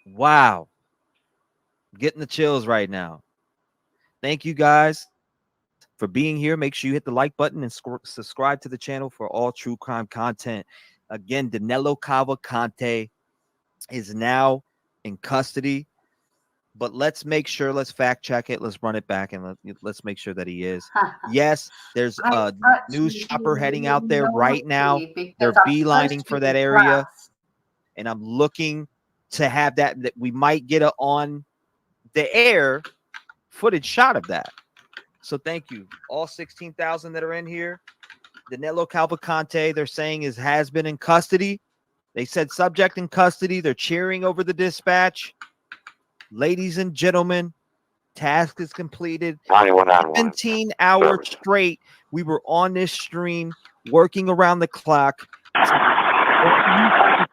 Wow. Getting the chills right now. Thank you guys for being here. Make sure you hit the like button and subscribe to the channel for all true crime content. Again, Danelo Cavalcante is now in custody, but let's fact check it. Let's run it back and let's make sure that he is. Yes, there's I a news actually chopper heading out there right now. naughty because They're I'm supposed beelining to for that be area, class. and I'm looking to have that we might get a on the air footage shot of that. So thank you. All 16,000 that are in here. Danilo Cavalcante, they're saying has been in custody. They said subject in custody. They're cheering over the dispatch. Ladies and gentlemen, task is completed. 17 hours straight. We were on this stream working around the clock.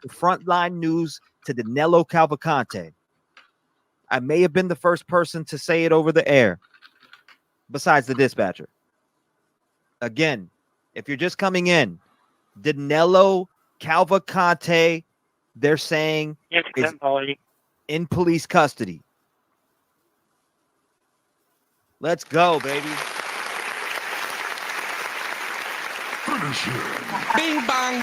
Frontline news to Danilo Cavalcante. I may have been the first person to say it over the air, besides the dispatcher. Again, if you're just coming in, Danelo Cavalcante, they're saying is in police custody. Let's go, baby. Bing bang.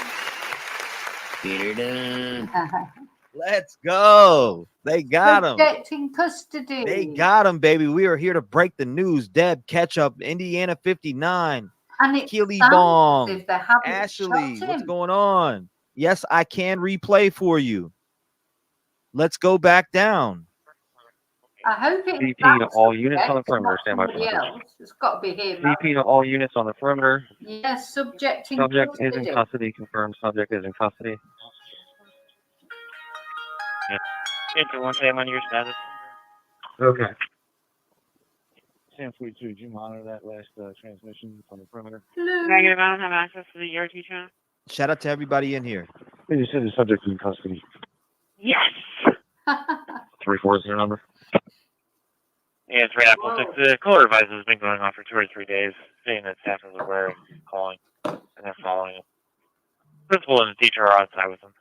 Let's go. They got him. Subject in custody. They got him, baby. We are here to break the news. Deb Ketchup, Indiana 59. And it Keely sounds Bong. as if they haven't Ashley, shot what's him. going on? Yes, I can replay for you. Let's go back down. I hope it's CP to all units on the perimeter. Stand by for somebody message. else. It's got to be him. CP to all units on the perimeter. Yes, subject in Subject custody. is in custody. Confirmed. Subject is in custody. Yeah. 1 Sam on your status. Okay. Sam 42, did you monitor that last transmission from the perimeter? Negative, I don't have access to the ERT channel. Shout out to everybody in here. You said the subject is in custody. Yes! 340 number. Yeah, it's right Apple 6. The call revise has been going on for 2 or 3 days, saying that staff is aware and calling, and they're following it. Principal and the teacher are outside with them.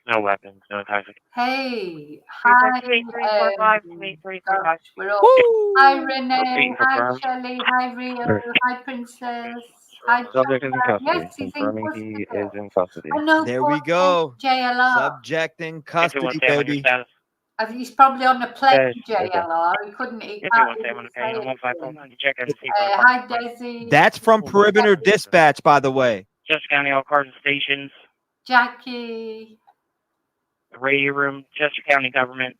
No weapons, no toxic. Hey, hi, gosh, we're all. Hi, Renee. Hi, Shelley. Hi, Rio. Hi, Princess. Hi, Subject is in custody. yes, he's in Confirming custody. he is in custody. I know. There we go. JLR. Subject in custody, Sam on your baby. status. He's probably on the plane, Okay. JLR. He couldn't. He If you can't want Sam on the even plane, say 154. it. You check and see. Hi, Desi. That's from Perimeter Dispatch, by the way. Chester County, all cars and stations. Jackie. The radio room, Chester County government,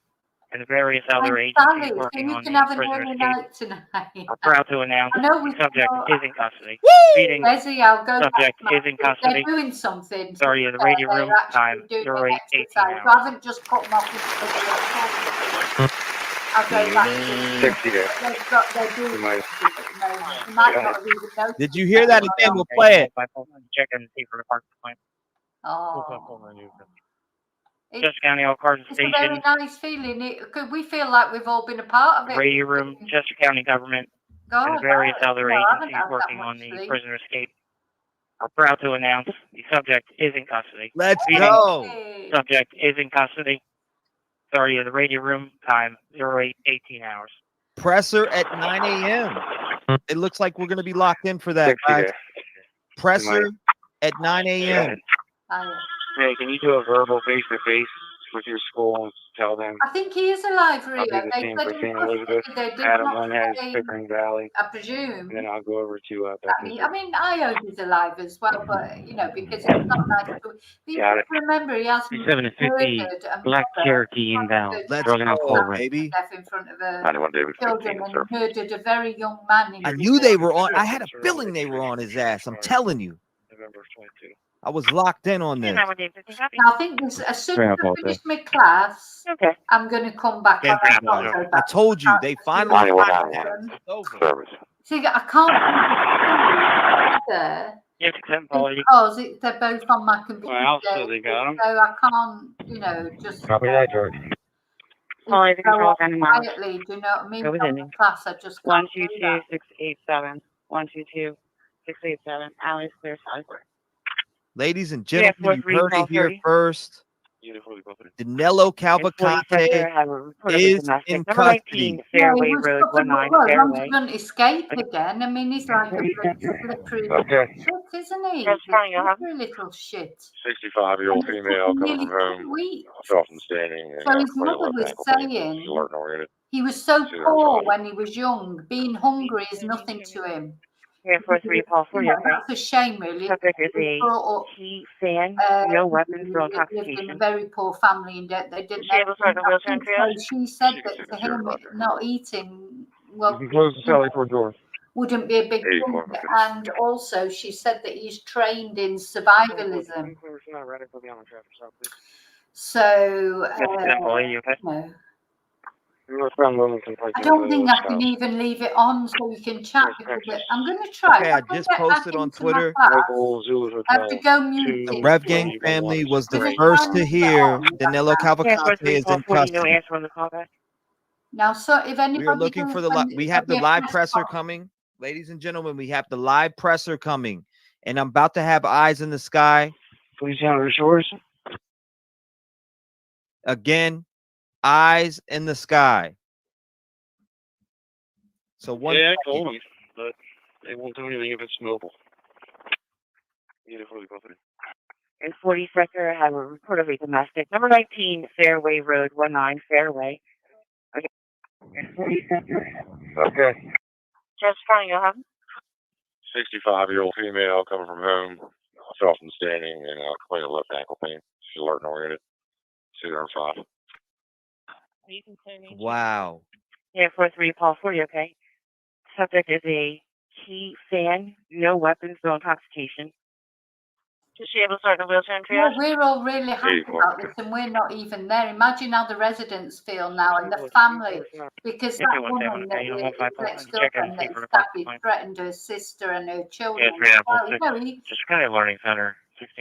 and the various other agencies Sally, working you on can the have an prisoner early escape night tonight. are proud to announce I know we the subject know- is in custody. Speeding, Desi, I'll go subject back. is in custody. They're doing something. Sorry, the radio room, They're actually time, doing 08, an 18 exercise. hours. I haven't just put them off. I'll go back to 60 days. they're doing You might- something at the moment. You might not have even noticed. Did you hear that again? We'll play it. Check and see for the park point. Oh. Chester County, all cars and It's a very stations. nice feeling. We feel like we've all been a part of The it. radio room, Chester County government, God, and various other I haven't agencies had that working much on the sleep. prisoner escape are proud to announce the subject is in custody. Let's Speeding, go. Hey. subject is in custody. Sorry, the radio room, time 08, 18 hours. Presser at 9 a.m. It looks like we're going to be locked in for that, 60 guys. days. Presser at 9 a.m. Hey, can you do a verbal face-to-face with your school and tell them? I think he is alive, Rio. I'll do the They same said for in St. custody, Elizabeth. they did Adam not Lynn has say, Pickering Valley. I presume. And then I'll go over to I mean, I hope he's alive as well, but because it's not nice to. But you Got it. remember, he has 750 Black Cherokee inbound. Let's Rolling out go, Colbert. baby. Death in front of a 91 David children 15, and sir. murdered a very young man. I knew they were on. I had a feeling they were on his ass. I'm telling you. November 22. I was locked in on this. Now, I think as soon as I finish my class, Okay. I'm going to come back. Yeah, I've got to go I back. told you they finally. 9191. It's over. Service. See, I can't there Yes, quality. because they're both on my computer. Well, so they got 'em. So I can't, just Copy that, George. Quality go control off animal. quietly. Do you know what I mean? Go with From it. the class, I just can't do that. 122-687. 122-687. Alice, clear side. Ladies and Yeah, gentlemen, you heard it here 43, first. Danelo Cavalcante is in custody. Yeah, he was well, as long as he doesn't escape again. I mean, he's like a bloody slippery little shit, isn't he? He's a slippery little shit. 65-year-old And it's female taken coming nearly from 2 home. weeks. Self-standing. So his mother was saying he was so poor when he was young. Being hungry is nothing to him. That's a shame, really. Subject is He was a brought up, key fan, no weapons, no lived in a intoxication. very poor family, and they didn't Is she able to start the wheelchair and triage? So she said that to him, not eating, well, You can close the celly for door. wouldn't be a big thing. And also, she said that he's trained in survivalism. So, no. I don't think I can even leave it on so we can chat because I'm going to try. Okay, I just posted on Twitter. I have to go mute. The Rev Gang family was the first to hear Danelo Cavalcante is in custody. Now, so if anybody We are looking for we have the live presser coming, ladies and gentlemen. We have the live presser coming, and I'm about to have eyes in the sky. Please handle the shores. Again, eyes in the sky. So one. Yeah, I told them, but they won't do anything if it's mobile. And 40 sector, I have a report of a domestic. Number 19, Fairway Road, 19 Fairway. Okay. And 40 sector. Okay. Just trying to have 65-year-old female coming from home, self-standing, and complaining of left ankle pain. She's alert and oriented. 205. Wow. Yeah, 43, Paul 40, okay. Subject is a key fan, no weapons, no intoxication. Is she able to start the wheelchair and triage? Yeah, we're all really happy about this, and we're not even there. Imagine how the residents feel now and the family, because that woman that next up and that stabbed, threatened her sister and her children. Just kind of learning center.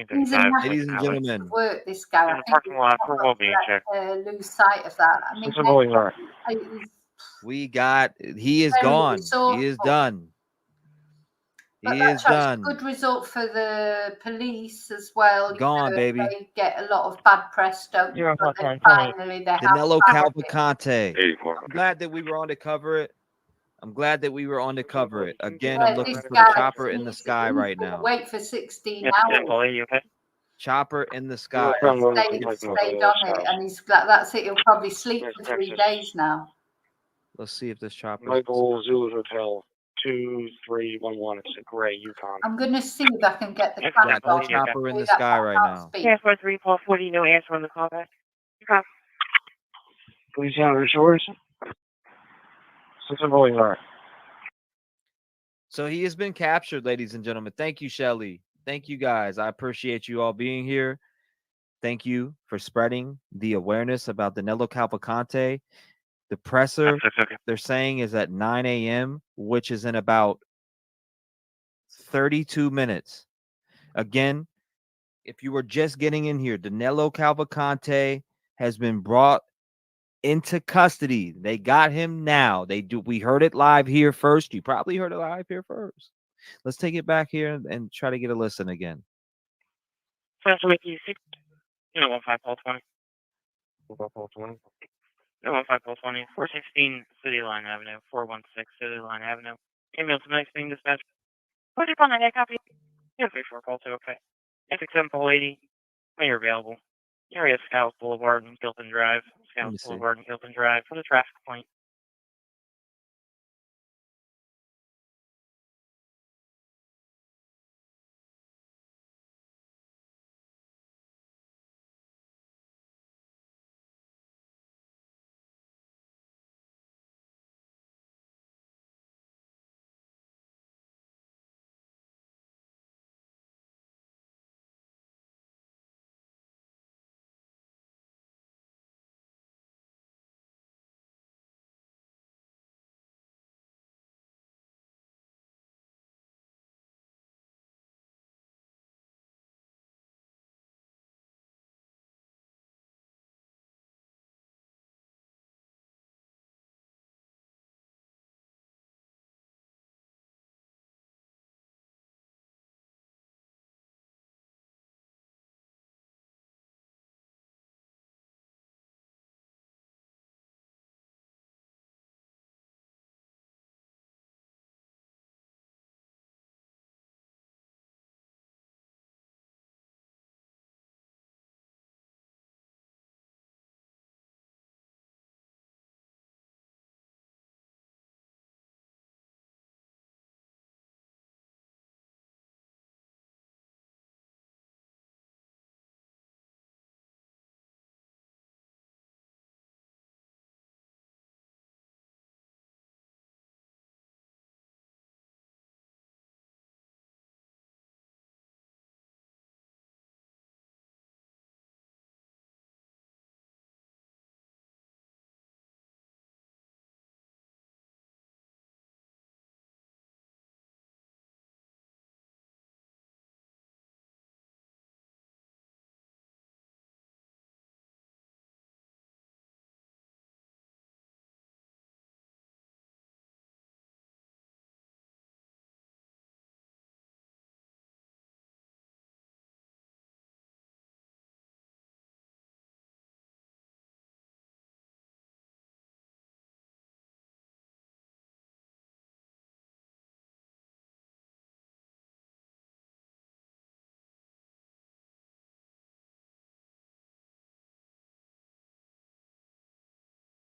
He's a Ladies and gentlemen, work, this guy. In the parking lot for well-being check. Lose sight of that. I mean, he is gone. He is done. But he is done. A good result for the police as well. Gone, baby. They get a lot of bad press, don't they? But finally, they Danelo have Cavalcante. I'm glad that we were on to cover it. Again, I'm looking for the chopper in the sky right now. Wait for 16 hours. Chopper in the sky. Stayed on it, and he's like, that's it. He'll probably sleep for 3 days now. Let's see if this chopper. Michael Zulu Hotel 2311. It's a gray Yukon. I'm gonna see if I can get the chopper in the sky right now. Yeah, 43, Paul 40. No answer on the callback. Please handle the shores. So he has been captured, ladies and gentlemen. Thank you, Shelly. Thank you, guys. I appreciate you all being here. Thank you for spreading the awareness about Danelo Cavalcante. The presser, they're saying, is at 9 a.m., which is in about 32 minutes. Again, if you were just getting in here, Danelo Cavalcante has been brought into custody. They got him now. We heard it live here first. You probably heard it live here first. Let's take it back here and try to get a listen again. First with you, 15 Paul 20. 15 Paul 20. 416 City Line Avenue. 416 City Line Avenue. Email to next thing dispatch. Put your phone on that copy. 34 Paul 2, okay. 67 Paul 80. When you're available. Area Scout Boulevard and Gilpin Drive. Scout Boulevard and Gilpin Drive for the traffic point.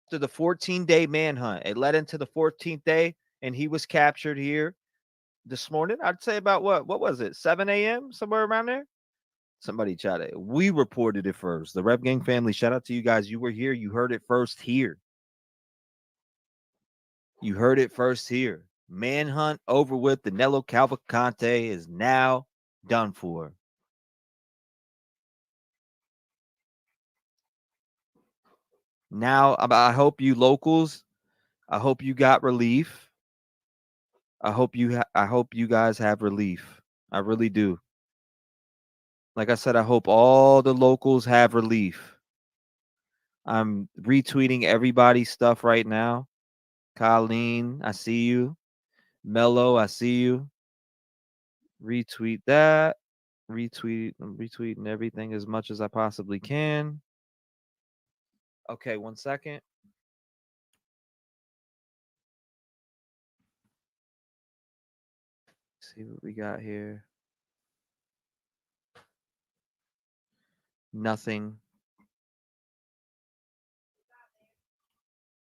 to the 14-day manhunt. It led into the 14th day, and he was captured here this morning. I'd say about what was it? 7 a.m. somewhere around there. Somebody chatted. We reported it first. The Rep Gang family. Shout out to you guys. You were here. You heard it first here. You heard it first here. Manhunt over with. Danelo Cavalcante is now done for. Now, I hope you locals, I hope you got relief. I hope you guys have relief. I really do. Like I said, I hope all the locals have relief. I'm retweeting everybody's stuff right now. Colleen, I see you. Mello, I see you. Retweet that. I'm retweeting everything as much as I possibly can. Okay, 1 second. See what we got here. Nothing.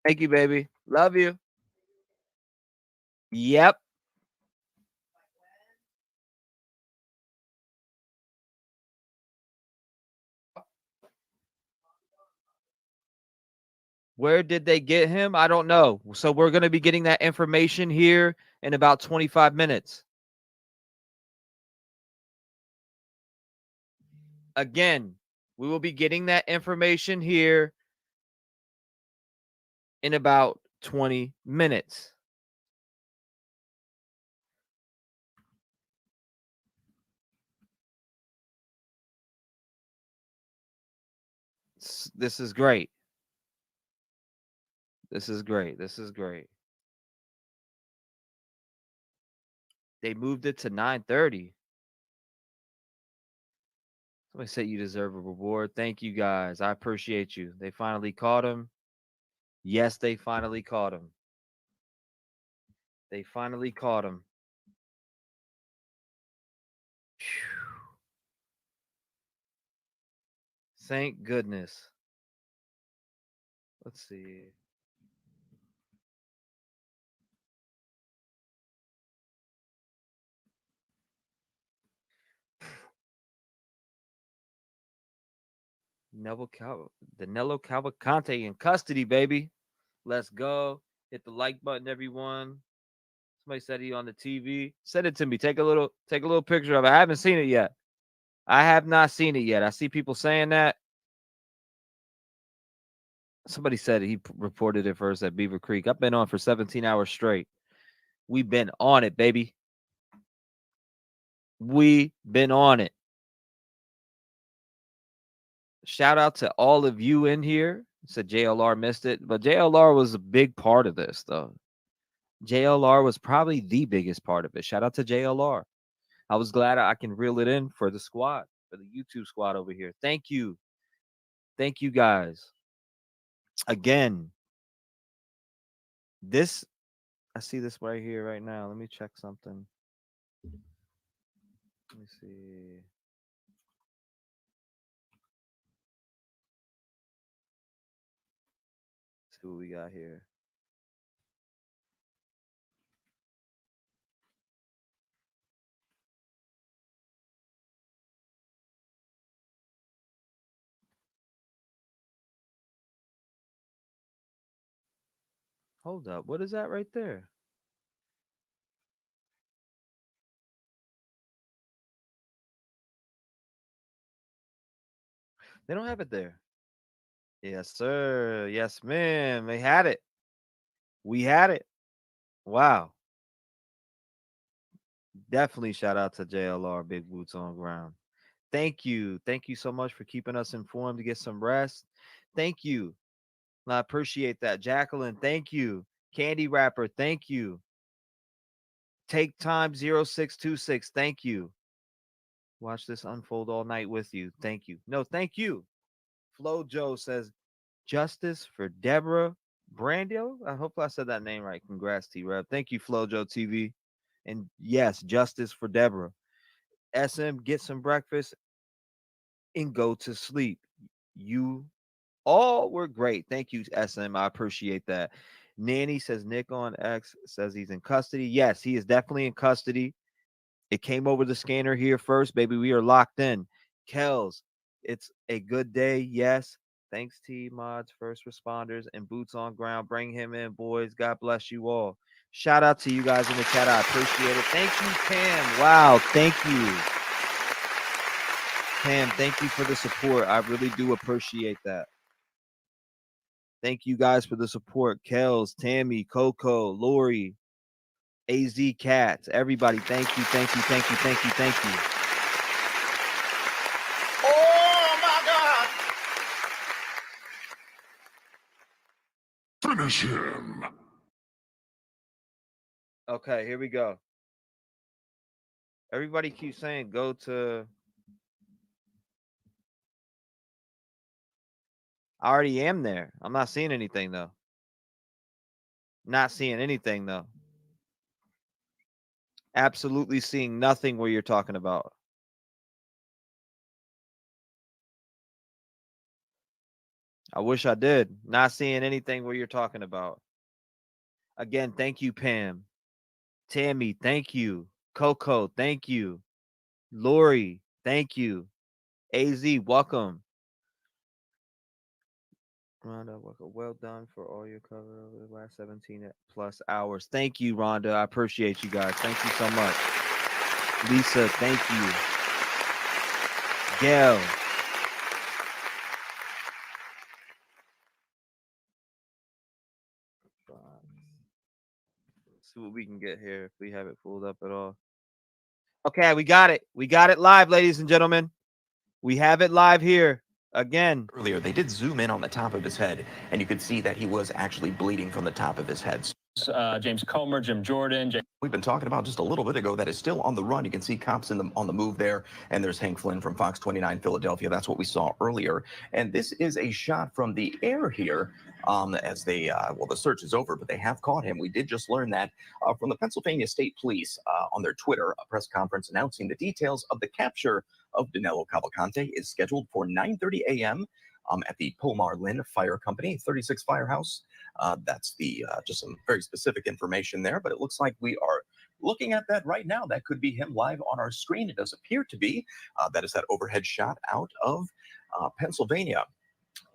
Thank you, baby. Love you. Yep. Where did they get him? I don't know. So we're going to be getting that information here in about 25 minutes. Again, we will be getting that information here in about 20 minutes. This is great. This is great. This is great. They moved it to 9:30. Somebody said you deserve a reward. Thank you guys. I appreciate you. They finally caught him. Yes, they finally caught him. They finally caught him. Thank goodness. Let's see. Danelo Cavalcante in custody, baby. Let's go. Hit the like button, everyone. Somebody said he on the TV. Send it to me. Take a little picture of it. I haven't seen it yet. I have not seen it yet. I see people saying that. Somebody said he reported it first at Beaver Creek. I've been on for 17 hours straight. We've been on it, baby. We been on it. Shout out to all of you in here. Said JLR missed it, but JLR was a big part of this, though. JLR was probably the biggest part of it. Shout out to JLR. I was glad I can reel it in for the squad, for the YouTube squad over here. Thank you. Thank you guys. Again, this, I see this right here, right now. Let me check something. Let me see. Let's see what we got here. Hold up. What is that right there? They don't have it there. Yes, sir. Yes, ma'am. They had it. We had it. Wow. Definitely shout out to JLR, Big Boots on Ground. Thank you. Thank you so much for keeping us informed to get some rest. Thank you. I appreciate that. Jacqueline, thank you. Candy Rapper, thank you. Take Time 0626, thank you. Watch this unfold all night with you. Thank you. No, thank you. Flo Joe says, justice for Deborah Brandio. I hope I said that name right. Congrats, T-Rev. Thank you, Flo Joe TV. And yes, justice for Deborah. SM, get some breakfast and go to sleep. You All were great. Thank you, SM. I appreciate that. Nanny says Nick on X says he's in custody. Yes, he is definitely in custody. It came over the scanner here first, baby. We are locked in. Kells, it's a good day. Yes. Thanks, T Mods, first responders, and boots on ground. Bring him in, boys. God bless you all. Shout out to you guys in the chat. I appreciate it. Thank you, Pam. Wow. Thank you. Pam, thank you for the support. I really do appreciate that. Thank you guys for the support. Kells, Tammy, Coco, Lori, AZ Cats, everybody. Thank you, thank you, thank you, thank you, thank you. Oh my God! Finish him. Okay, here we go. Everybody keeps saying go to. I already am there. I'm not seeing anything though. Not seeing anything though. Absolutely seeing nothing where you're talking about. I wish I did. Not seeing anything where you're talking about. Again, thank you, Pam. Tammy, thank you. Coco, thank you. Lori, thank you. AZ, welcome. Rhonda, welcome. Well done for all your cover over the last 17 plus hours. Thank you, Rhonda. I appreciate you guys. Thank you so much. Lisa, thank you. Gail. Let's see what we can get here if we have it pulled up at all. Okay, we got it. We got it live, ladies and gentlemen. We have it live here. Again, earlier, they did zoom in on the top of his head, and you could see that he was actually bleeding from the top of his head. James Comer, Jim Jordan. We've been talking about just a little bit ago that is still on the run. You can see cops on the move there, and there's Hank Flynn from Fox 29 Philadelphia. That's what we saw earlier. And this is a shot from the air here as they, well, the search is over, but they have caught him. We did just learn that from the Pennsylvania State Police on their Twitter, a press conference announcing the details of the capture of Danelo Cavalcante is scheduled for 9:30 a.m. At the Pomar Lynn Fire Company, 36 Firehouse. That's the just some very specific information there, but it looks like we are looking at that right now. That could be him live on our screen. It does appear to be. That is that overhead shot out of Pennsylvania.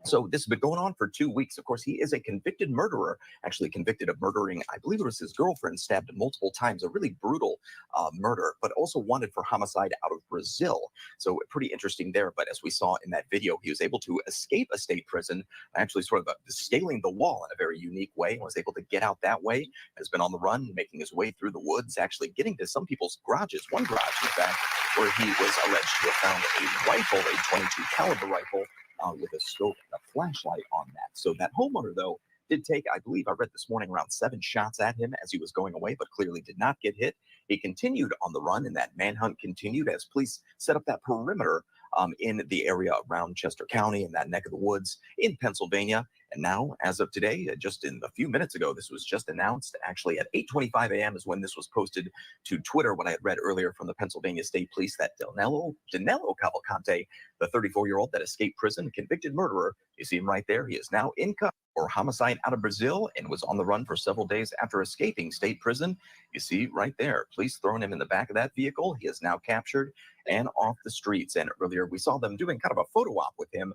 So this has been going on for 2 weeks. Of course, he is a convicted murderer, actually convicted of murdering, I believe it was his girlfriend, stabbed multiple times, a really brutal murder, but also wanted for homicide out of Brazil. So pretty interesting there. But as we saw in that video, he was able to escape a state prison, actually sort of scaling the wall in a very unique way, and was able to get out that way, has been on the run, making his way through the woods, actually getting to some people's garages, one garage, in fact, where he was alleged to have found a rifle, a 22 caliber rifle, with a scope and a flashlight on that. So that homeowner, though, did take, I believe I read this morning, around 7 shots at him as he was going away, but clearly did not get hit. He continued on the run, and that manhunt continued as police set up that perimeter in the area around Chester County and that neck of the woods in Pennsylvania. And now, as of today, just in a few minutes ago, this was just announced. Actually, at 8:25 a.m. is when this was posted to Twitter, when I had read earlier from the Pennsylvania State Police that Danelo Cavalcante, the 34-year-old that escaped prison, convicted murderer, you see him right there. He is now in cuffs for homicide out of Brazil and was on the run for several days after escaping state prison. You see right there, police throwing him in the back of that vehicle. He is now captured and off the streets. And earlier we saw them doing kind of a photo op with him,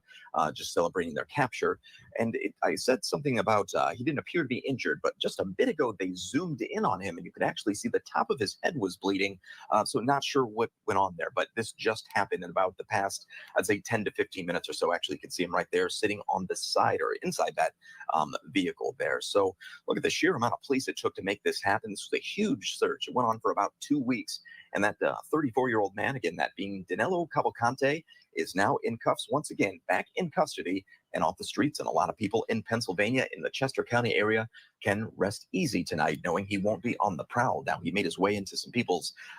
just celebrating their capture. And I said something about he didn't appear to be injured, but just a bit ago they zoomed in on him and you could actually see the top of his head was bleeding. So not sure what went on there, but this just happened in about the past, I'd say 10 to 15 minutes or so. Actually, you can see him right there sitting on the side or inside that vehicle there. So look at the sheer amount of police it took to make this happen. This was a huge search. It went on for about 2 weeks. And that 34-year-old man, again, that being Danelo Cavalcante, is now in cuffs once again, back in custody and off the streets. And a lot of people in Pennsylvania, in the Chester County area, can rest easy tonight, knowing he won't be on the prowl. Now, he made his way into some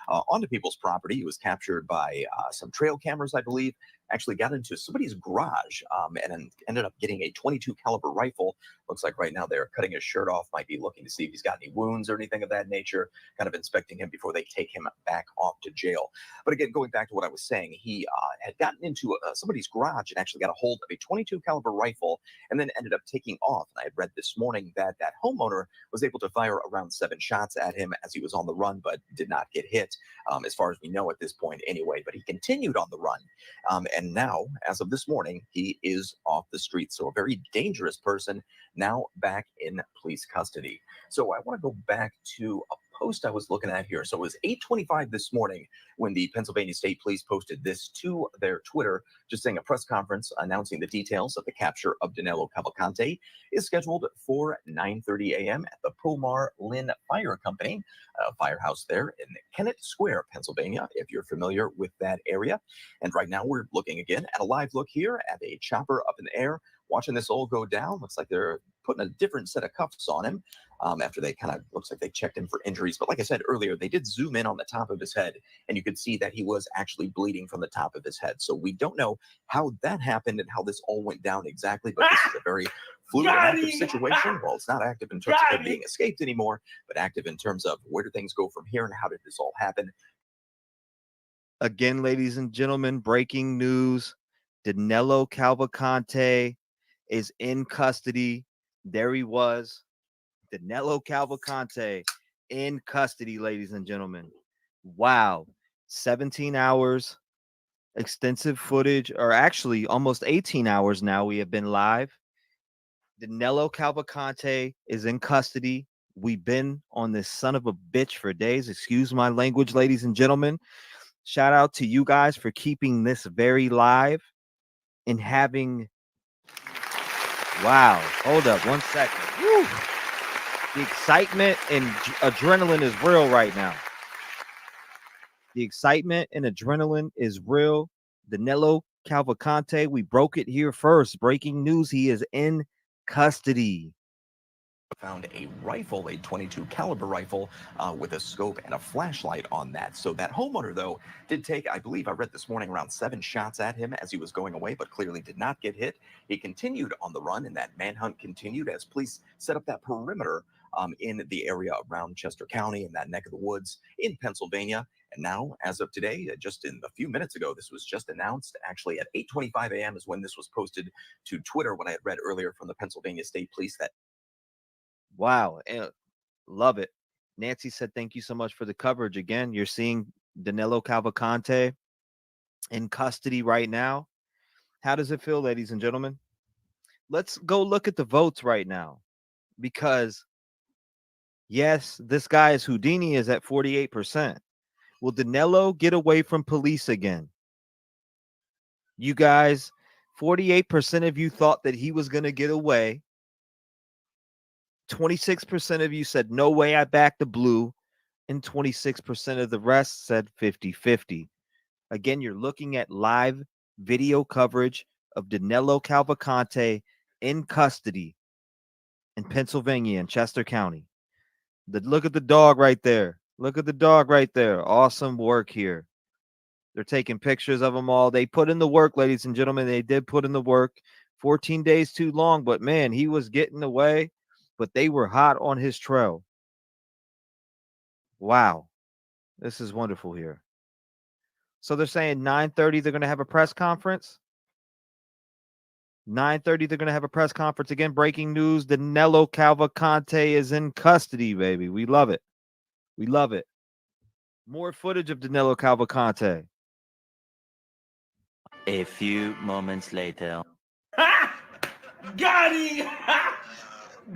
onto people's property. He was captured by some trail cameras, I believe, actually got into somebody's garage and then ended up getting a 22 caliber rifle. Looks like right now they're cutting his shirt off, might be looking to see if he's got any wounds or anything of that nature, kind of inspecting him before they take him back off to jail. But again, going back to what I was saying, he had gotten into somebody's garage and actually got a hold of a 22 caliber rifle and then ended up taking off. And I had read this morning that that homeowner was able to fire around 7 shots at him as he was on the run, but did not get hit, as far as we know at this point anyway. But he continued on the run. And now, as of this morning, he is off the street. So a very dangerous person now back in police custody. So I want to go back to a post I was looking at here. So it was 8:25 this morning when the Pennsylvania State Police posted this to their Twitter, just saying a press conference announcing the details of the capture of Danelo Cavalcante is scheduled for 9:30 a.m. at the Pomar Lynn Fire Company, a firehouse there in Kennett Square, Pennsylvania, if you're familiar with that area. And right now we're looking again at a live look here at a chopper up in the air, watching this all go down. Looks like they're putting a different set of cuffs on him after they kind of, looks like they checked him for injuries. But like I said earlier, they did zoom in on the top of his head, and you could see that he was actually bleeding from the top of his head. So we don't know how that happened and how this all went down exactly, but this is a very fluid and active situation. Well, it's not active in terms of him being escaped anymore, but active in terms of where do things go from here and how did this all happen. Again, ladies and gentlemen, breaking news. Danelo Cavalcante is in custody. There he was. Danelo Cavalcante in custody, ladies and gentlemen. Wow. 17 hours, extensive footage, or actually almost 18 hours now we have been live. Danelo Cavalcante is in custody. We've been on this son of a bitch for days. Excuse my language, ladies and gentlemen. Shout out to you guys for keeping this very live and having. Wow. Hold up 1 second. Woo. The excitement and adrenaline is real right now. The excitement and adrenaline is real. Danelo Cavalcante, we broke it here first. Breaking news, he is in custody. Found a rifle, a 22 caliber rifle with a scope and a flashlight on that. So that homeowner, though, did take, I believe I read this morning, around 7 shots at him as he was going away, but clearly did not get hit. He continued on the run, and that manhunt continued as police set up that perimeter in the area around Chester County and that neck of the woods in Pennsylvania. And now, as of today, just in a few minutes ago, this was just announced. Actually, at 8:25 a.m. is when this was posted to Twitter, when I had read earlier from the Pennsylvania State Police that. Wow. Love it. Nancy said, thank you so much for the coverage. Again, you're seeing Danelo Cavalcante in custody right now. How does it feel, ladies and gentlemen? Let's go look at the votes right now, because yes, this guy is Houdini is at 48%. Will Danelo get away from police again? You guys, 48% of you thought that he was going to get away. 26% of you said, no way, I back the blue. And 26% of the rest said 50-50. Again, you're looking at live video coverage of Danelo Cavalcante in custody in Pennsylvania, in Chester County. Look at the dog right there. Look at the dog right there. Awesome work here. They're taking pictures of them all. They put in the work, ladies and gentlemen. They did put in the work. 14 days too long, but man, he was getting away. But they were hot on his trail. Wow. This is wonderful here. So they're saying 9:30 they're going to have a press conference. 9:30 they're going to have a press conference. Again, breaking news. Danelo Cavalcante is in custody, baby. We love it. We love it. More footage of Danelo Cavalcante. A few moments later. Got him!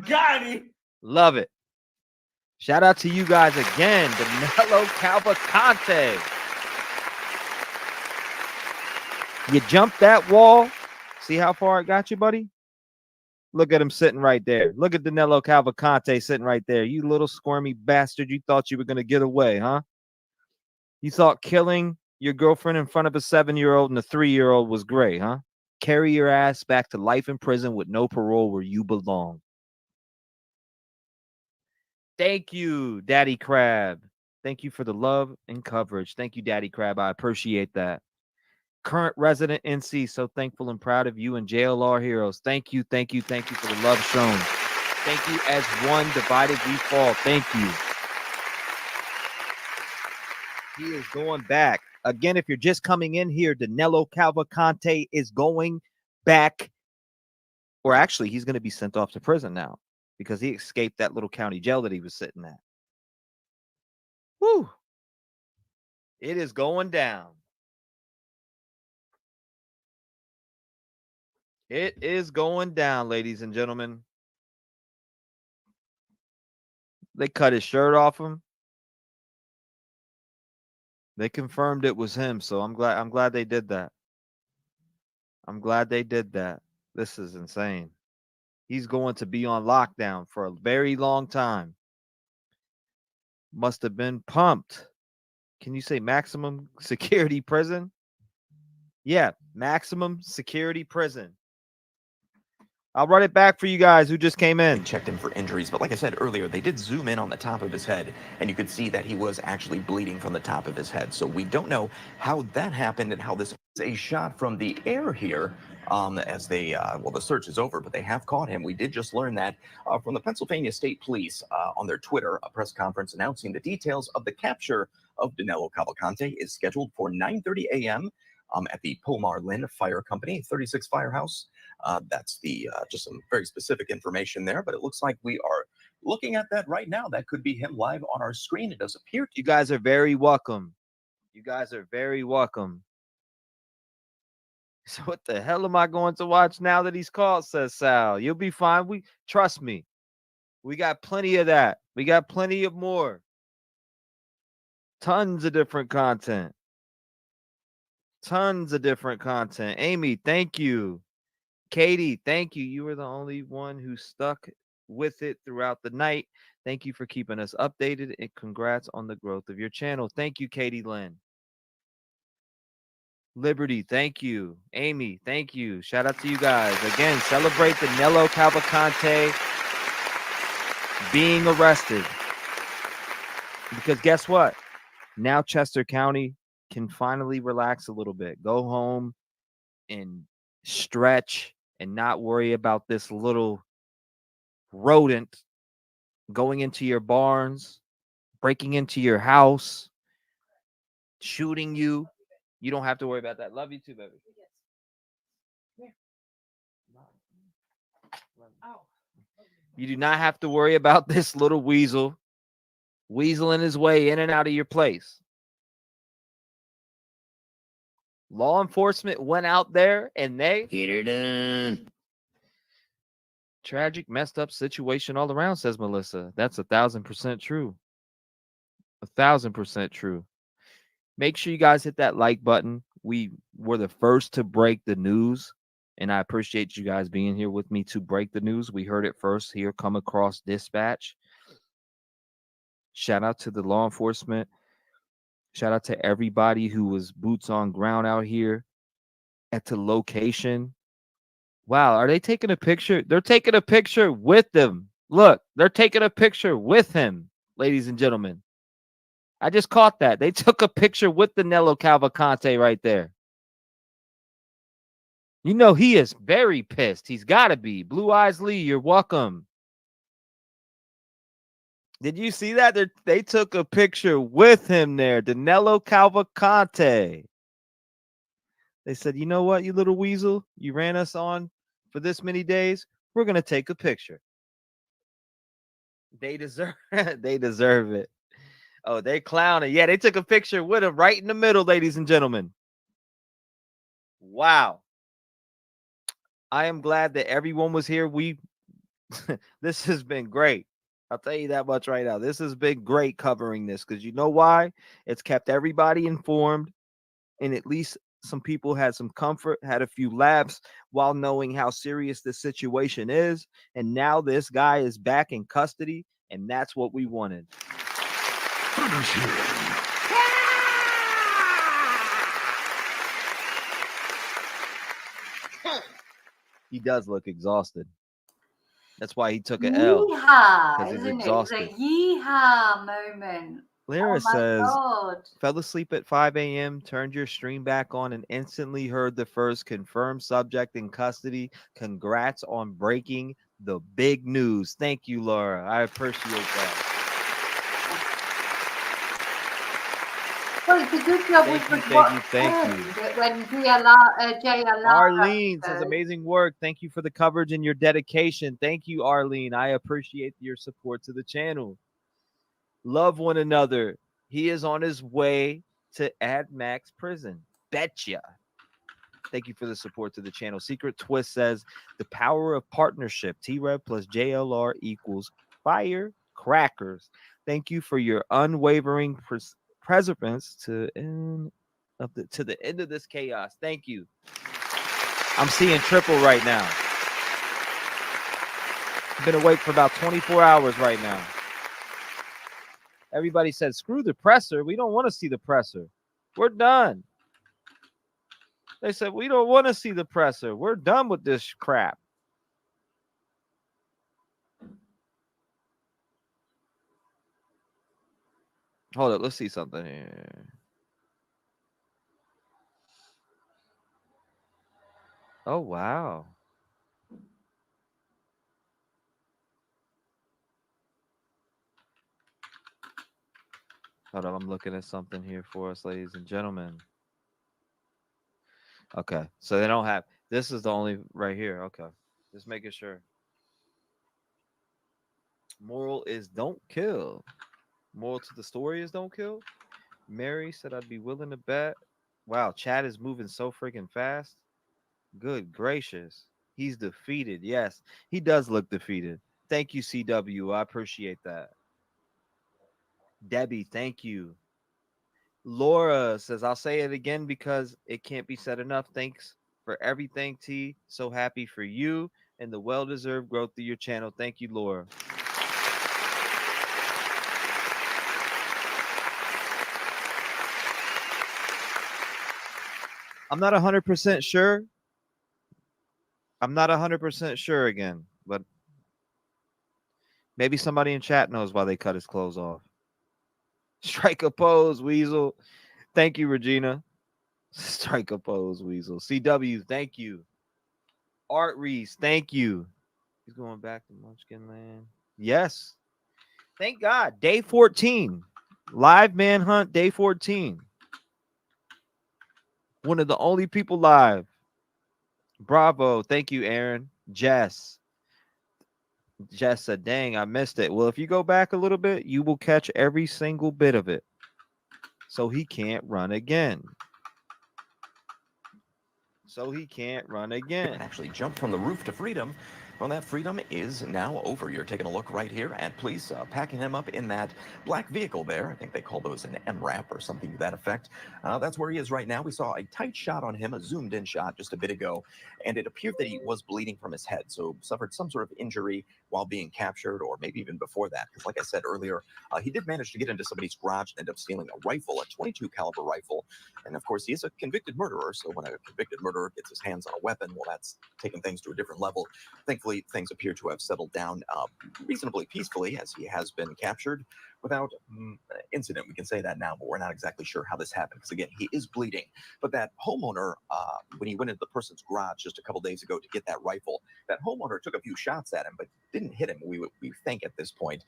Got him! Love it. Shout out to you guys again. Danelo Cavalcante. You jumped that wall. See how far it got you, buddy? Look at him sitting right there. Look at Danelo Cavalcante sitting right there. You little squirmy bastard. You thought you were going to get away, huh? You thought killing your girlfriend in front of a 7-year-old and a 3-year-old was great, huh? Carry your ass back to life in prison with no parole where you belong. Thank you, Daddy Crab. Thank you for the love and coverage. Thank you, Daddy Crab. I appreciate that. current resident NC. So thankful and proud of you and JLR Heroes. Thank you, thank you, thank you for the love shown. Thank you. As one divided we fall. Thank you. He is going back. Again, if you're just coming in here, Danelo Cavalcante is going back. Or actually, he's going to be sent off to prison now because he escaped that little county jail that he was sitting at. Woo! It is going down. It is going down, ladies and gentlemen. They cut his shirt off him. They confirmed it was him, so I'm glad they did that. I'm glad they did that. This is insane. He's going to be on lockdown for a very long time. Must have been pumped. Can you say maximum security prison? Yeah, maximum security prison. I'll run it back for you guys who just came in. They checked him for injuries, but like I said earlier, they did zoom in on the top of his head, and you could see that he was actually bleeding from the top of his head. So we don't know how that happened and how this is a shot from the air here. As they, well, the search is over, but they have caught him. We did just learn that from the Pennsylvania State Police on their Twitter, a press conference announcing the details of the capture of Danelo Cavalcante is scheduled for 9:30 a.m. At the Pomar Lynn Fire Company, 36 Firehouse. That's the just some very specific information there, but it looks like we are looking at that right now. That could be him live on our screen. It does appear. You guys are very welcome. You guys are very welcome. So what the hell am I going to watch now that he's called, says Sal. You'll be fine. Trust me. We got plenty of that. We got plenty of more. Tons of different content. Tons of different content. Amy, thank you. Katie, thank you. You were the only one who stuck with it throughout the night. Thank you for keeping us updated, and congrats on the growth of your channel. Thank you, Katie Lynn. Liberty, thank you. Amy, thank you. Shout out to you guys. Again, celebrate Danelo Cavalcante being arrested. Because guess what? Now Chester County can finally relax a little bit. Go home and stretch and not worry about this little rodent going into your barns, breaking into your house, shooting you. You don't have to worry about that. Love you too, baby. You do not have to worry about this little weasel weaseling his way in and out of your place. Law enforcement went out there and they Get her done. Tragic, messed up situation all around, says Melissa. That's 1,000% true. 1,000% true. Make sure you guys hit that like button. We were the first to break the news, and I appreciate you guys being here with me to break the news. We heard it first here, come across dispatch. Shout out to the law enforcement. Shout out to everybody who was boots on ground out here at the location. Wow, are they taking a picture? They're taking a picture with them. Look, they're taking a picture with him, ladies and gentlemen. I just caught that. They took a picture with Danelo Cavalcante right there. You know he is very pissed. He's got to be. Blue Eyes Lee, you're welcome. Did you see that? They took a picture with him there, Danelo Cavalcante. They said, you know what, you little weasel? You ran us on for this many days. We're going to take a picture. They deserve it. Oh, they clowning. Yeah, they took a picture with him right in the middle, ladies and gentlemen. Wow. I am glad that everyone was here. This has been great. I'll tell you that much right now. This has been great covering this because you know why? It's kept everybody informed, and at least some people had some comfort, had a few laughs while knowing how serious this situation is. And now this guy is back in custody, and that's what we wanted. He does look exhausted. That's why he took an L. Yeehaw, Because he's isn't exhausted. it? It's a yeehaw moment. Lyra my says, God. fell asleep at 5 a.m., turned your stream back on, and instantly heard the first confirmed subject in custody. Congrats on breaking the big news. Thank you, Laura. I appreciate that. Well, it's a good job Thank we you, could thank watch you, thank you. when JLR Arlene says, amazing work. Thank you for the coverage and your dedication. Thank you, Arlene. I appreciate your support to the channel. Love one another. He is on his way to Ad Max prison. Betcha. Thank you for the support to the channel. Secret Twist says, the power of partnership. T-Rev plus JLR equals firecrackers. Thank you for your unwavering perseverance to the end of this chaos. Thank you. I'm seeing triple right now. I've been awake for about 24 hours right now. Everybody said, screw the presser. We don't want to see the presser. We're done. They said, we don't want to see the presser. We're done with this crap. Hold up. Let's see something here. Oh, wow. Hold up. I'm looking at something here for us, ladies and gentlemen. Okay. So they don't have, this is the only right here. Okay. Just making sure. Moral is don't kill. Moral to the story is don't kill. Mary said I'd be willing to bet. Wow, chat is moving so freaking fast. Good gracious. He's defeated. Yes, he does look defeated. Thank you, CW. I appreciate that. Debbie, thank you. Laura says, I'll say it again because it can't be said enough. Thanks for everything, T. So happy for you and the well-deserved growth of your channel. Thank you, Laura. I'm not 100% sure. I'm not 100% sure again, but maybe somebody in chat knows why they cut his clothes off. Strike a pose, Weasel. Thank you, Regina. Strike a pose, Weasel. CW, thank you. Art Reese, thank you. He's going back to Munchkin Land. Yes. Thank God. Day 14. Live manhunt, day 14. One of the only people live. Bravo. Thank you, Aaron. Jess. Jess said, dang, I missed it. Well, if you go back a little bit, you will catch every single bit of it. So he can't run again. So he can't run again. Actually jump from the roof to freedom. Well, that freedom is now over. You're taking a look right here at police packing him up in that black vehicle there. I think they call those an MRAP or something to that effect. That's where he is right now. We saw a tight shot on him, a zoomed in shot just a bit ago, and it appeared that he was bleeding from his head, so suffered some sort of injury while being captured, or maybe even before that, because like I said earlier, he did manage to get into somebody's garage and end up stealing a rifle, a .22 caliber rifle. And of course, he is a convicted murderer, so when a convicted murderer gets his hands on a weapon, well, that's taking things to a different level. Thankfully, things appear to have settled down reasonably peacefully, as he has been captured without incident. We can say that now, but we're not exactly sure how this happened, because again, he is bleeding. But that homeowner, when he went into the person's garage just a couple days ago to get that rifle, that homeowner took a few shots at him, but didn't hit him, we think at this point.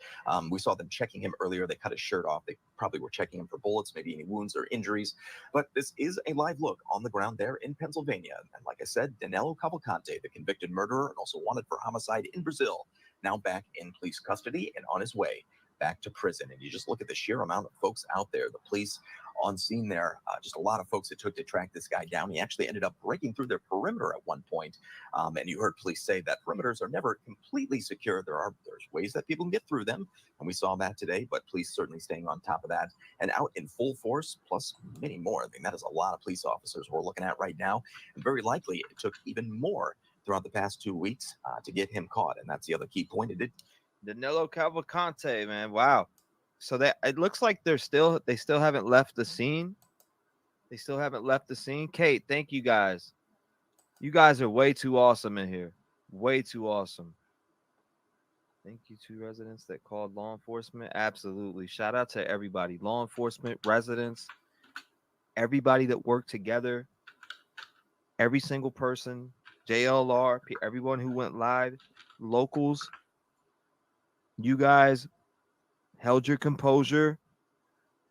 We saw them checking him earlier. They cut his shirt off. They probably were checking him for bullets, maybe any wounds or injuries. But this is a live look on the ground there in Pennsylvania. And like I said, Danelo Cavalcante, the convicted murderer and also wanted for homicide in Brazil, now back in police custody and on his way back to prison. And you just look at the sheer amount of folks out there, the police on scene there, just a lot of folks it took to track this guy down. He actually ended up breaking through their perimeter at one point. And you heard police say that perimeters are never completely secure. There's ways that people can get through them. And we saw that today, but police certainly staying on top of that and out in full force, plus many more. I mean, that is a lot of police officers we're looking at right now. And very likely it took even more throughout the past 2 weeks to get him caught. And that's the other key point. It did. Danilo Cavalcante, man. Wow. So that it looks like they still haven't left the scene. They still haven't left the scene. Kate, thank you guys. You guys are way too awesome in here. Way too awesome. Thank you to residents that called law enforcement. Absolutely. Shout out to everybody. Law enforcement, residents, everybody that worked together, every single person, JLR, everyone who went live, locals. You guys held your composure.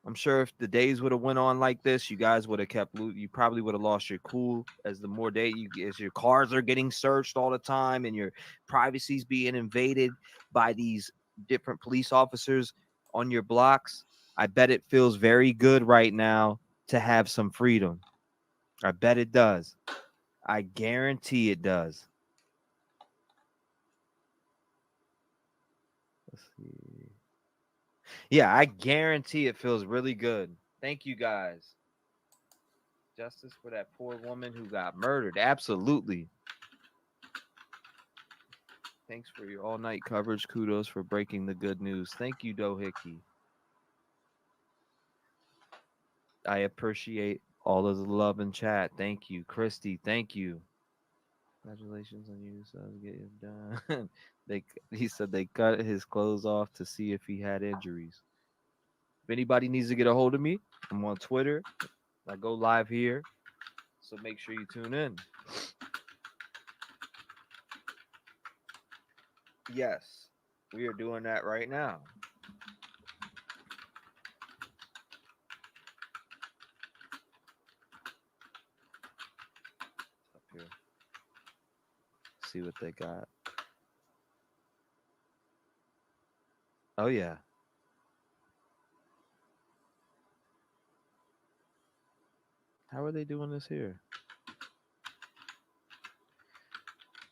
I'm sure if the days would have went on like this, you guys would have kept loot. You probably would have lost your cool as the more day as your cars are getting searched all the time and your privacy's being invaded by these different police officers on your blocks. I bet it feels very good right now to have some freedom. I bet it does. I guarantee it does. Let's see. Yeah, I guarantee it feels really good. Thank you guys. Justice for that poor woman who got murdered. Absolutely. Thanks for your all night coverage. Kudos for breaking the good news. Thank you, Dohickey. I appreciate all of the love in chat. Thank you, Christy. Thank you. Congratulations on you. So get it done. He said they cut his clothes off to see if he had injuries. If anybody needs to get a hold of me, I'm on Twitter. I go live here. So make sure you tune in. Yes, we are doing that right now. Up here. See what they got. Oh, yeah. How are they doing this here?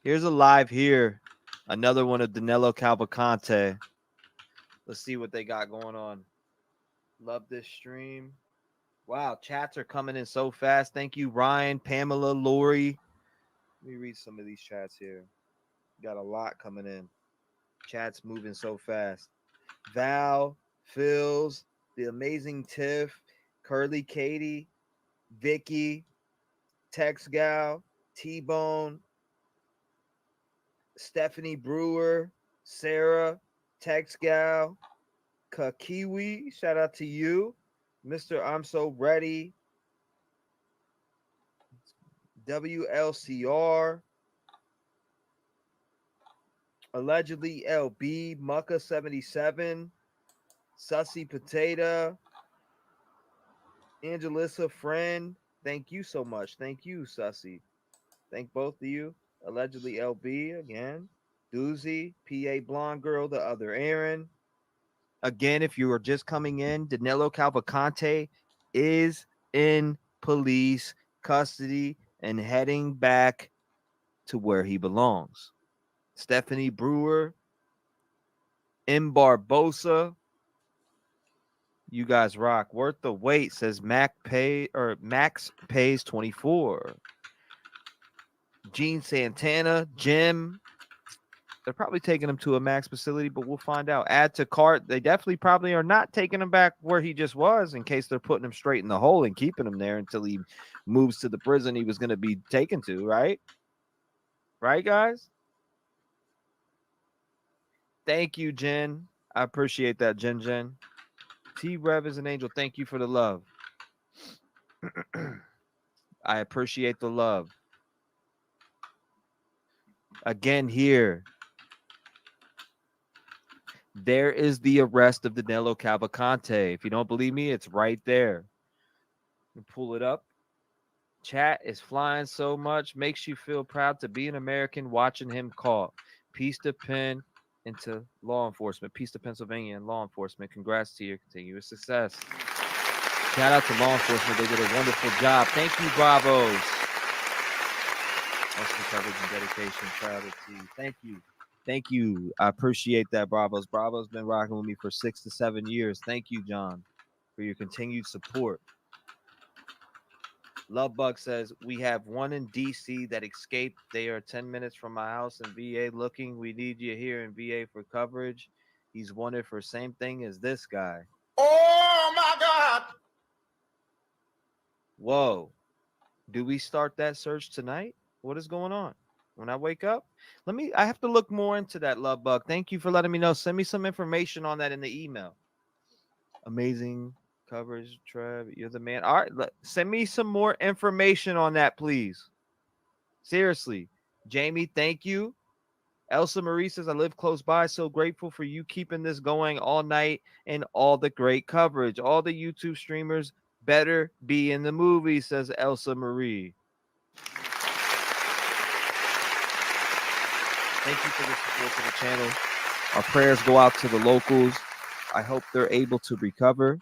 Here's a live here. Another one of Danelo Cavalcante. Let's see what they got going on. Love this stream. Wow, chats are coming in so fast. Thank you, Ryan, Pamela, Lori. Let me read some of these chats here. Got a lot coming in. Chat's moving so fast. Val, Phils, the amazing Tiff, Curly Katie, Vicky, Tex Gal, T-Bone, Stephanie Brewer, Sarah, Tex Gal, Kakiwi, shout out to you. Mr. I'm So Ready, WLCR, allegedly LB, Mucka 77, Sussy Potato, Angelissa Friend. Thank you so much. Thank you, Sussy. Thank both of you. Allegedly LB again. Doozy, PA Blonde Girl, the other Aaron. Again, if you are just coming in, Danilo Cavalcante is in police custody and heading back to where he belongs. Stephanie Brewer, M. Barbosa, you guys rock. Worth the wait, says Max Pays 24. Gene Santana, Jim. They're probably taking him to a max facility, but we'll find out. Add to cart. They definitely probably are not taking him back where he just was in case they're putting him straight in the hole and keeping him there until he moves to the prison he was going to be taken to, right? Right, guys? Thank you, Jen. I appreciate that, Jen. T-Rev is an angel. Thank you for the love. I appreciate the love. Again, here. There is the arrest of Danilo Cavalcante. If you don't believe me, it's right there. Pull it up. Chat is flying so much, makes you feel proud to be an American watching him caught. Peace to Penn into law enforcement. Peace to Pennsylvania and law enforcement. Congrats to your continuous success. Shout out to law enforcement. They did a wonderful job. Thank you, Bravos. Awesome coverage and dedication. Proud to you. Thank you. Thank you. I appreciate that, Bravos. Bravos been rocking with me for 6 to 7 years. Thank you, John, for your continued support. Lovebug says, we have one in DC that escaped. They are 10 minutes from my house in VA looking. We need you here in VA for coverage. He's wanted for same thing as this guy. Oh my God. Whoa. Do we start that search tonight? What is going on? when I wake up. I have to look more into that, Love Bug. Thank you for letting me know. Send me some information on that in the email. Amazing coverage, Trev. You're the man. All right, send me some more information on that, please. Seriously. Jamie, thank you. Elsa Marie says, I live close by. So grateful for you keeping this going all night and all the great coverage. All the YouTube streamers better be in the movie, says Elsa Marie. Thank you for the support to the channel. Our prayers go out to the locals. I hope they're able to recover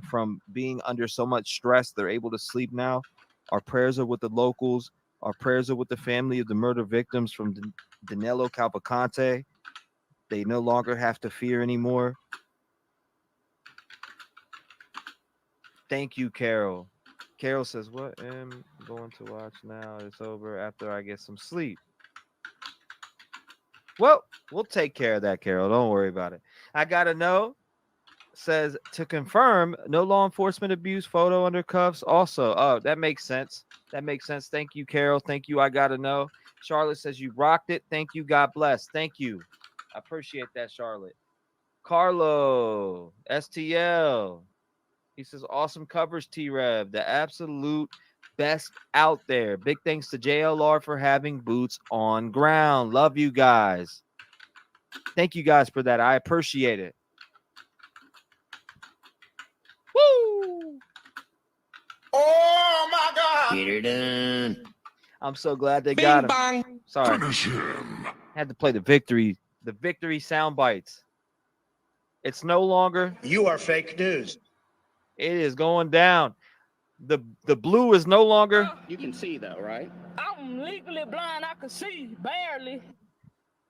from being under so much stress. They're able to sleep now. Our prayers are with the locals. Our prayers are with the family of the murder victims from Danelo Cavalcante. They no longer have to fear anymore. Thank you, Carol. Carol says, what am I going to watch now? It's over after I get some sleep. Well, we'll take care of that, Carol. Don't worry about it. I got to know. Says to confirm no law enforcement abuse photo under cuffs. Also, oh, that makes sense. That makes sense. Thank you, Carol. Thank you. I got to know. Charlotte says you rocked it. Thank you. God bless. Thank you. I appreciate that, Charlotte. Carlo, STL. He says, awesome coverage, T-Rev. The absolute best out there. Big thanks to JLR for having boots on ground. Love you guys. Thank you guys for that. I appreciate it. Woo! Oh my God! Get her done. I'm so glad they got him. Bang. Sorry. Had to play the victory sound bites. It's no longer. You are fake news. It is going down. The blue is no longer. You can see though, right? I'm legally blind. I can see barely.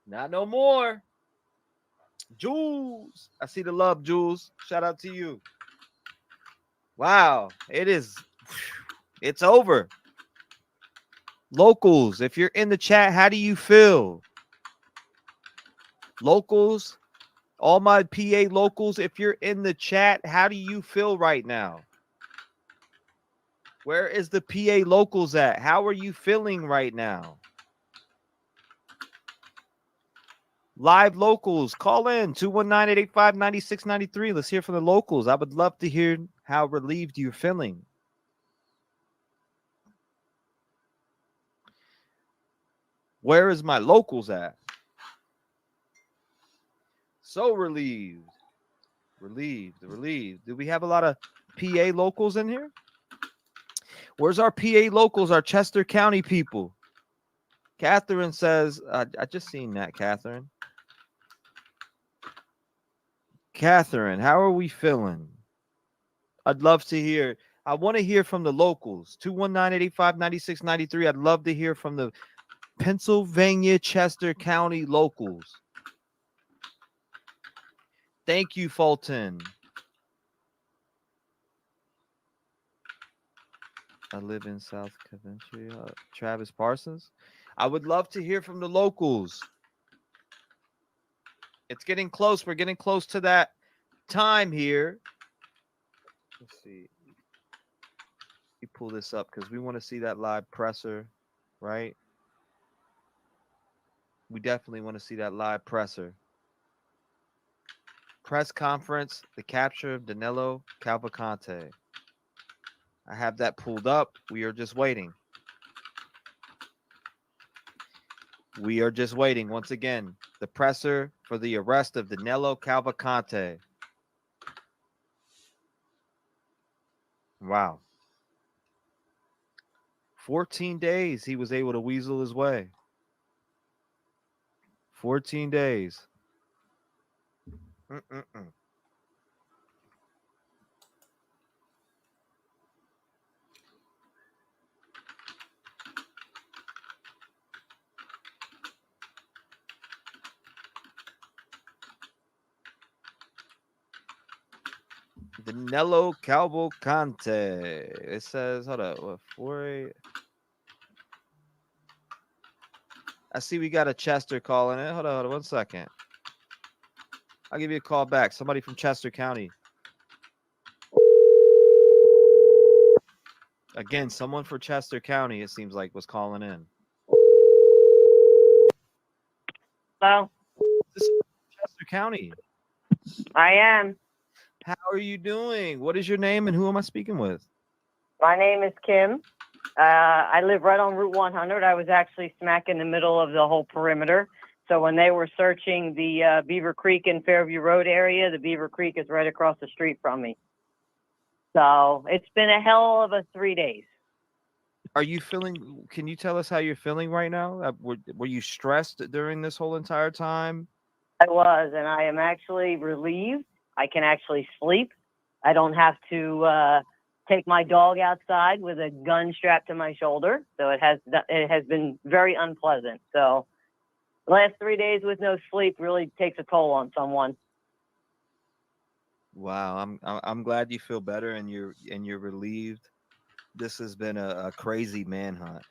Not no more. Jules. I see the love, Jules. Shout out to you. Wow. It's over. Locals, if you're in the chat, how do you feel? Locals, all my PA locals, if you're in the chat, how do you feel right now? Where is the PA locals at? How are you feeling right now? Live locals, call in 219-885-9693. Let's hear from the locals. I would love to hear how relieved you're feeling. Where is my locals at? So relieved. Relieved. Do we have a lot of PA locals in here? Where's our PA locals, our Chester County people? Catherine says, I just seen that, Catherine. Catherine, how are we feeling? I'd love to hear. I want to hear from the locals. 219-885-9693. I'd love to hear from the Pennsylvania Chester County locals. Thank you, Fulton. I live in South Coventry. Travis Parsons. I would love to hear from the locals. It's getting close. We're getting close to that time here. Let's see. You pull this up because we want to see that live presser, right? We definitely want to see that live presser. Press conference, the capture of Danelo Cavalcante. I have that pulled up. We are just waiting. We are just waiting. Once again, the presser for the arrest of Danelo Cavalcante. Wow. 14 days he was able to weasel his way. 14 days. Danelo Cavalcante. It says, hold up, what, 4-8? I see we got a Chester calling in. Hold on 1 second. I'll give you a call back. Somebody from Chester County. Again, someone for Chester County, it seems like, was calling in. Hello, This is Chester County. I am. How are you doing? What is your name and who am I speaking with? My name is Kim. I live right on Route 100. I was actually smack in the middle of the whole perimeter. So when they were searching the Beaver Creek and Fairview Road area, the Beaver Creek is right across the street from me. So it's been a hell of a 3 days. Are you feeling? Can you tell us how you're feeling right now? Were you stressed during this whole entire time? I was, and I am actually relieved. I can actually sleep. I don't have to take my dog outside with a gun strapped to my shoulder. So it has been very unpleasant. So the last 3 days with no sleep really takes a toll on someone. Wow, I'm glad you feel better and you're relieved. This has been a crazy manhunt.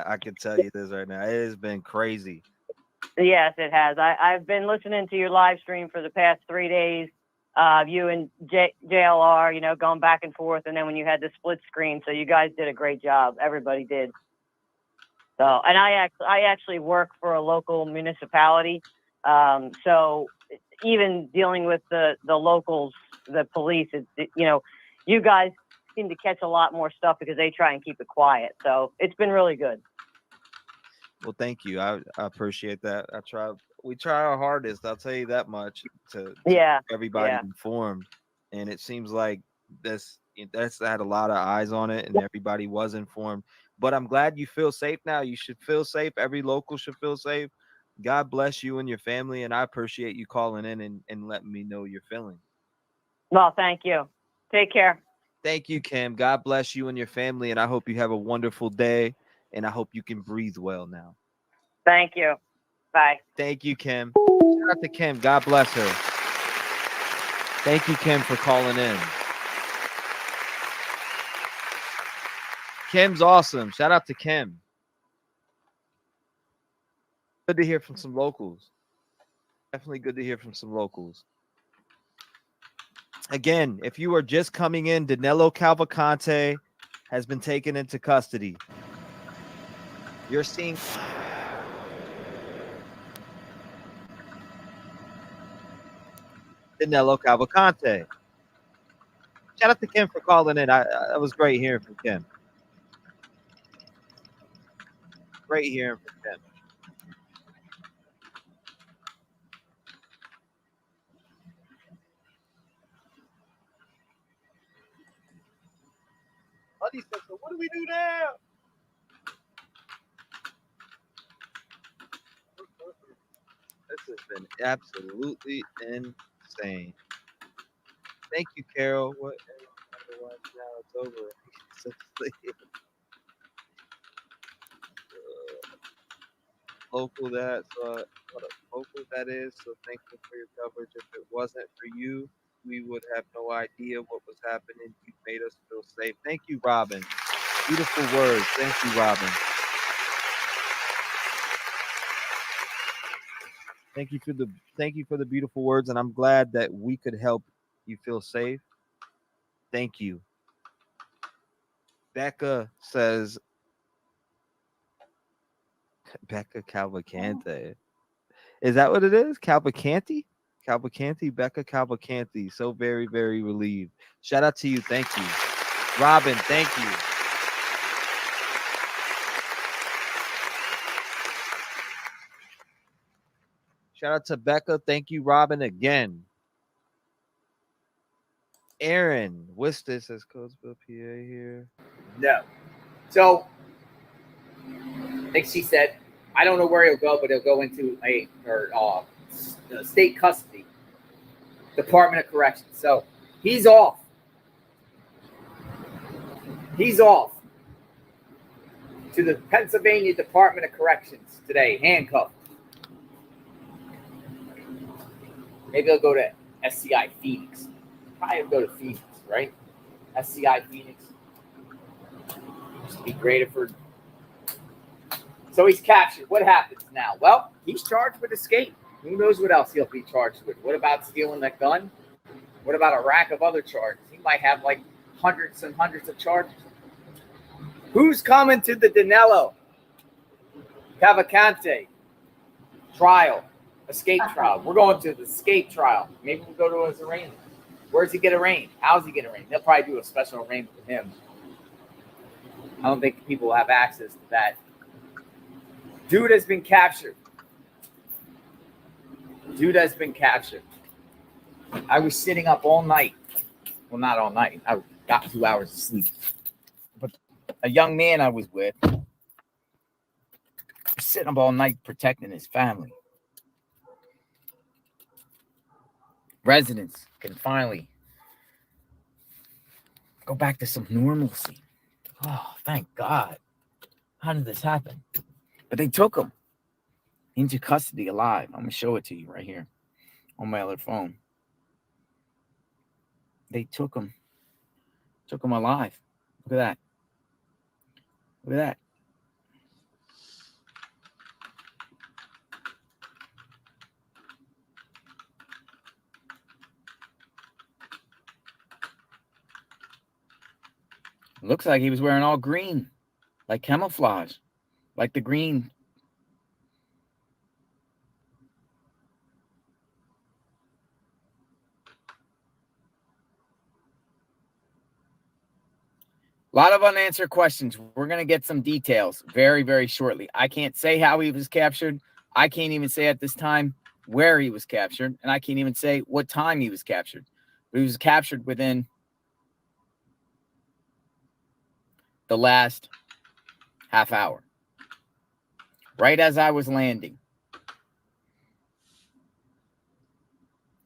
I can tell you this right now. It has been crazy. Yes, it has. I've been listening to your live stream for the past 3 days. You and JLR, you know, going back and forth, and then when you had the split screen, so you guys did a great job. Everybody did. So, and I actually work for a local municipality. So even dealing with the locals, the police, you know, you guys seem to catch a lot more stuff because they try and keep it quiet. So it's been really good. Well, thank you. I appreciate that. We try our hardest. I'll tell you that much to Yeah. keep everybody Yeah. informed. And it seems like that's had a lot of eyes on it, and everybody was informed. But I'm glad you feel safe now. You should feel safe. Every local should feel safe. God bless you and your family, and I appreciate you calling in and letting me know you're feeling. Well, thank you. Take care. Thank you, Kim. God bless you and your family, and I hope you have a wonderful day, and I hope you can breathe well now. Thank you. Bye. Thank you, Kim. Shout out to Kim. God bless her. Thank you, Kim, for calling in. Kim's awesome. Shout out to Kim. Good to hear from some locals. Definitely good to hear from some locals. Again, if you are just coming in, Danelo Cavalcante has been taken into custody. You're seeing Danelo Cavalcante. Shout out to Kim for calling in. That was great hearing from Kim. Great hearing from Kim. Buddy said, so what do we do now? This has been absolutely insane. Thank you, Carol. What? Now it's over. Local that what a local that is. So thankful for your coverage. If it wasn't for you, we would have no idea what was happening. You made us feel safe. Thank you, Robin. Beautiful words. Thank you, Robin. Thank you for the beautiful words, and I'm glad that we could help you feel safe. Thank you. Becca says Becca Cavalcante. Is that what it is? Cavalcante? Cavalcante, Becca Cavalcante. So very, very relieved. Shout out to you. Thank you. Robin, thank you. Shout out to Becca. Thank you, Robin, again. Aaron, what's this? Says Codesville, PA here. No. So, like she said, I don't know where he'll go, but he'll go into state custody, Department of Corrections. So he's off. He's off to the Pennsylvania Department of Corrections today, handcuffed. Maybe he'll go to SCI Phoenix. Probably he'll go to Phoenix, right? SCI Phoenix. Just be great for. So he's captured. What happens now? Well, he's charged with escape. Who knows what else he'll be charged with? What about stealing that gun? What about a rack of other charges? He might have like hundreds and hundreds of charges. Who's coming to the Danelo Cavalcante trial Escape trial. We're going to the escape trial. Maybe we'll go to his arraignment. Where's he get arraigned? How's he get arraigned? They'll probably do a special arraignment with him. I don't think people will have access to that. Dude has been captured. Dude has been captured. I was sitting up all night. Well, not all night. I got 2 hours of sleep. But a young man I was with was sitting up all night protecting his family. Residents can finally go back to some normalcy. Oh, thank God. How did this happen? But they took him into custody alive. I'm going to show it to you right here on my other phone. They took him alive. Look at that. Look at that. Looks like he was wearing all green, like camouflage, like the green. A lot of unanswered questions. We're going to get some details very, very shortly. I can't say how he was captured. I can't even say at this time where he was captured. And I can't even say what time he was captured. But he was captured within the last half hour. Right as I was landing.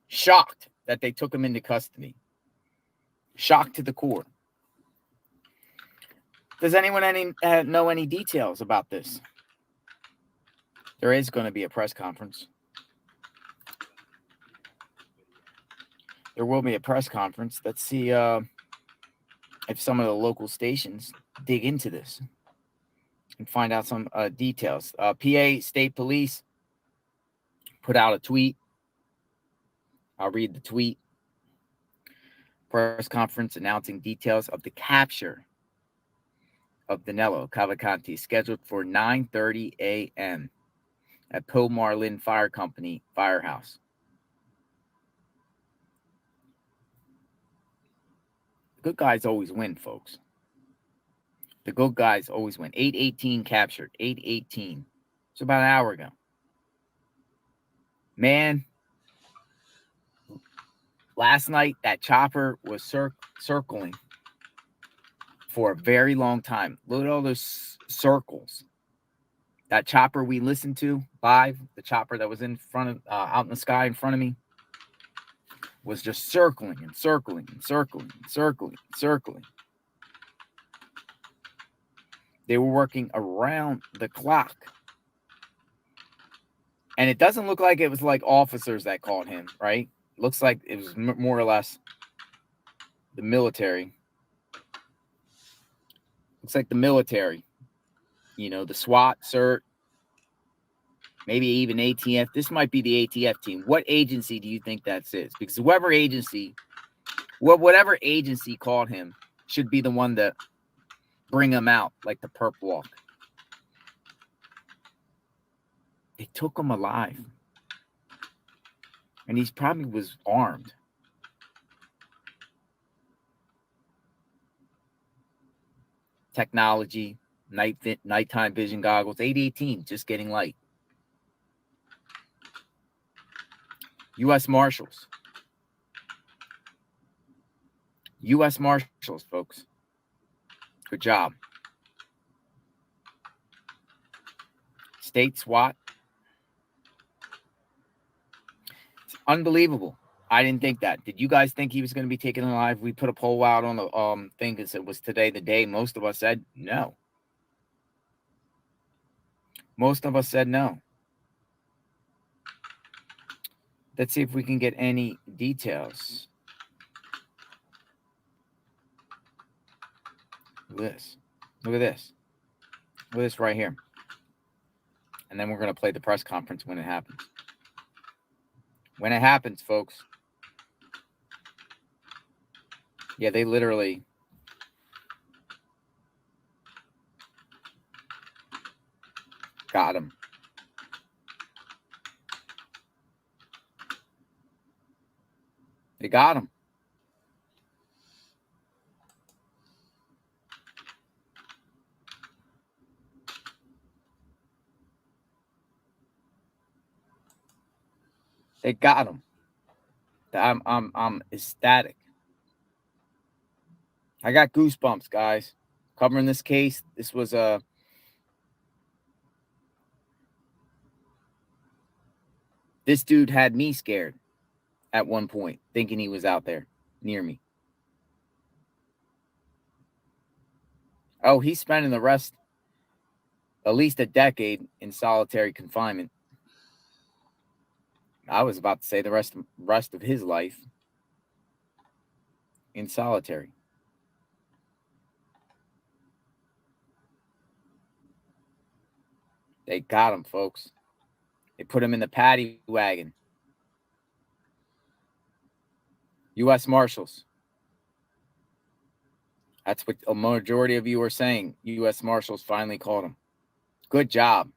Shocked that they took him into custody. Shocked to the core. Does anyone know any details about this? There is going to be a press conference. There will be a press conference. Let's see if some of the local stations dig into this and find out some details. PA State Police put out a tweet. I'll read the tweet. Press conference announcing details of the capture of Danelo Cavalcante scheduled for 9:30 a.m. at Marlin Fire Company Firehouse. The good guys always win, folks. The good guys always win. 8:18 captured. 8:18. It's about an hour ago. Man, last night that chopper was circling for a very long time. Look at all those circles. That chopper we listened to live, the chopper that was in front of, out in the sky in front of me, was just circling and circling and circling and circling and circling. They were working around the clock. And it doesn't look like it was like officers that called him, right? Looks like it was more or less the military. Looks like the military. You know, the SWAT, CERT, maybe even ATF. This might be the ATF team. What agency do you think that is? Because whatever agency called him should be the one to bring him out, like the perp walk. They took him alive. And he probably was armed. Technology, nighttime vision goggles, 818, just getting light. U.S. Marshals. U.S. Marshals, folks. Good job. State SWAT. It's unbelievable. I didn't think that. Did you guys think he was going to be taken alive? We put a poll out on the thing because it was today the day. Most of us said no. Most of us said no. Let's see if we can get any details. Look at this. Look at this. Look at this right here. And then we're going to play the press conference when it happens. When it happens, folks. Yeah, they literally got him. They got him. They got him. I'm ecstatic. I got goosebumps, guys. Covering this case. This was this dude had me scared at one point, thinking he was out there near me. Oh, he's spending the rest, at least a decade, in solitary confinement. I was about to say the rest of his life in solitary. They got him, folks. They put him in the paddy wagon. U.S. Marshals. That's what a majority of you are saying. U.S. Marshals finally caught him. Good job.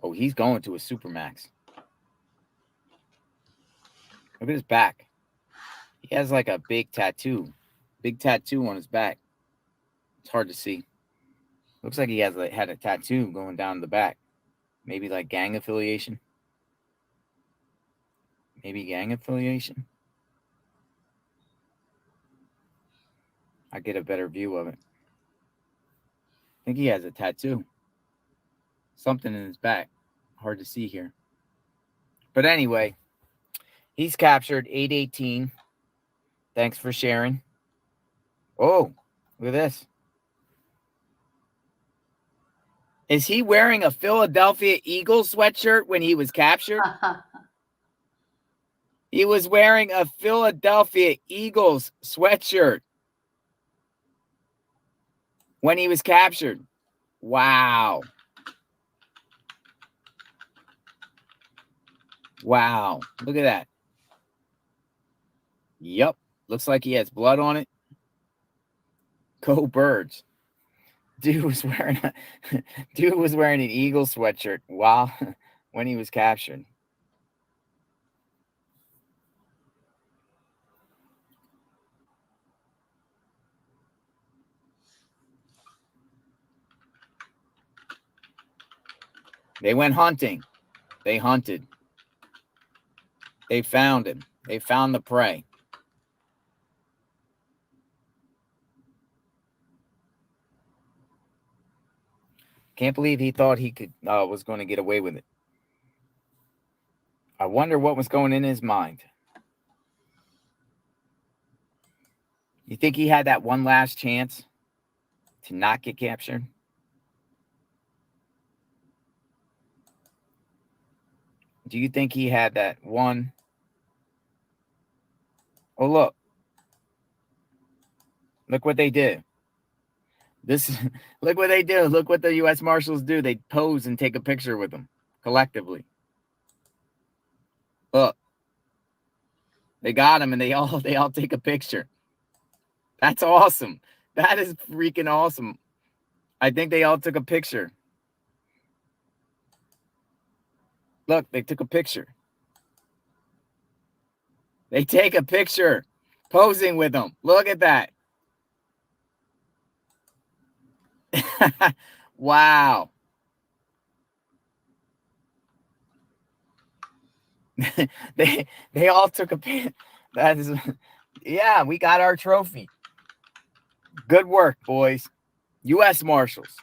Oh, he's going to a supermax. Look at his back. He has like a big tattoo. Big tattoo on his back. It's hard to see. Looks like he had a tattoo going down the back. Maybe like gang affiliation. Maybe gang affiliation. I get a better view of it. I think he has a tattoo. Something in his back. Hard to see here. But anyway, he's captured 818. Thanks for sharing. Oh, look at this. Is he wearing a Philadelphia Eagles sweatshirt when he was captured? He was wearing a Philadelphia Eagles sweatshirt when he was captured. Wow. Wow. Look at that. Yep. Looks like he has blood on it. Go Birds. Dude was wearing an Eagles sweatshirt while when he was captured. They went hunting. They hunted. They found him. They found the prey. Can't believe he thought he could was going to get away with it. I wonder what was going in his mind. You think he had that one last chance to not get captured? Do you think he had that one? Oh, look. Look what they did. Look what they do. Look what the U.S. Marshals do. They pose and take a picture with them collectively. Look. They got him and they all take a picture. That's awesome. That is freaking awesome. I think they all took a picture. Look, they took a picture. They take a picture posing with them. Look at that. Wow. they all took a picture. That is, yeah, we got our trophy. Good work, boys. U.S. Marshals.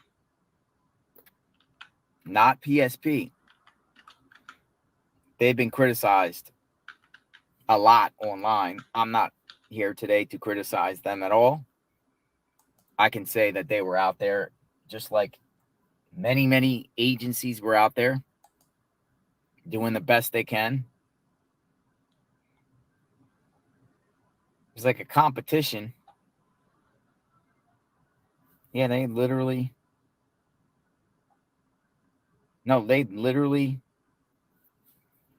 Not PSP. They've been criticized a lot online. I'm not here today to criticize them at all. I can say that they were out there just like many, many agencies were out there doing the best they can. It's like a competition. Yeah, they literally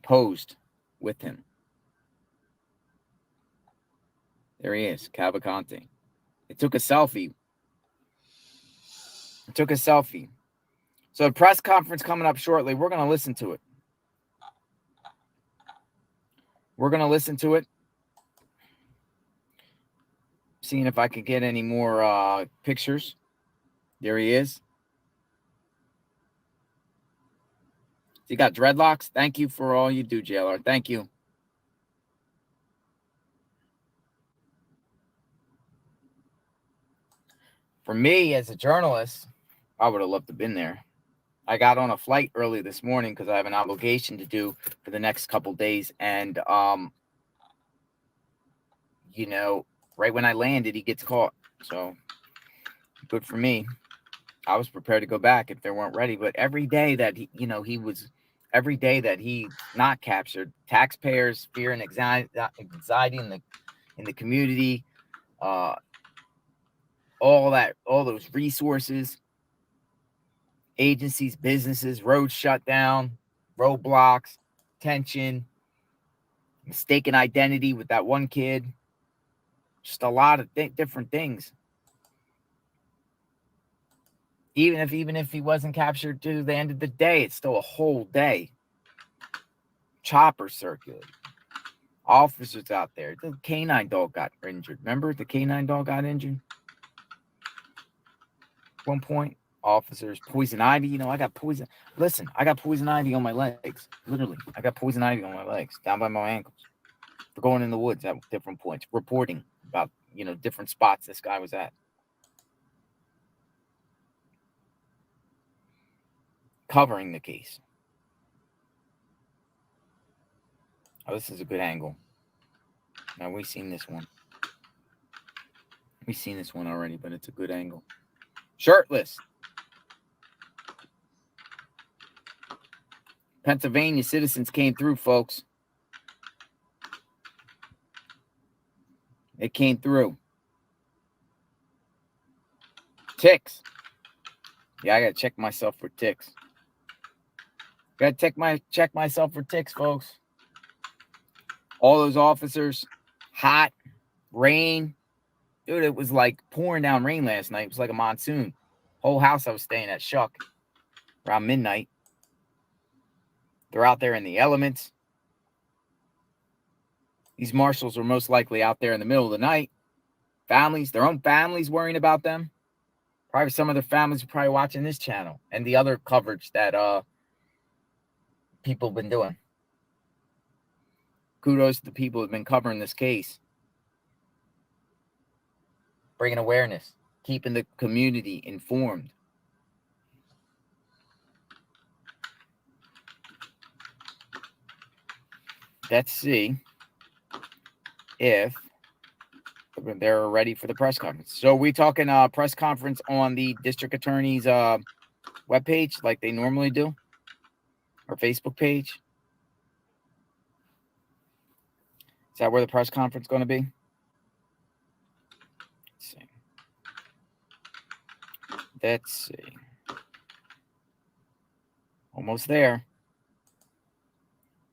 posed with him. There he is, Cavalcante. It took a selfie. So a press conference coming up shortly. We're going to listen to it. we're going to listen to it. Seeing if I could get any more pictures. There he is. You got dreadlocks? Thank you for all you do, JLR. Thank you. For me, as a journalist, I would have loved to have been there. I got on a flight early this morning because I have an obligation to do for the next couple days. And, you know, right when I landed, he gets caught. So good for me. I was prepared to go back if they weren't ready. But every day that every day that he not captured, taxpayers fear and anxiety in the community, all those resources, agencies, businesses, roads shut down, roadblocks, tension, mistaken identity with that one kid, just a lot of different things. Even if he wasn't captured to the end of the day, it's still a whole day. Chopper circulating. Officers out there. The canine dog got injured. Remember the canine dog got injured? At one point, officers, poison ivy. You know, I got poison. Listen, I got poison ivy on my legs. Literally, I got poison ivy on my legs, down by my ankles. We're going in the woods at different points, reporting about, you know, different spots this guy was at. Covering the case. Oh, this is a good angle. Now, we've seen this one. We've seen this one already, but it's a good angle. Shirtless. Pennsylvania citizens came through, folks. It came through. Ticks. Yeah, I got to check myself for ticks. Got to check myself for ticks, folks. All those officers, hot, rain. Dude, it was like pouring down rain last night. It was like a monsoon. Whole house I was staying at shook around midnight. They're out there in the elements. These marshals were most likely out there in the middle of the night. Families, their own families worrying about them. Probably some of their families are probably watching this channel and the other coverage that people have been doing. Kudos to the people who have been covering this case. Bringing awareness, keeping the community informed. Let's see if they're ready for the press conference. So we talking press conference on the district attorney's webpage like they normally do? Or Facebook page? Is that where the press conference is going to be? Let's see. Almost there.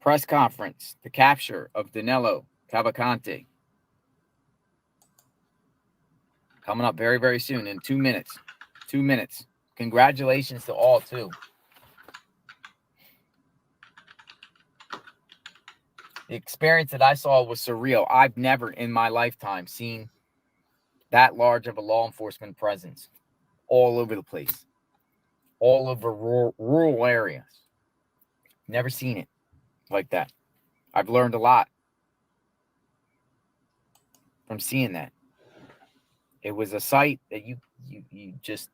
Press conference. The capture of Danelo Cavalcante. Coming up very, very soon in 2 minutes. 2 minutes. Congratulations to all, too. The experience that I saw was surreal. I've never in my lifetime seen that large of a law enforcement presence all over the place, all over rural areas. Never seen it like that. I've learned a lot from seeing that. It was a sight that you just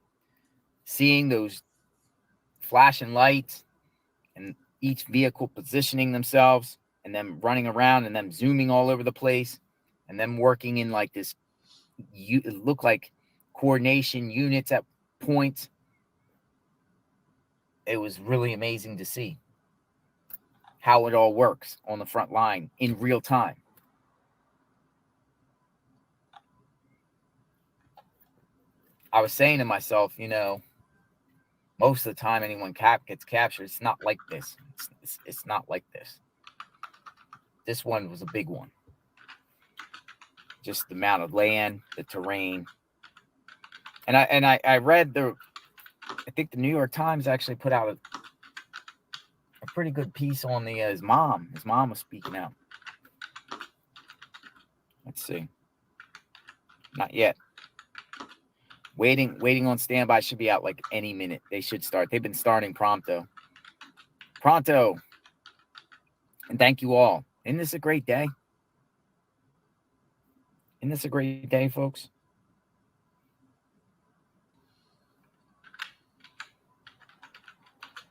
seeing those flashing lights and each vehicle positioning themselves and them running around and them zooming all over the place and them working in like this, it looked like coordination units at points. It was really amazing to see how it all works on the front line in real time. I was saying to myself, you know, most of the time anyone gets captured, it's not like this. It's not like this. This one was a big one. Just the amount of land, the terrain. And I read I think the New York Times actually put out a pretty good piece on his mom. His mom was speaking out. Let's see. Not yet. Waiting on standby. Should be out like any minute. They should start. They've been starting pronto. Pronto. And thank you all. Isn't this a great day? Isn't this a great day, folks?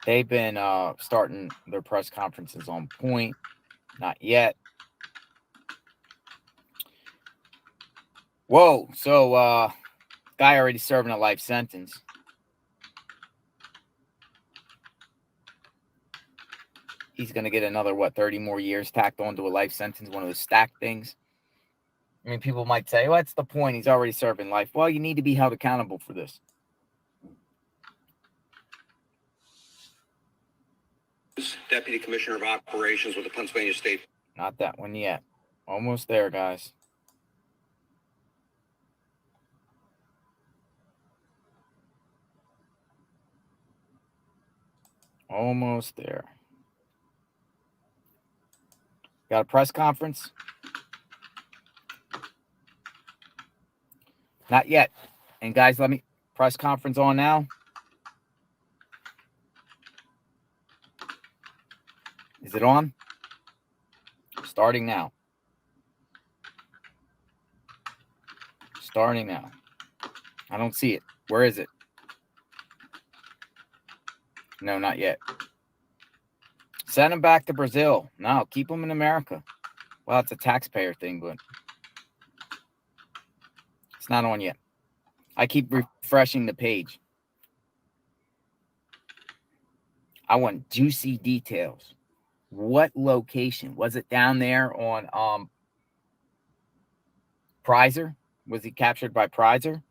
They've been starting their press conferences on point. Not yet. Whoa. So, guy already serving a life sentence. He's going to get another, 30 more years tacked onto a life sentence, one of those stacked things. I mean, people might say, what's the point? He's already serving life. Well, you need to be held accountable for this. Deputy Commissioner of Operations with the Pennsylvania State. Not that one yet. Almost there, guys. Almost there. Got a press conference? Not yet. And guys, let me press conference on now. Is it on? Starting now. Starting now. I don't see it. Where is it? No, not yet. Send them back to Brazil. No, keep them in America. Well, it's a taxpayer thing, but it's not on yet. I keep refreshing the page. I want juicy details. What location? Was it down there on Prizer? Was he captured by Prizer?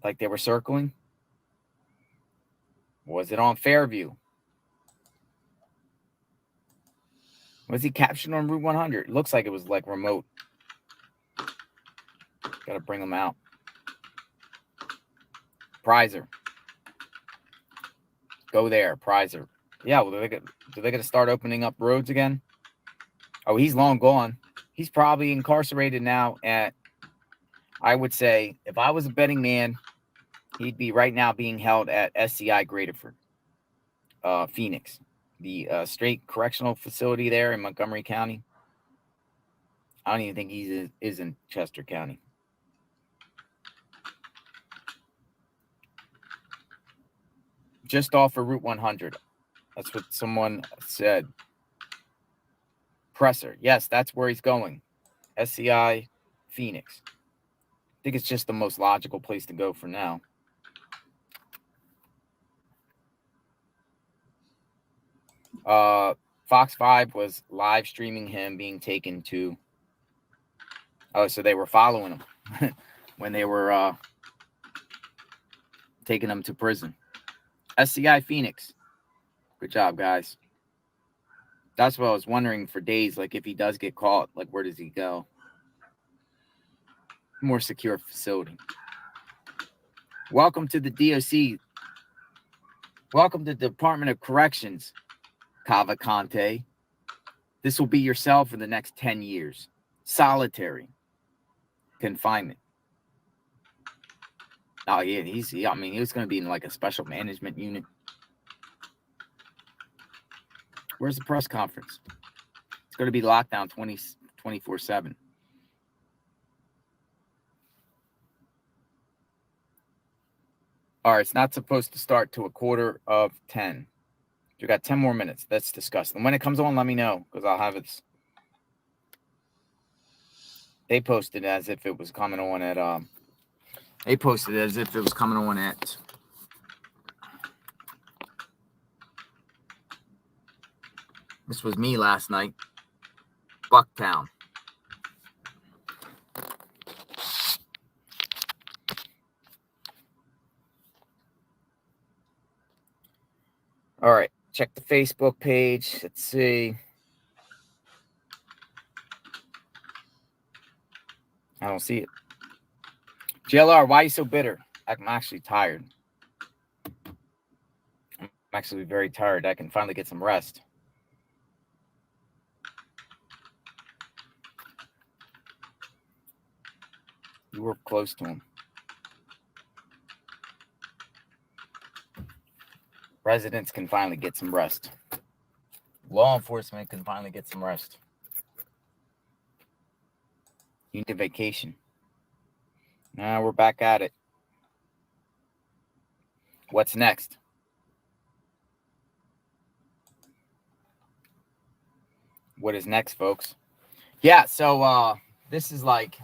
Like they were circling? Was it on Fairview? Was he captured on Route 100? It looks like it was like remote. Got to bring him out. Prizer. Go there, Prizer. Yeah, well, do they got to start opening up roads again? Oh, he's long gone. He's probably incarcerated now at, I would say, if I was a betting man, he'd be right now being held at SCI Graterford, Phoenix, the state correctional facility there in Montgomery County. I don't even think he is in Chester County. Just off of Route 100. That's what someone said. Presser. Yes, that's where he's going. SCI Phoenix. I think it's just the most logical place to go for now. Fox 5 was live streaming him being taken to. Oh, so they were following him when they were taking him to prison. SCI Phoenix. Good job, guys. That's what I was wondering for days. Like, if he does get caught, like, where does he go? More secure facility. Welcome to the DOC. Welcome to the Department of Corrections, Cavalcante. This will be your cell for the next 10 years. Solitary confinement. Oh, yeah, he was going to be in like a special management unit. Where's the press conference? It's going to be locked down 24/7. All right, it's not supposed to start till 9:45. You got 10 more minutes. Let's discuss them. When it comes on, let me know, because I'll have it. They posted as if it was coming on at They posted it as if it was coming on at This was me last night. Bucktown. All right. Check the Facebook page. Let's see. I don't see it. JLR, why are you so bitter? I'm actually tired. I'm actually very tired. I can finally get some rest. You were close to him. Residents can finally get some rest. Law enforcement can finally get some rest. You need a vacation. Now we're back at it. What's next? What is next, folks? Yeah, so this is like,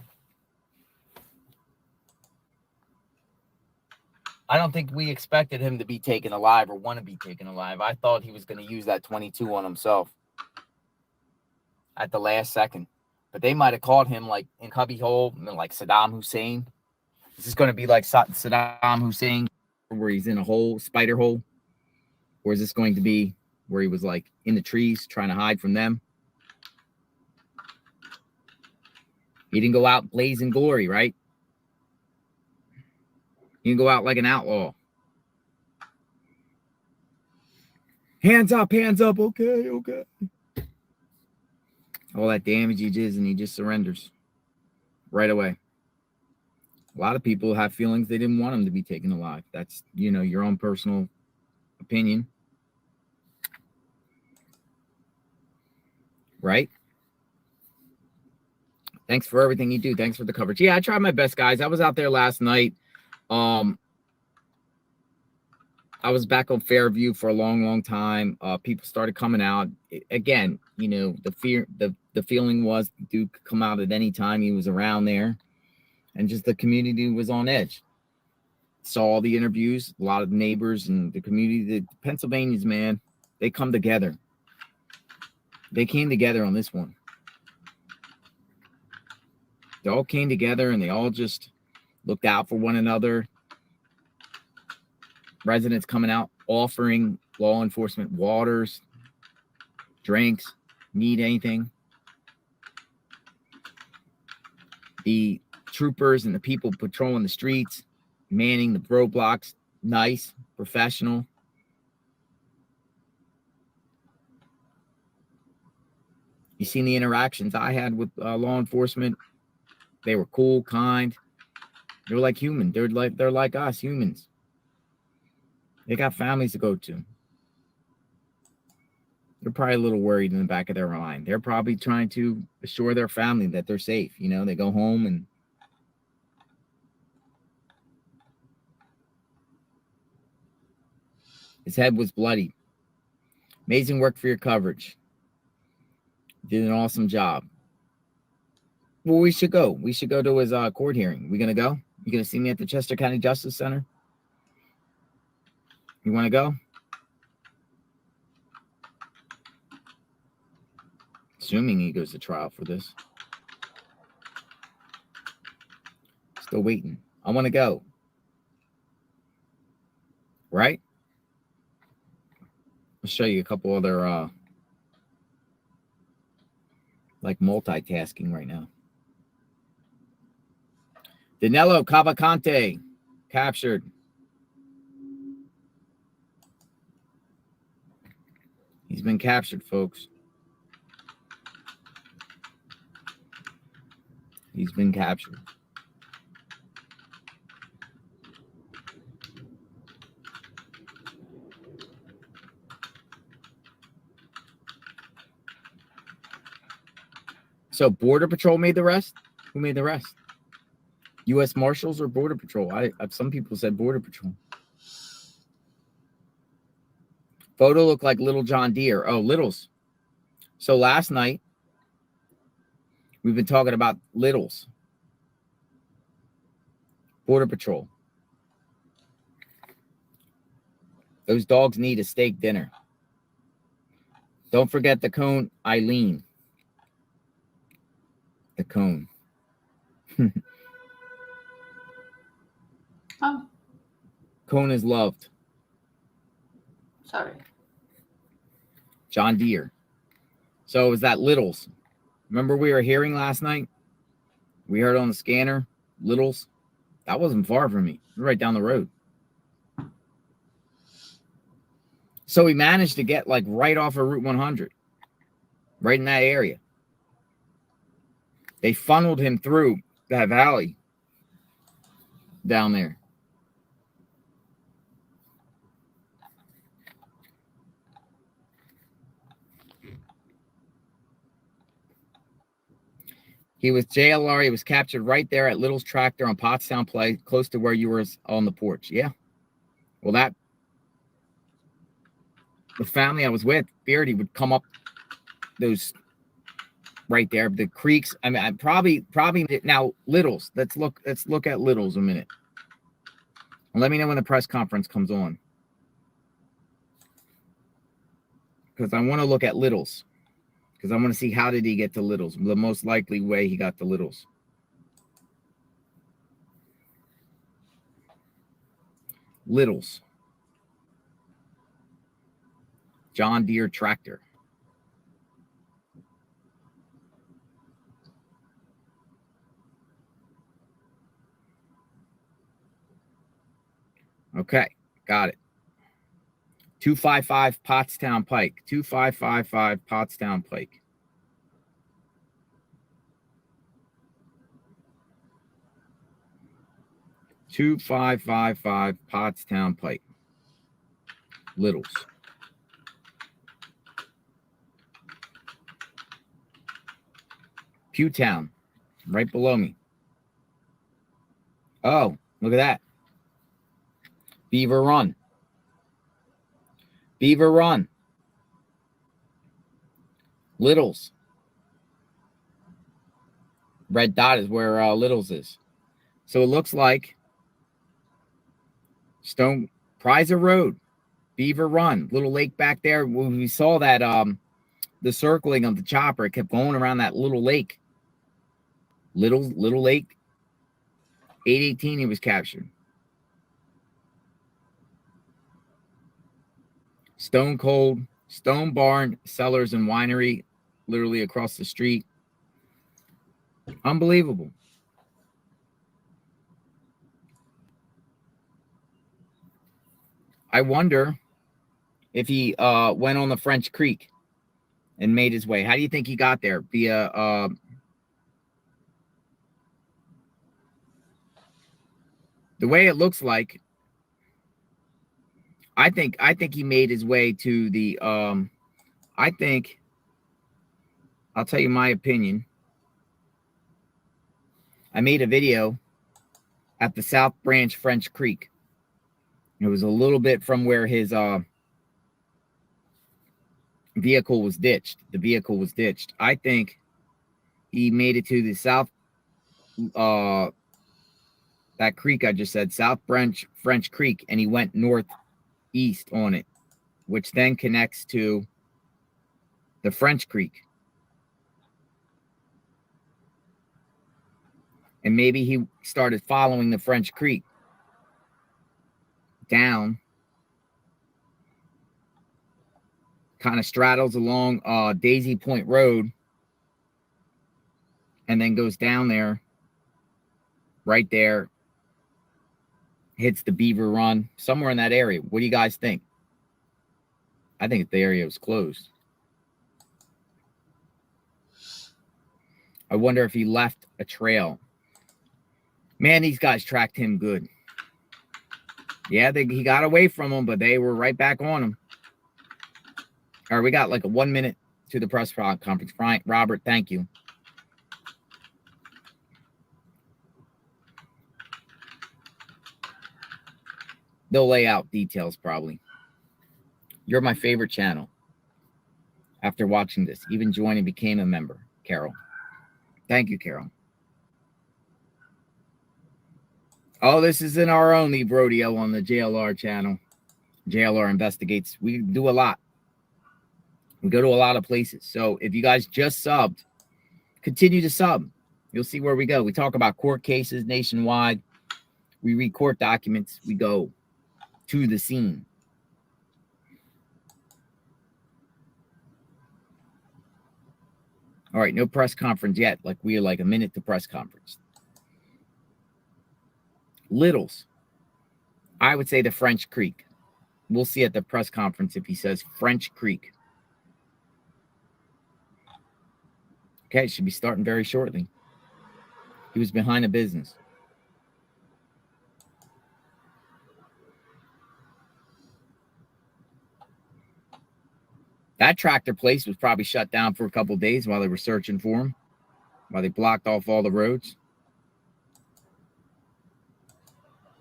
I don't think we expected him to be taken alive or want to be taken alive. I thought he was going to use that 22 on himself at the last second. But they might have caught him like in cubbyhole, like Saddam Hussein. Is this going to be like Saddam Hussein, where he's in a hole, spider hole? Or is this going to be where he was like in the trees trying to hide from them? He didn't go out blazing glory, right? He didn't go out like an outlaw. Hands up, okay, okay. All that damage he did, and he just surrenders right away. A lot of people have feelings they didn't want him to be taken alive. That's, you know, your own personal opinion. Right? Thanks for everything you do. Thanks for the coverage. Yeah, I tried my best, guys. I was out there last night. I was back on Fairview for a long time. People started coming out. Again, you know, the feeling was the dude could come out at any time he was around there. And just the community was on edge. Saw all the interviews, a lot of neighbors and the community. The Pennsylvanians, man, they come together. They came together on this one. They all came together and they all just looked out for one another. Residents coming out offering law enforcement waters, drinks, need anything. The troopers and the people patrolling the streets, manning the roadblocks, nice, professional. You seen the interactions I had with law enforcement. They were cool, kind. They're like human. They're like us, humans. They got families to go to. They're probably a little worried in the back of their mind. They're probably trying to assure their family that they're safe. You know, they go home and his head was bloody. Amazing work for your coverage. Did an awesome job. Well, we should go. We should go to his court hearing. We gonna go? You gonna see me at the Chester County Justice Center? You want to go? Assuming he goes to trial for this. Still waiting. I want to go. Right? I'll show you a couple other like multitasking right now. Danelo Cavalcante captured. He's been captured, folks. He's been captured. So Border Patrol made the arrest? Who made the arrest? U.S. Marshals or Border Patrol? Some people said Border Patrol. Photo looked like Little John Deere. Oh, Littles. So last night, we've been talking about Littles. Border Patrol. Those dogs need a steak dinner. Don't forget the cone, Eileen. The cone. Oh, Cone is loved. sorry. John Deere. So is that Littles? Remember we were hearing last night? We heard on the scanner, Littles. That wasn't far from me. Right down the road. So he managed to get like right off of Route 100. Right in that area. They funneled him through that valley down there. He was JLR. He was captured right there at Little's tractor on Pottstown Place, close to where you were on the porch. Yeah. Well, the family I was with, Beardy, would come up those right there, the creeks. I mean, I probably now Little's. Let's look at Little's a minute. And let me know when the press conference comes on, because I want to look at Little's, because I want to see how did he get to Little's. The most likely way he got to Little's. Little's. John Deere tractor. Okay, got it. 255 Pottstown Pike. 2555 Pottstown Pike. $2,555 Pottstown Pike. Little's. Pewtown, right below me. Oh, look at that. Beaver Run. Beaver Run. Little's. Red dot is where Little's is. So it looks like Stone Prizer Road, Beaver Run, little lake back there. When we saw that the circling of the chopper, it kept going around that little lake. Little lake. 818 he was captured. Stone Cold, Stone Barn, Cellars and Winery, literally across the street. Unbelievable. I wonder if he went on the French Creek and made his way. How do you think he got there? Via the way it looks like, I think he made his way to the I think, I'll tell you my opinion. I made a video at the South Branch French Creek. It was a little bit from where his vehicle was ditched. The vehicle was ditched. I think he made it to the South that creek I just said, South Branch French Creek, and he went northeast on it, which then connects to the French Creek. And maybe he started following the French Creek down, kind of straddles along Daisy Point Road, and then goes down there, right there, hits the Beaver Run, somewhere in that area. What do you guys think? I think the area was closed. I wonder if he left a trail. Man, these guys tracked him good. Yeah, he got away from them, but they were right back on him. All right, we got like a 1 minute to the press conference. Frank, Robert, thank you. They'll lay out details probably. You're my favorite channel. After watching this, even joined and became a member, Carol. Thank you, Carol. Oh, this is in our only rodeo on the JLR channel. JLR Investigates. We do a lot. We go to a lot of places. So if you guys just subbed, continue to sub. You'll see where we go. We talk about court cases nationwide. We read court documents. We go to the scene. All right, no press conference yet. Like we are like a minute to press conference. Little's. I would say the French Creek. We'll see at the press conference if he says French Creek. Okay, should be starting very shortly. He was behind a business. That tractor place was probably shut down for a couple of days while they were searching for him, while they blocked off all the roads.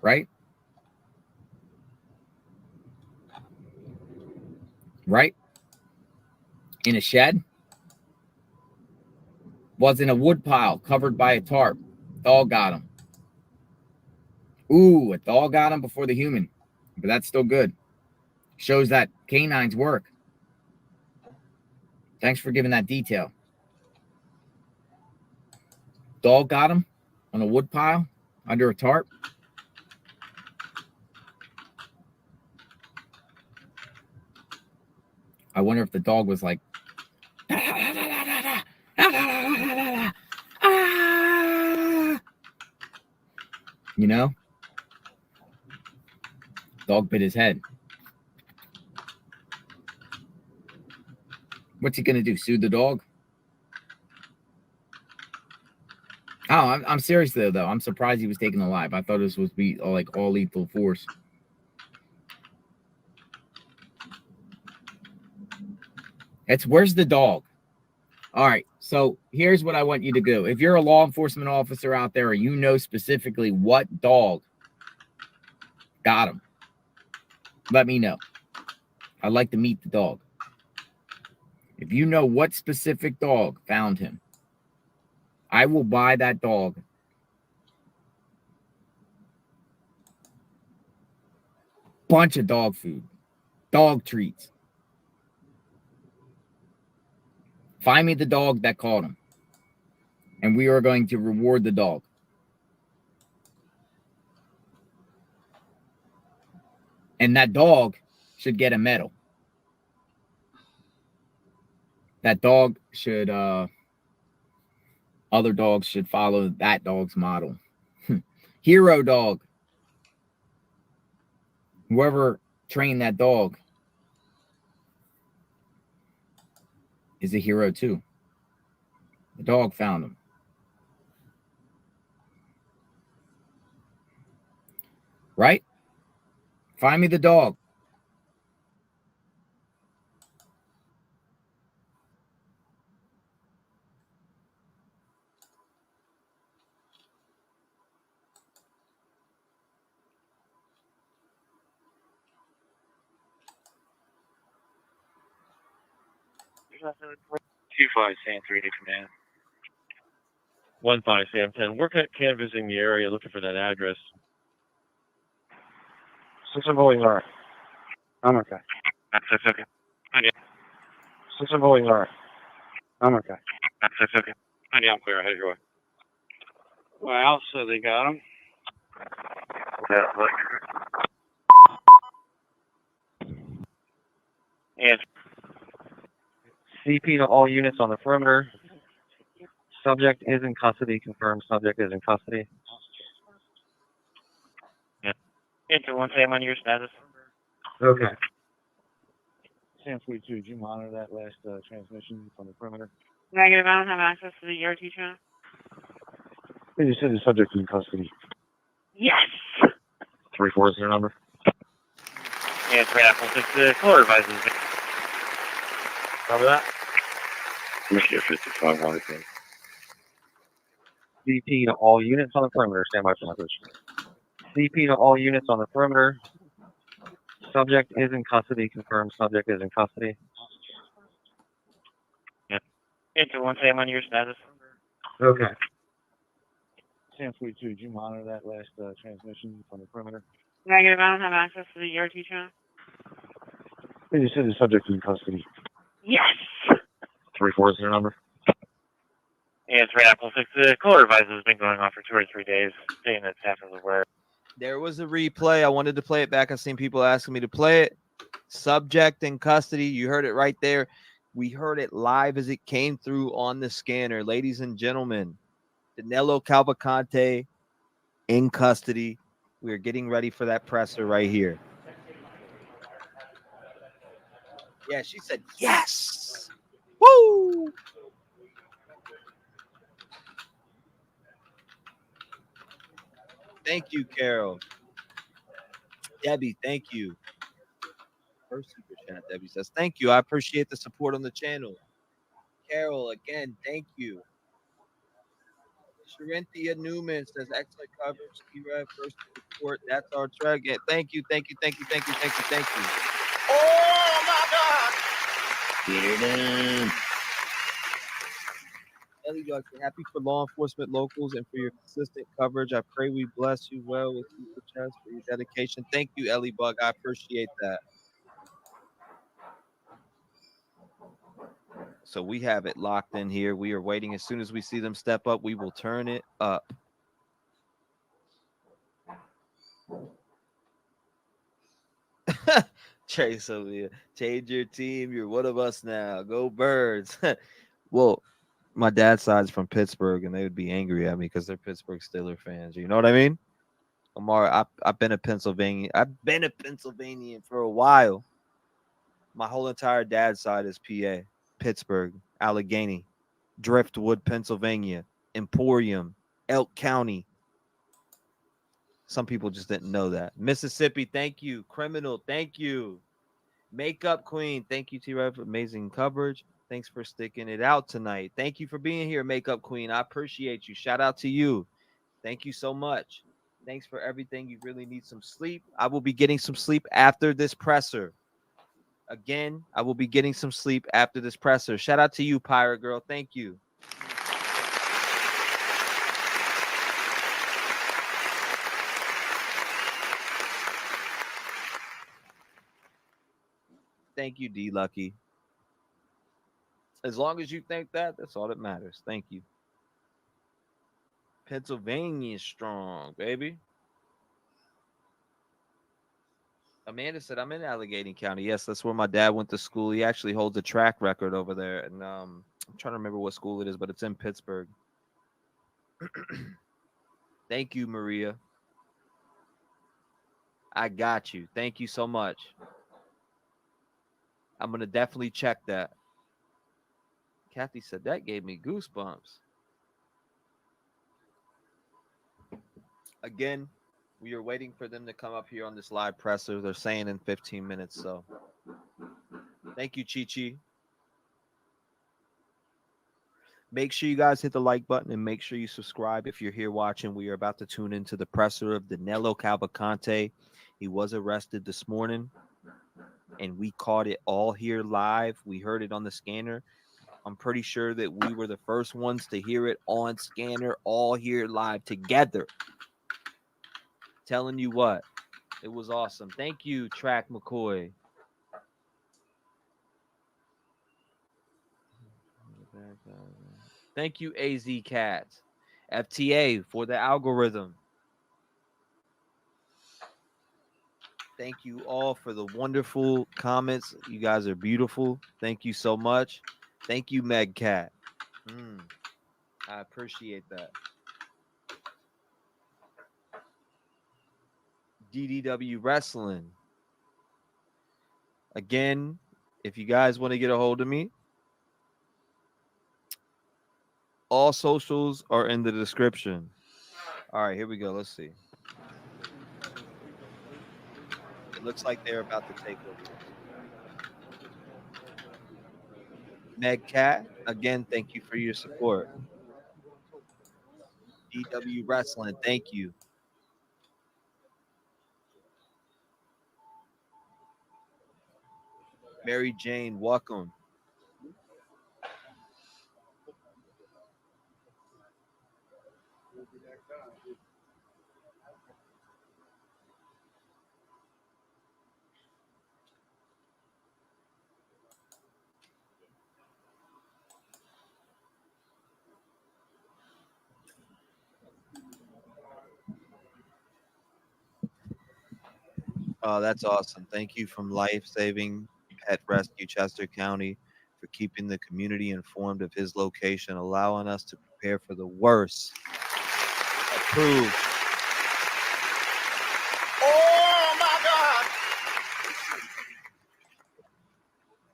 Right? Right? In a shed. Was in a wood pile covered by a tarp. Dog got him. Ooh, a dog got him before the human. But that's still good. Shows that canines work. Thanks for giving that detail. Dog got him on a wood pile under a tarp. I wonder if the dog was like, you know? Dog bit his head. What's he gonna do? Sue the dog? Oh, I'm serious though. I'm surprised he was taken alive. I thought this was be like all lethal force. Where's the dog? All right. So here's what I want you to do. If you're a law enforcement officer out there, or you know specifically what dog got him, let me know. I'd like to meet the dog. If you know what specific dog found him, I will buy that dog bunch of dog food, dog treats. Find me the dog that caught him, and we are going to reward the dog. And that dog should get a medal. That dog should, other dogs should follow that dog's model. Hero dog. Whoever trained that dog is a hero too. The dog found him. Right? Find me the dog. Two five Sam 3 to command. 1-5 Sam 10. We're canvassing the area looking for that address. System holding R. I'm okay. That's okay. System holding R. I'm okay. That's okay. Yeah, I'm clear. I headed your way. Well, so they got him. Yeah, look. And CP to all units on the perimeter. Subject is in custody. Confirmed. Subject is in custody. Yeah. Enter 1 Sam on your status. Okay. Sam 42, did you monitor that last transmission from the perimeter? Negative. I don't have access to the ERT channel. You said the subject is in custody. Yes. 3-4 is your number. And 3 Apple 6. The caller advises me. Cover that. Michigan 55 1 again. CP to all units on the perimeter. Stand by for message. CP to all units on the perimeter. Subject is in custody. Confirmed. Subject is in custody. Yeah. Enter 1 Sam on your status. Okay. Sam 42, did you monitor that last transmission from the perimeter? Negative. I don't have access to the ERT channel. You said the subject is in custody. Yes. 3-4 is your number. And 3 Apple 6. The caller advice has been going on for 2 or 3 days, saying that staff is aware. There was a replay. I wanted to play it back. I've seen people asking me to play it. Subject in custody. You heard it right there. We heard it live as it came through on the scanner. Ladies and gentlemen, Danelo Cavalcante in custody. We are getting ready for that presser right here. Yeah, she said yes. Woo! Thank you, Carol. Debbie, thank you. First super chat, Debbie says, thank you. I appreciate the support on the channel. Carol, again, thank you. Sharinthia Newman says, excellent coverage. T-Rev, first support. That's our track. Yeah, thank you. Thank you. Oh my God! Get her done. Ellie Buck, happy for law enforcement locals and for your consistent coverage. I pray we bless you well with super chats for your dedication. Thank you, Ellie Bug. I appreciate that. So we have it locked in here. We are waiting. As soon as we see them step up, we will turn it up. Chase over here. Change your team. You're one of us now. Go Birds. Well, my dad's side's from Pittsburgh, and they would be angry at me because they're Pittsburgh Steelers fans. You know what I mean? Omar, I've been a Pennsylvania. I've been a Pennsylvanian for a while. My whole entire dad's side is PA, Pittsburgh, Allegheny, Driftwood, Pennsylvania, Emporium, Elk County. Some people just didn't know that. Mississippi, thank you. Criminal, thank you. Makeup Queen, thank you, T-Rev, for amazing coverage. Thanks for sticking it out tonight. Thank you for being here, Makeup Queen. I appreciate you. Shout out to you. Thank you so much. Thanks for everything. You really need some sleep. I will be getting some sleep after this presser. Again, I will be getting some sleep after this presser. Shout out to you, Pirate Girl. Thank you. Thank you, D Lucky. As long as you think that, that's all that matters. Thank you. Pennsylvania is strong, baby. Amanda said, I'm in Allegheny County. Yes, that's where my dad went to school. He actually holds a track record over there. And I'm trying to remember what school it is, but it's in Pittsburgh. Thank you, Maria. I got you. Thank you so much. I'm going to definitely check that. Kathy said, that gave me goosebumps. Again, we are waiting for them to come up here on this live presser. They're saying in 15 minutes. So thank you, Chi-Chi. Make sure you guys hit the like button and make sure you subscribe if you're here watching. We are about to tune into the presser of Danelo Cavalcante. He was arrested this morning, and we caught it all here live. We heard it on the scanner. I'm pretty sure that we were the first ones to hear it on scanner, all here live together. Telling you what, it was awesome. Thank you, Track McCoy. Thank you, AZ Cats. FTA for the algorithm. Thank you all for the wonderful comments. You guys are beautiful. Thank you so much. Thank you, Meg Cat. I appreciate that. DDW Wrestling. Again, if you guys want to get a hold of me, all socials are in the description. All right, here we go. Let's see. It looks like they're about to take over. Meg Cat, again, thank you for your support. DW Wrestling, thank you. Mary Jane, welcome. Oh, that's awesome. Thank you from Life Saving Pet Rescue Chester County for keeping the community informed of his location, allowing us to prepare for the worst. Approved. Oh my God!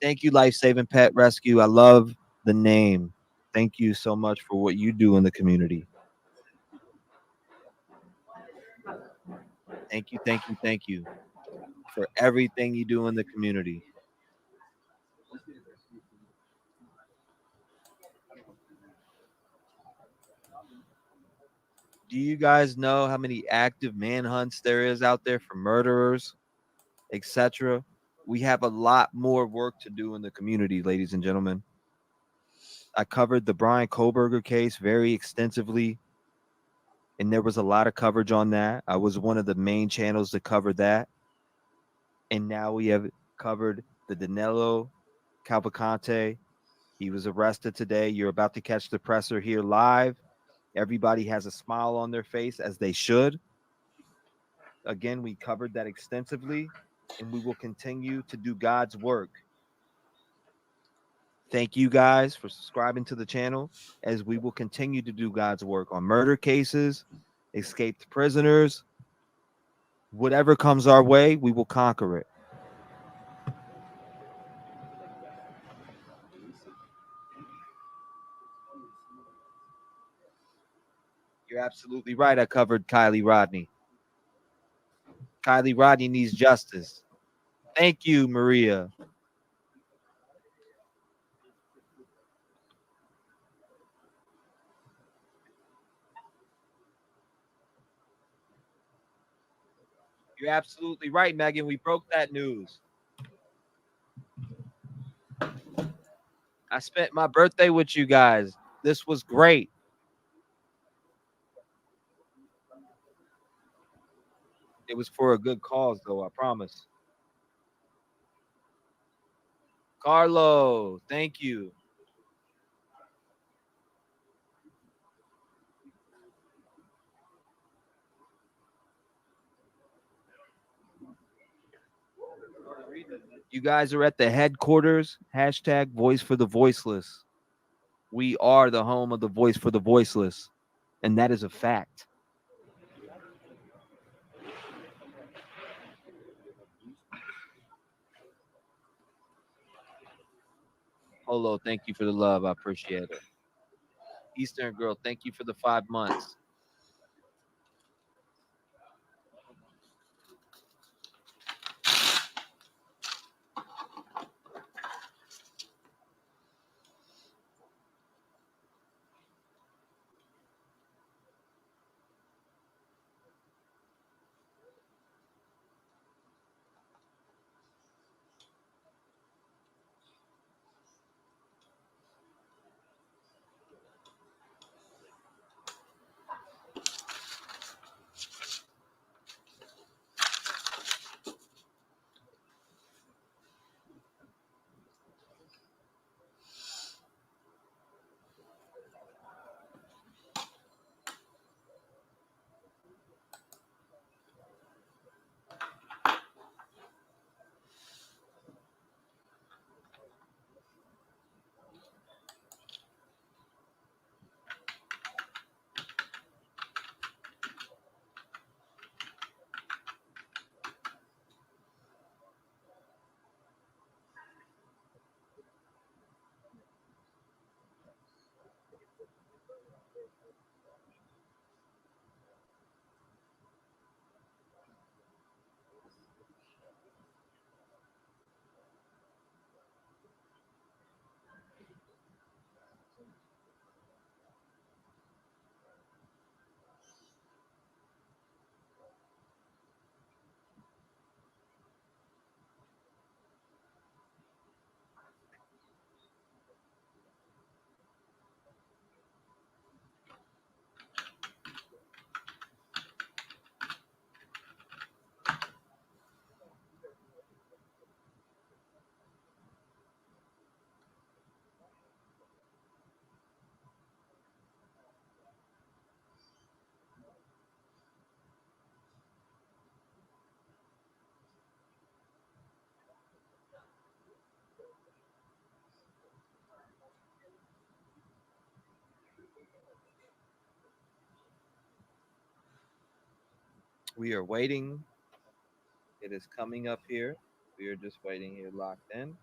Thank you, Life Saving Pet Rescue. I love the name. Thank you so much for what you do in the community. Thank you, thank you, thank you. for everything you do in the community. Do you guys know how many active manhunts there is out there for murderers, etc.? We have a lot more work to do in the community, ladies and gentlemen. I covered the Brian Koberger case very extensively, and there was a lot of coverage on that. I was one of the main channels that covered that. And now we have covered the Danelo Cavalcante. He was arrested today. You're about to catch the presser here live. Everybody has a smile on their face, as they should. Again, we covered that extensively, and we will continue to do God's work. Thank you guys for subscribing to the channel, as we will continue to do God's work on murder cases, escaped prisoners. Whatever comes our way, we will conquer it. You're absolutely right. I covered Kylie Rodney. Kylie Rodney needs justice. Thank you, Maria. You're absolutely right, Megan. We broke that news. I spent my birthday with you guys. This was great. It was for a good cause, though, I promise. Carlo, thank you. You guys are at the headquarters. Hashtag voice for the voiceless. We are the home of the voice for the voiceless. And that is a fact. Holo, thank you for the love. I appreciate it. Eastern Girl, thank you for the 5 months. We are waiting. It is coming up here. We are just waiting here, locked in.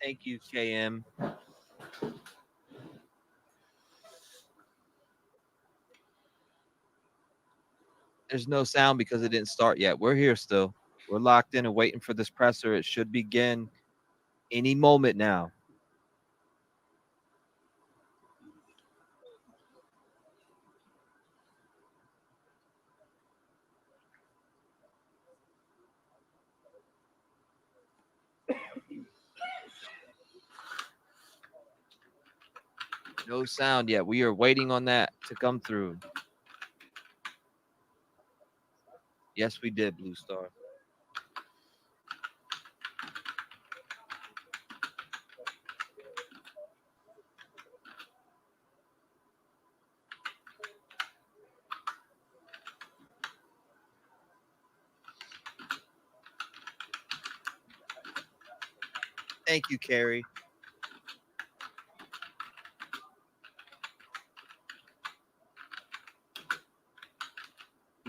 Thank you, KM. There's no sound because it didn't start yet. We're here still. We're locked in and waiting for this presser. It should begin any moment now. No sound yet. We are waiting on that to come through. Yes, we did, Blue Star. Thank you, Carrie.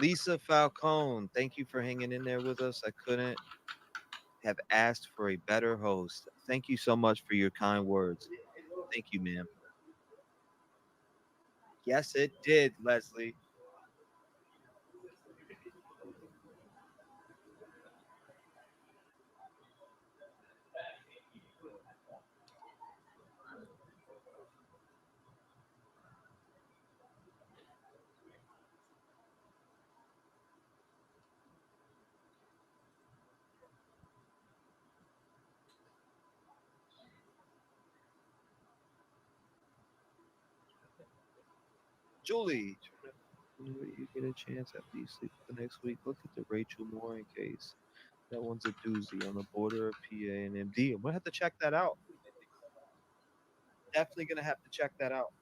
Lisa Falcone, thank you for hanging in there with us. I couldn't have asked for a better host. Thank you so much for your kind words. Thank you, ma'am. Yes, it did, Leslie. Julie, you get a chance after you sleep the next week. Look at the Rachel Morin case. That one's a doozy on the border of PA and MD. I'm gonna have to check that out. Definitely gonna have to check that out.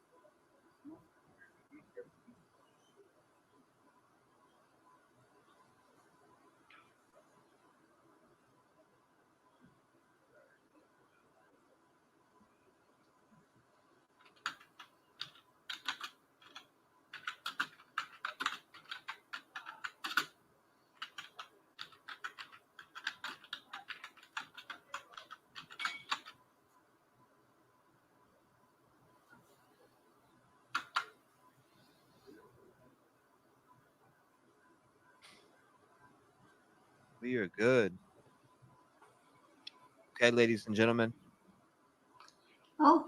We are good. Okay, ladies and gentlemen. Oh.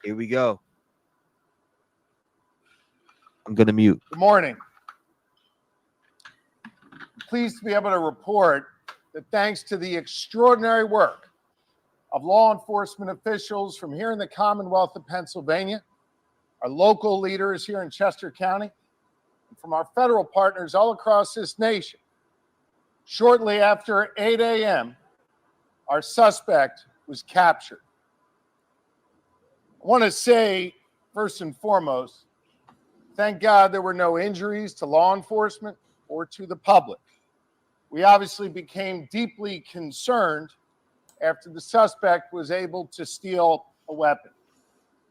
Here we go. I'm going to mute. Good morning. I'm pleased to be able to report that thanks to the extraordinary work of law enforcement officials from here in the Commonwealth of Pennsylvania, our local leaders here in Chester County, and from our federal partners all across this nation, shortly after 8 a.m., our suspect was captured. I want to say, first and foremost, thank God there were no injuries to law enforcement or to the public. We obviously became deeply concerned after the suspect was able to steal a weapon.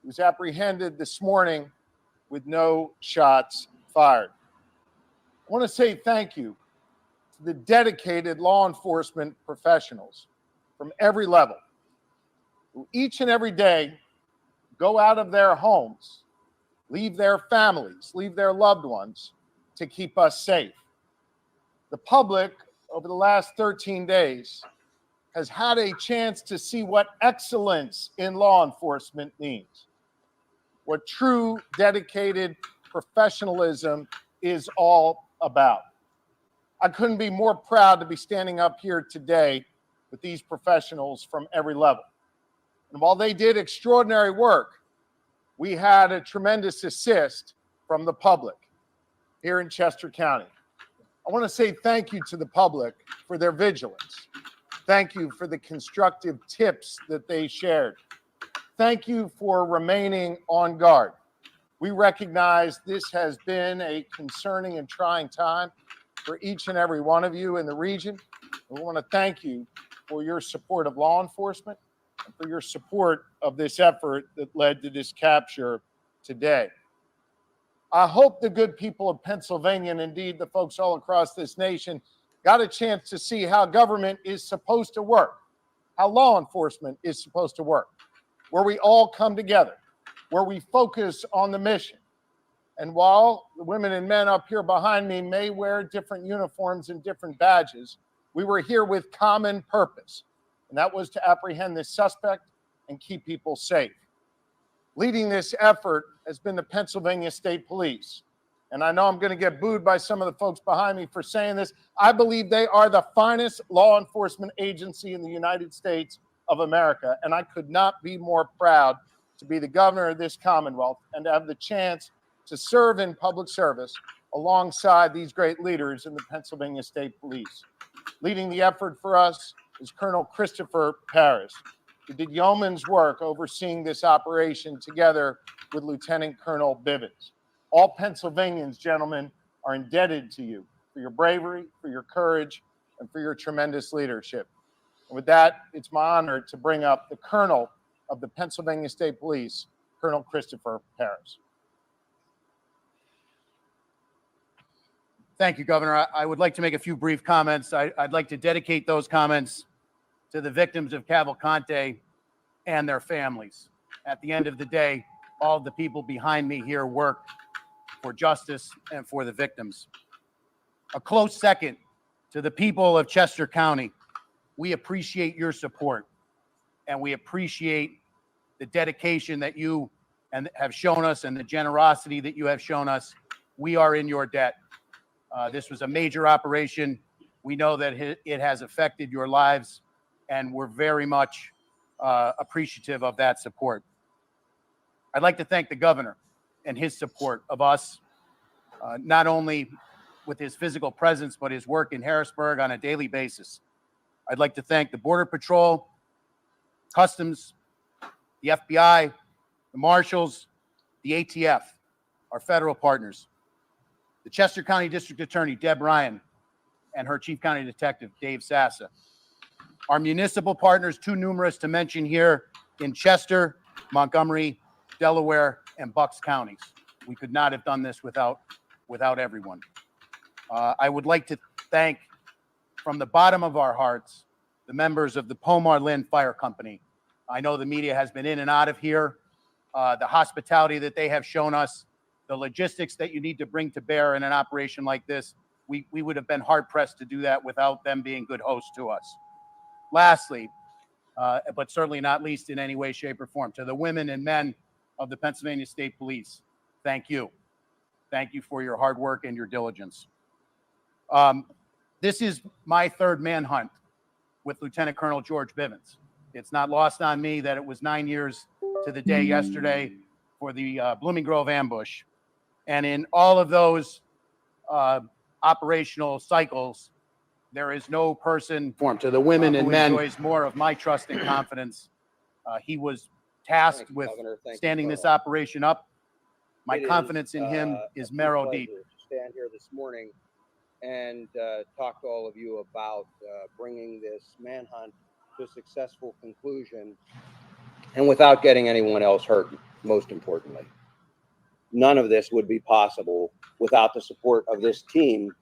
He was apprehended this morning with no shots fired. I want to say thank you to the dedicated law enforcement professionals from every level who each and every day go out of their homes, leave their families, leave their loved ones to keep us safe. The public, over the last 13 days, has had a chance to see what excellence in law enforcement means, what true dedicated professionalism is all about. I couldn't be more proud to be standing up here today with these professionals from every level. And while they did extraordinary work, we had a tremendous assist from the public here in Chester County. I want to say thank you to the public for their vigilance. Thank you for the constructive tips that they shared. Thank you for remaining on guard. We recognize this has been a concerning and trying time for each and every one of you in the region. We want to thank you for your support of law enforcement and for your support of this effort that led to this capture today. I hope the good people of Pennsylvania, and indeed the folks all across this nation, got a chance to see how government is supposed to work, how law enforcement is supposed to work, where we all come together, where we focus on the mission. And while the women and men up here behind me may wear different uniforms and different badges, we were here with common purpose, and that was to apprehend this suspect and keep people safe. Leading this effort has been the Pennsylvania State Police. And I know I'm going to get booed by some of the folks behind me for saying this. I believe they are the finest law enforcement agency in the United States of America. And I could not be more proud to be the governor of this Commonwealth and to have the chance to serve in public service alongside these great leaders in the Pennsylvania State Police. Leading the effort for us is Colonel Christopher Paris, who did yeoman's work overseeing this operation together with Lieutenant Colonel Bivens. All Pennsylvanians, gentlemen, are indebted to you for your bravery, for your courage, and for your tremendous leadership. And with that, it's my honor to bring up the Colonel of the Pennsylvania State Police, Colonel Christopher Paris. Thank you, Governor. I would like to make a few brief comments. I'd like to dedicate those comments to the victims of Cavalcante and their families. At the end of the day, all of the people behind me here work for justice and for the victims. A close second to the people of Chester County. We appreciate your support, and we appreciate the dedication that you have shown us and the generosity that you have shown us. We are in your debt. This was a major operation. We know that it has affected your lives, and we're very much appreciative of that support. I'd like to thank the governor and his support of us, not only with his physical presence, but his work in Harrisburg on a daily basis. I'd like to thank the Border Patrol, Customs, the FBI, the Marshals, the ATF, our federal partners, the Chester County District Attorney, Deb Ryan, and her Chief County Detective, Dave Sassa. Our municipal partners, too numerous to mention here in Chester, Montgomery, Delaware, and Bucks counties. We could not have done this without everyone. I would like to thank, from the bottom of our hearts, the members of the Pomar Lynn Fire Company. I know the media has been in and out of here. The hospitality that they have shown us, the logistics that you need to bring to bear in an operation like this, we would have been hard-pressed to do that without them being good hosts to us. Lastly, but certainly not least in any way, shape, or form, to the women and men of the Pennsylvania State Police, thank you. Thank you for your hard work and your diligence. This is my third manhunt with Lieutenant Colonel George Bivens. It's not lost on me that it was 9 years to the day yesterday for the Blooming Grove ambush. And in all of those operational cycles, there is no person to the women and men who enjoys more of my trust and confidence. He was tasked with standing this operation up. My confidence in him is marrow deep. To stand here this morning and talk to all of you about bringing this manhunt to a successful conclusion, and without getting anyone else hurt, most importantly. None of this would be possible without the support of this team,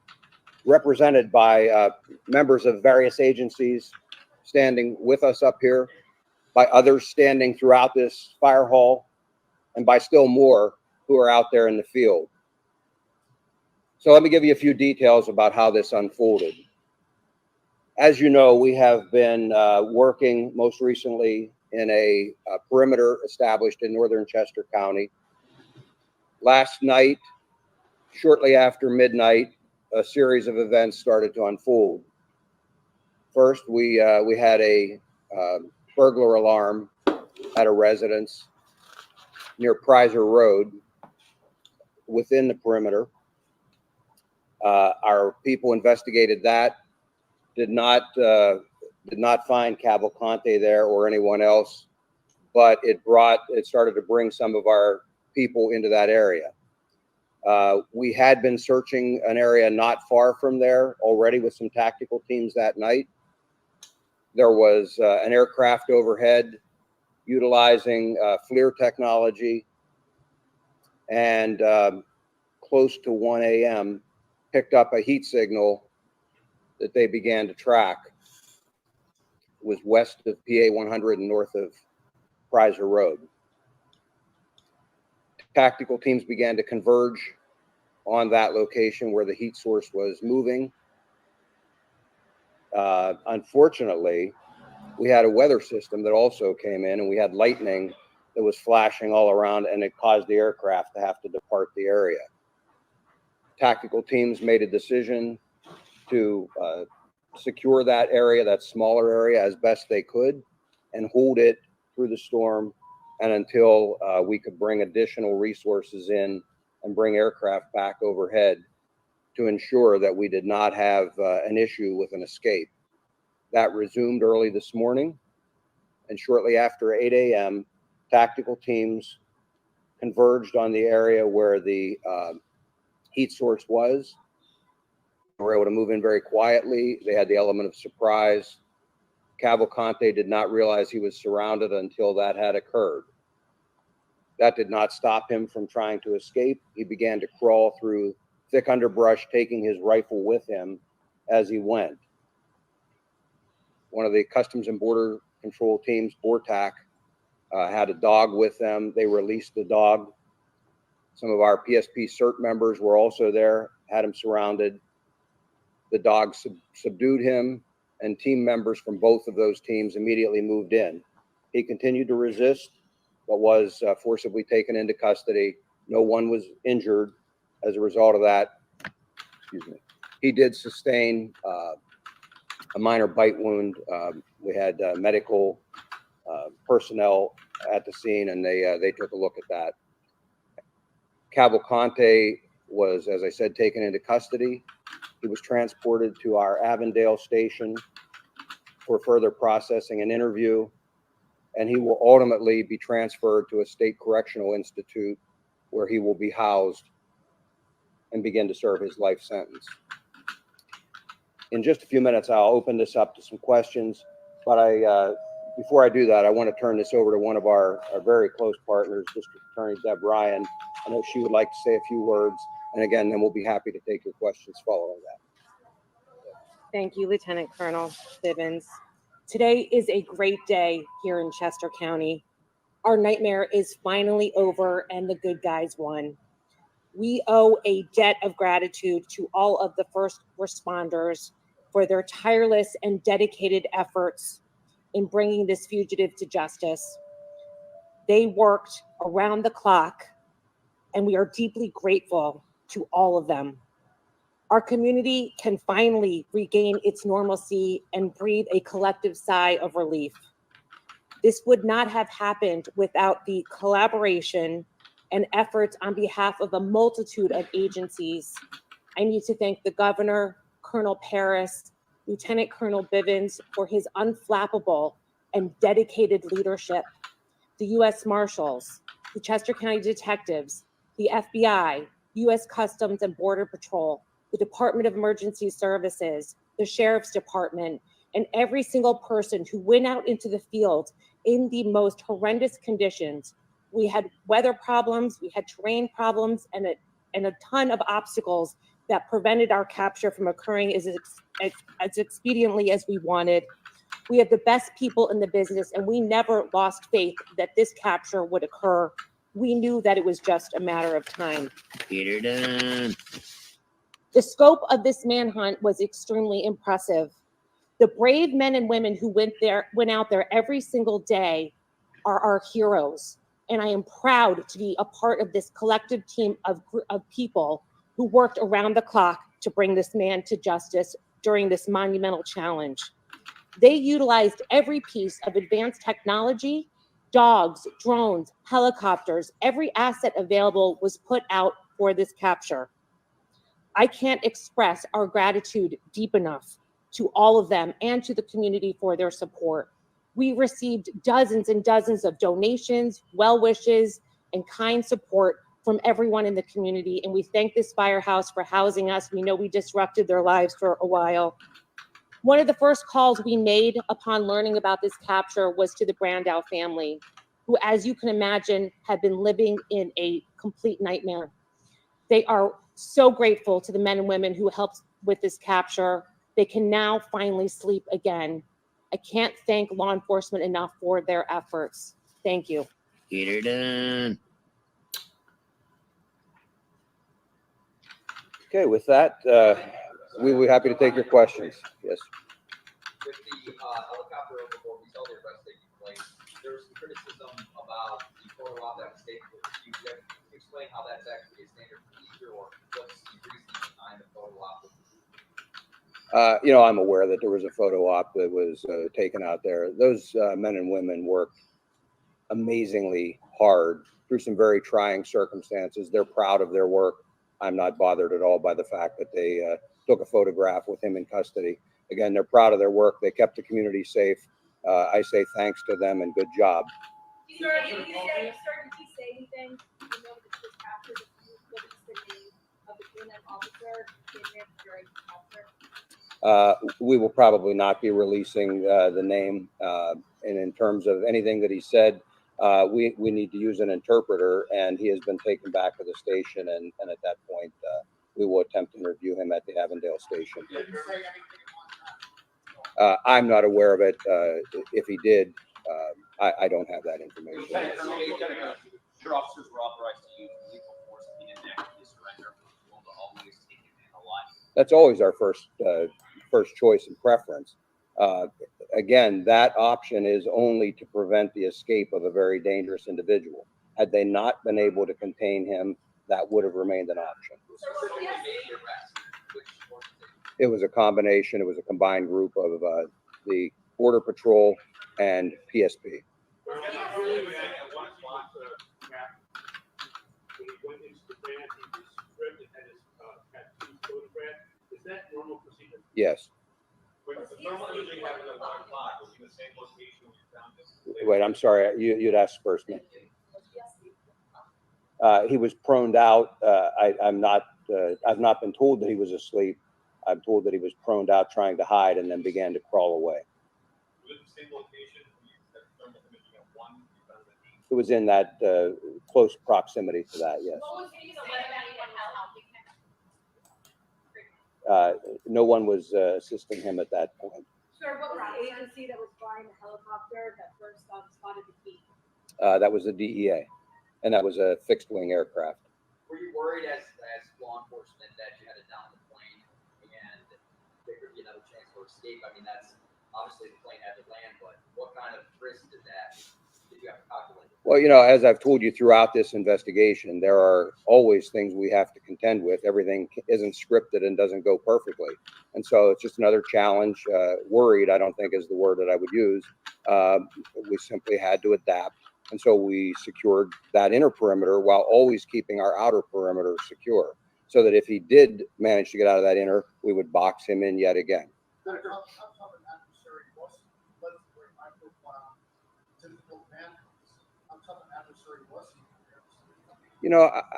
represented by members of various agencies standing with us up here, by others standing throughout this fire hall, and by still more who are out there in the field. So let me give you a few details about how this unfolded. As you know, we have been working most recently in a perimeter established in northern Chester County. Last night, shortly after midnight, a series of events started to unfold. First, we had a burglar alarm at a residence near Prizer Road within the perimeter. Our people investigated that, did not find Cavalcante there or anyone else, but it started to bring some of our people into that area. We had been searching an area not far from there already with some tactical teams that night. There was an aircraft overhead utilizing FLIR technology, and close to 1 a.m. picked up a heat signal that they began to track was west of PA 100 and north of Prizer Road. Tactical teams began to converge on that location where the heat source was moving. Unfortunately, we had a weather system that also came in, and we had lightning that was flashing all around, and it caused the aircraft to have to depart the area. Tactical teams made a decision to secure that area, that smaller area, as best they could, and hold it through the storm and until we could bring additional resources in and bring aircraft back overhead to ensure that we did not have an issue with an escape. That resumed early this morning, and shortly after 8 a.m., tactical teams converged on the area where the heat source was. They were able to move in very quietly. They had the element of surprise. Cavalcante did not realize he was surrounded until that had occurred. That did not stop him from trying to escape. He began to crawl through thick underbrush, taking his rifle with him as he went. One of the Customs and Border Control teams, BORTAC, had a dog with them. They released the dog. Some of our PSP CERT members were also there, had him surrounded. The dog subdued him, and team members from both of those teams immediately moved in. He continued to resist, but was forcibly taken into custody. No one was injured as a result of that. Excuse me. He did sustain a minor bite wound. We had medical personnel at the scene, and they took a look at that. Cavalcante was, as I said, taken into custody. He was transported to our Avondale station for further processing and interview, and he will ultimately be transferred to a state correctional institute where he will be housed and begin to serve his life sentence. In just a few minutes, I'll open this up to some questions, but before I do that, I want to turn this over to one of our very close partners, District Attorney Deb Ryan. I know she would like to say a few words, and again, then we'll be happy to take your questions following that. Thank you, Lieutenant Colonel Bivens. Today is a great day here in Chester County. Our nightmare is finally over and the good guys won. We owe a debt of gratitude to all of the first responders for their tireless and dedicated efforts in bringing this fugitive to justice. They worked around the clock, and we are deeply grateful to all of them. Our community can finally regain its normalcy and breathe a collective sigh of relief. This would not have happened without the collaboration and efforts on behalf of a multitude of agencies. I need to thank the Governor, Colonel Paris, Lieutenant Colonel Bivens for his unflappable and dedicated leadership, the U.S. Marshals, the Chester County Detectives, the FBI, U.S. Customs and Border Patrol, the Department of Emergency Services, the Sheriff's Department, and every single person who went out into the field in the most horrendous conditions. We had weather problems, we had terrain problems, and a ton of obstacles that prevented our capture from occurring as expediently as we wanted. We have the best people in the business, and we never lost faith that this capture would occur. We knew that it was just a matter of time. Peter Dunn. The scope of this manhunt was extremely impressive. The brave men and women who went out there every single day are our heroes. And I am proud to be a part of this collective team of people who worked around the clock to bring this man to justice during this monumental challenge. They utilized every piece of advanced technology, dogs, drones, helicopters, every asset available was put out for this capture. I can't express our gratitude deep enough to all of them and to the community for their support. We received dozens and dozens of donations, well wishes, and kind support from everyone in the community. And we thank this firehouse for housing us. We know we disrupted their lives for a while. One of the first calls we made upon learning about this capture was to the Brandow family, who, as you can imagine, have been living in a complete nightmare. They are so grateful to the men and women who helped with this capture. They can now finally sleep again. I can't thank law enforcement enough for their efforts. Thank you. Get her done. Okay, with that, we will be happy to take your questions. Yes. With the helicopter overboard, we saw the arrest taking place. There was some criticism about the photo op that was taken with the Can you explain how that's actually a standard procedure, or what's the reasoning behind the photo op? I'm aware that there was a photo op that was taken out there. Those men and women worked amazingly hard through some very trying circumstances. They're proud of their work. I'm not bothered at all by the fact that they took a photograph with him in custody. Again, they're proud of their work. They kept the community safe. I say thanks to them and good job. Sir, did he say anything? You know that this capture that you released the name of the K-9 officer kidnapped during the capture? We will probably not be releasing the name. And in terms of anything that he said, we need to use an interpreter, and he has been taken back to the station. And at that point, we will attempt to interview him at the Avondale station. I'm not aware of it. If he did, I don't have that information. Your officers were authorized to use lethal force if he didn't actively surrender. We're going to always take him in alive. That's always our first choice and preference. Again, that option is only to prevent the escape of a very dangerous individual. Had they not been able to contain him, that would have remained an option. It was a combination. It was a combined group of the Border Patrol and PSP. Is that normal procedure? Yes. Wait, I'm sorry. You'd ask first. He was proned out. I've not been told that he was asleep. I'm told that he was proned out trying to hide and then began to crawl away. It was in that close proximity to that, yes. No one was assisting him at that point. Sir, what was the agency that was flying the helicopter that first spotted the key? That was the DEA, and that was a fixed-wing aircraft. Were you worried as law enforcement that you had to down the plane and there could be another chance for escape? I mean, that's obviously the plane had to land, but what kind of risk did you have to calculate? Well, as I've told you throughout this investigation, there are always things we have to contend with. Everything isn't scripted and doesn't go perfectly. And so it's just another challenge. Worried, I don't think is the word that I would use. We simply had to adapt. And so we secured that inner perimeter while always keeping our outer perimeter secure, so that if he did manage to get out of that inner, we would box him in yet again.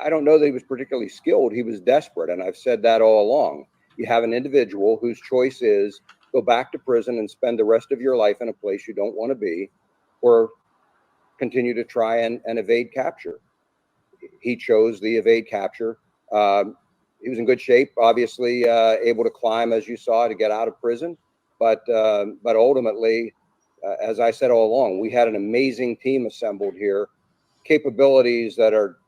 I don't know that he was particularly skilled. He was desperate, and I've said that all along. You have an individual whose choice is go back to prison and spend the rest of your life in a place you don't want to be, or continue to try and evade capture. He chose the evade capture. He was in good shape, obviously able to climb, as you saw, to get out of prison. But ultimately, as I said all along, we had an amazing team assembled here, capabilities that are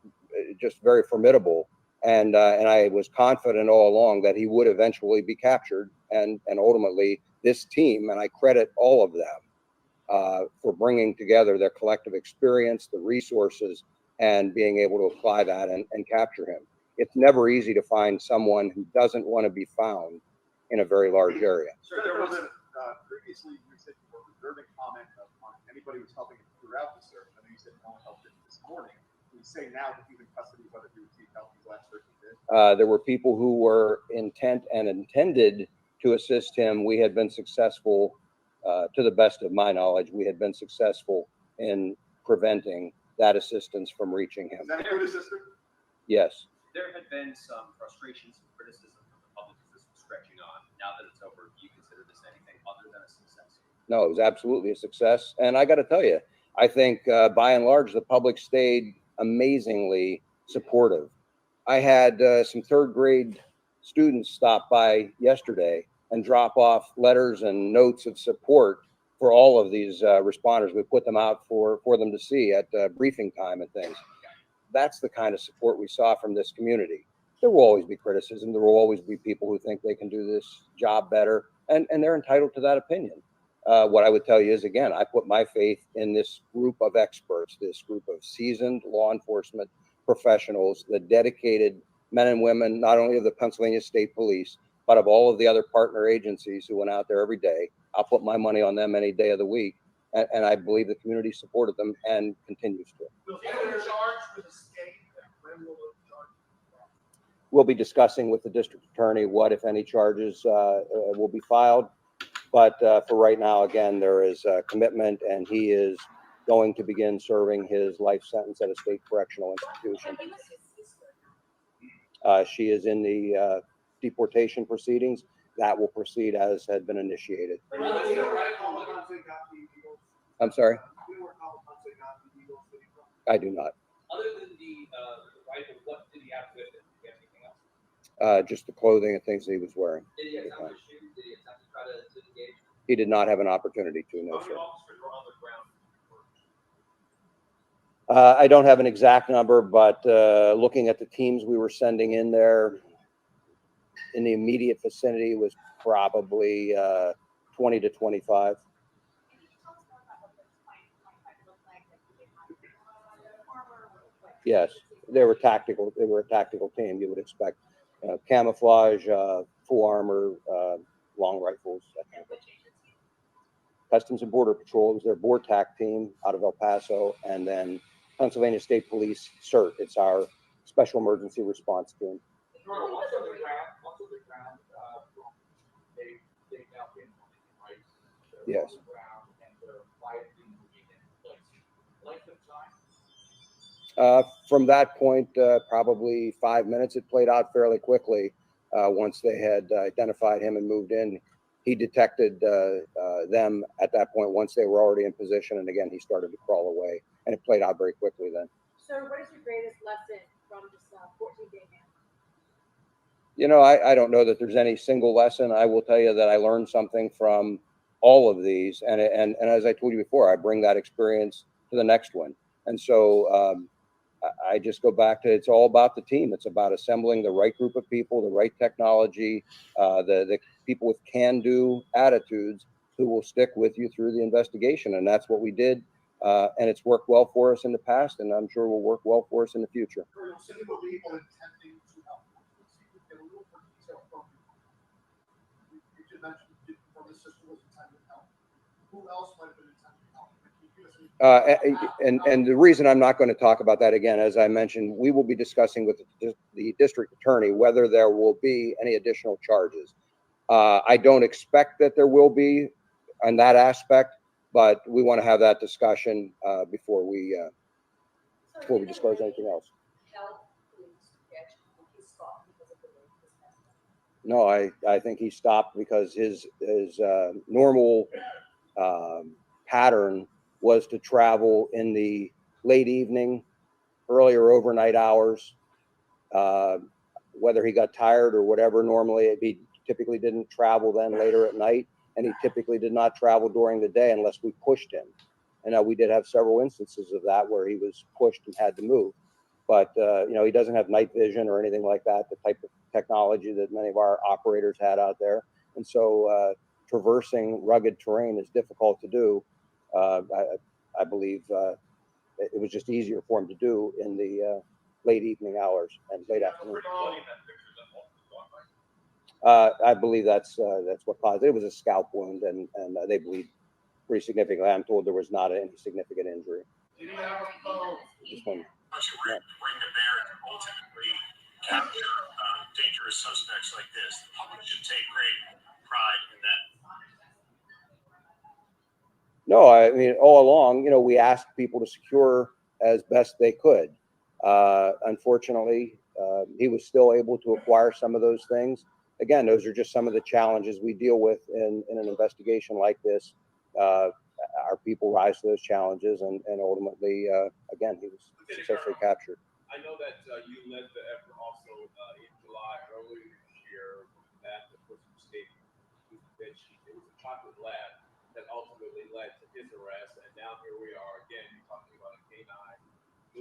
just very formidable. And I was confident all along that he would eventually be captured. And ultimately, this team, and I credit all of them for bringing together their collective experience, the resources, and being able to apply that and capture him. It's never easy to find someone who doesn't want to be found in a very large area. Sir, there was previously you said you were reserving comment on anybody who was helping him throughout the search. I know you said no one helped him this morning. Can you say now that he's in custody whether he received help these last 13 days? There were people who were intent and intended to assist him. We had been successful, to the best of my knowledge, we had been successful in preventing that assistance from reaching him. Is that a good assistant? Yes. There had been some frustration, some criticism from the public as this was stretching on. Now that it's over, do you consider this anything other than a success? No, it was absolutely a success. And I got to tell you, I think by and large, the public stayed amazingly supportive. I had some third grade students stop by yesterday and drop off letters and notes of support for all of these responders. We put them out for them to see at briefing time and things. That's the kind of support we saw from this community. There will always be criticism. There will always be people who think they can do this job better, and they're entitled to that opinion. What I would tell you is, again, I put my faith in this group of experts, this group of seasoned law enforcement professionals, the dedicated men and women, not only of the Pennsylvania State Police, but of all of the other partner agencies who went out there every day. I'll put my money on them any day of the week. And I believe the community supported them and continues to. We'll be discussing with the district attorney what, if any, charges will be filed. But for right now, again, there is a commitment, and he is going to begin serving his life sentence at a state correctional institution. She is in the deportation proceedings. That will proceed as had been initiated. I'm sorry? I do not. Other than the rifle, what did he have with it? Did he have anything else? Just the clothing and things that he was wearing. Did he attempt to shoot? Did he attempt to try to engage? He did not have an opportunity to, no, sir. I don't have an exact number, but looking at the teams we were sending in there, in the immediate vicinity was probably 20 to 25. Yes, they were tactical. They were a tactical team. You would expect camouflage, full armor, long rifles, that kind of thing. Customs and Border Patrol was their BORTAC team out of El Paso, and then Pennsylvania State Police CERT. It's our Special Emergency Response Team. Yes. From that point, probably 5 minutes. It played out fairly quickly once they had identified him and moved in. He detected them at that point once they were already in position, and again, he started to crawl away, and it played out very quickly then. Sir, what is your greatest lesson from this 14-day man? You know, I don't know that there's any single lesson. I will tell you that I learned something from all of these, and as I told you before, I bring that experience to the next one. And so I just go back to, it's all about the team. It's about assembling the right group of people, the right technology, the people with can-do attitudes who will stick with you through the investigation. And that's what we did. And it's worked well for us in the past, and I'm sure will work well for us in the future. Who else might have been attempting to help? And the reason I'm not going to talk about that again, as I mentioned, we will be discussing with the district attorney whether there will be any additional charges. I don't expect that there will be on that aspect, but we want to have that discussion before we disclose anything else. No, I think he stopped because his normal pattern was to travel in the late evening, early or overnight hours. Whether he got tired or whatever, normally he typically didn't travel then later at night, and he typically did not travel during the day unless we pushed him. And we did have several instances of that where he was pushed and had to move. But you know, he doesn't have night vision or anything like that, the type of technology that many of our operators had out there. And so traversing rugged terrain is difficult to do. I believe it was just easier for him to do in the late evening hours and late afternoon. I believe that's what caused it. It was a scalp wound, and they bleed pretty significantly. I'm told there was not any significant injury. This one. Bring to bear to ultimately capture dangerous suspects like this. The public should take great pride in that. No, I mean, all along, you know, we asked people to secure as best they could. Unfortunately, he was still able to acquire some of those things. Again, those are just some of the challenges we deal with in an investigation like this. Our people rise to those challenges, and ultimately, again, he was successfully captured. I know that you led the effort also in July earlier this year that the person state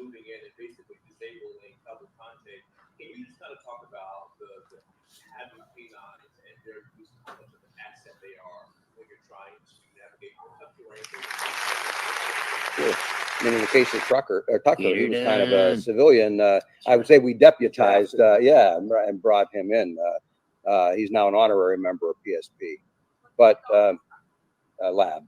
moving in and basically disabling Cavalcante. Can you just kind of talk about the having canines and their use, how much of an asset they are when you're trying to navigate tough terrain? Sure. I mean, in the case of Tucker, he was kind of a civilian. I would say we deputized, and brought him in. He's now an honorary member of PSP, but lab.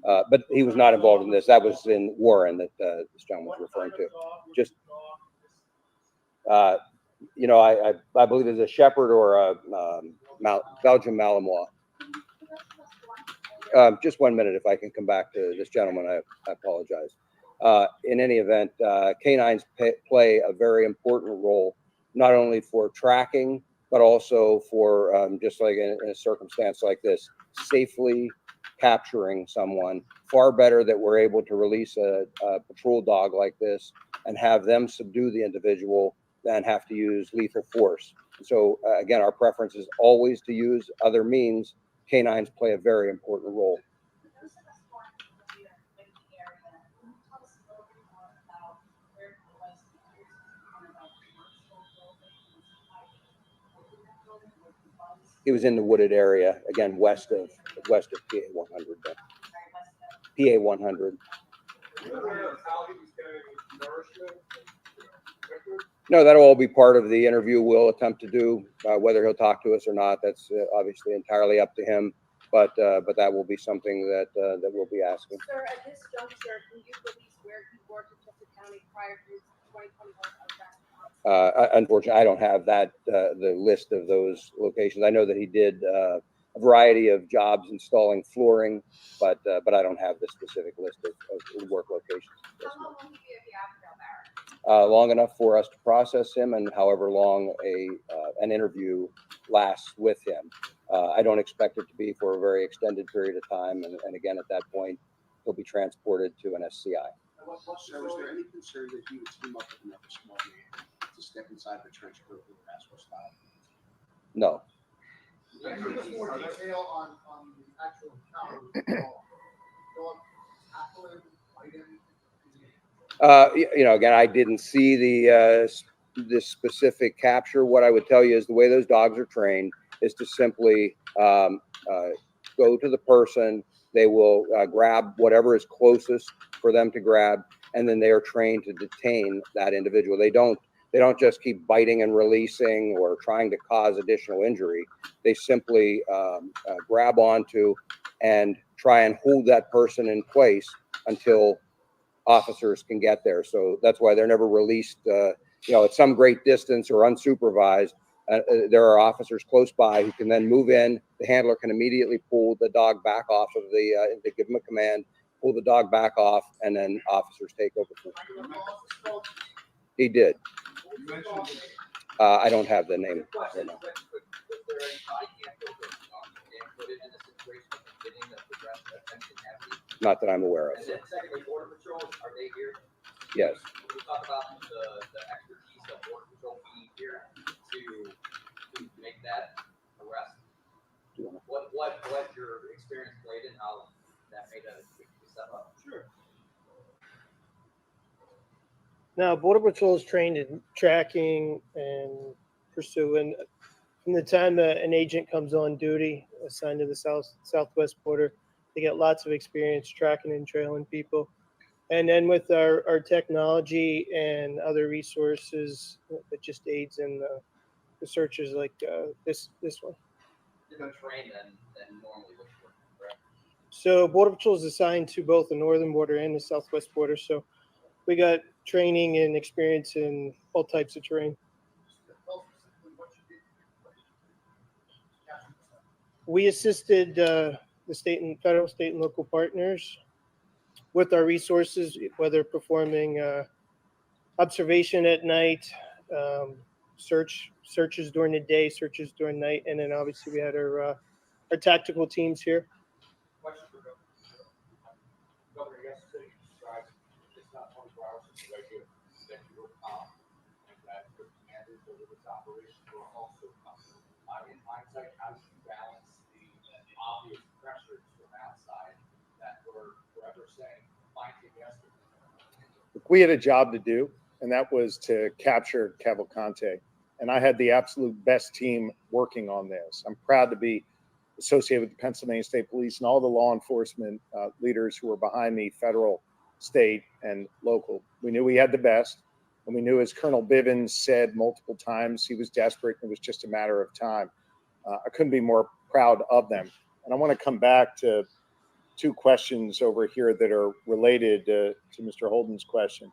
But he was not involved in this. That was in Warren that this gentleman was referring to. Just, you know, I believe it's a Shepherd or a Belgian Malinois. Just 1 minute, if I can come back to this gentleman, I apologize. In any event, canines play a very important role, not only for tracking, but also for just like in a circumstance like this, safely capturing someone. Far better that we're able to release a patrol dog like this and have them subdue the individual than have to use lethal force. So again, our preference is always to use other means. Canines play a very important role. It was in the wooded area, again, west of PA 100. PA 100. No, that'll all be part of the interview we'll attempt to do. Whether he'll talk to us or not, that's obviously entirely up to him. But that will be something that we'll be asking. Sir, at this juncture, can you release where he worked in Chester County prior to his 2021 arrest? Unfortunately, I don't have that the list of those locations. I know that he did a variety of jobs installing flooring, but I don't have the specific list of work locations. How long will he be at the Avondale Barracks? Long enough for us to process him, and however long an interview lasts with him. I don't expect it to be for a very extended period of time, and again, at that point, he'll be transported to an SCI. Sir, was there any concern that he would team up with another small man to step inside the trench coat with a basketball style? No. More detail on the actual encounter. You know, again, I didn't see this specific capture. What I would tell you is the way those dogs are trained is to simply go to the person. They will grab whatever is closest for them to grab, and then they are trained to detain that individual. They don't just keep biting and releasing or trying to cause additional injury. They simply grab onto and try and hold that person in place until officers can get there. So that's why they're never released, you know, at some great distance or unsupervised. There are officers close by who can then move in. The handler can immediately pull the dog back off of they give him a command, pull the dog back off, and then officers take over. He did. I don't have the name right now. Not that I'm aware of. And then secondly, Border Patrol, are they here? Yes. Can we talk about the expertise of Border Patrol being here to make that arrest? What your experience played and how that made a step up? Sure. Now, Border Patrol is trained in tracking and pursuing. From the time an agent comes on duty, assigned to the southwest border, they get lots of experience tracking and trailing people. And then with our technology and other resources, it just aids in the searches like this one. Different terrain than normally would work, correct? So Border Patrol is assigned to both the northern border and the southwest border. So we got training and experience in all types of terrain. We assisted the federal, state, and local partners with our resources, whether performing observation at night, searches during the day, searches during night, and then obviously we had our tactical teams here. Question for Governor. Yesterday you described it's not 24 hours situation that you were calm and that your commanders over this operation were also calm. In hindsight, how did you balance the obvious pressures from outside that were forever saying, find him yesterday? The we had a job to do, and that was to capture Cavalcante. And I had the absolute best team working on this. I'm proud to be associated with the Pennsylvania State Police and all the law enforcement leaders who were behind me, federal, state, and local. We knew we had the best, and we knew, as Colonel Bivens said multiple times, he was desperate, and it was just a matter of time. I couldn't be more proud of them. And I want to come back to two questions over here that are related to Mr. Holden's question.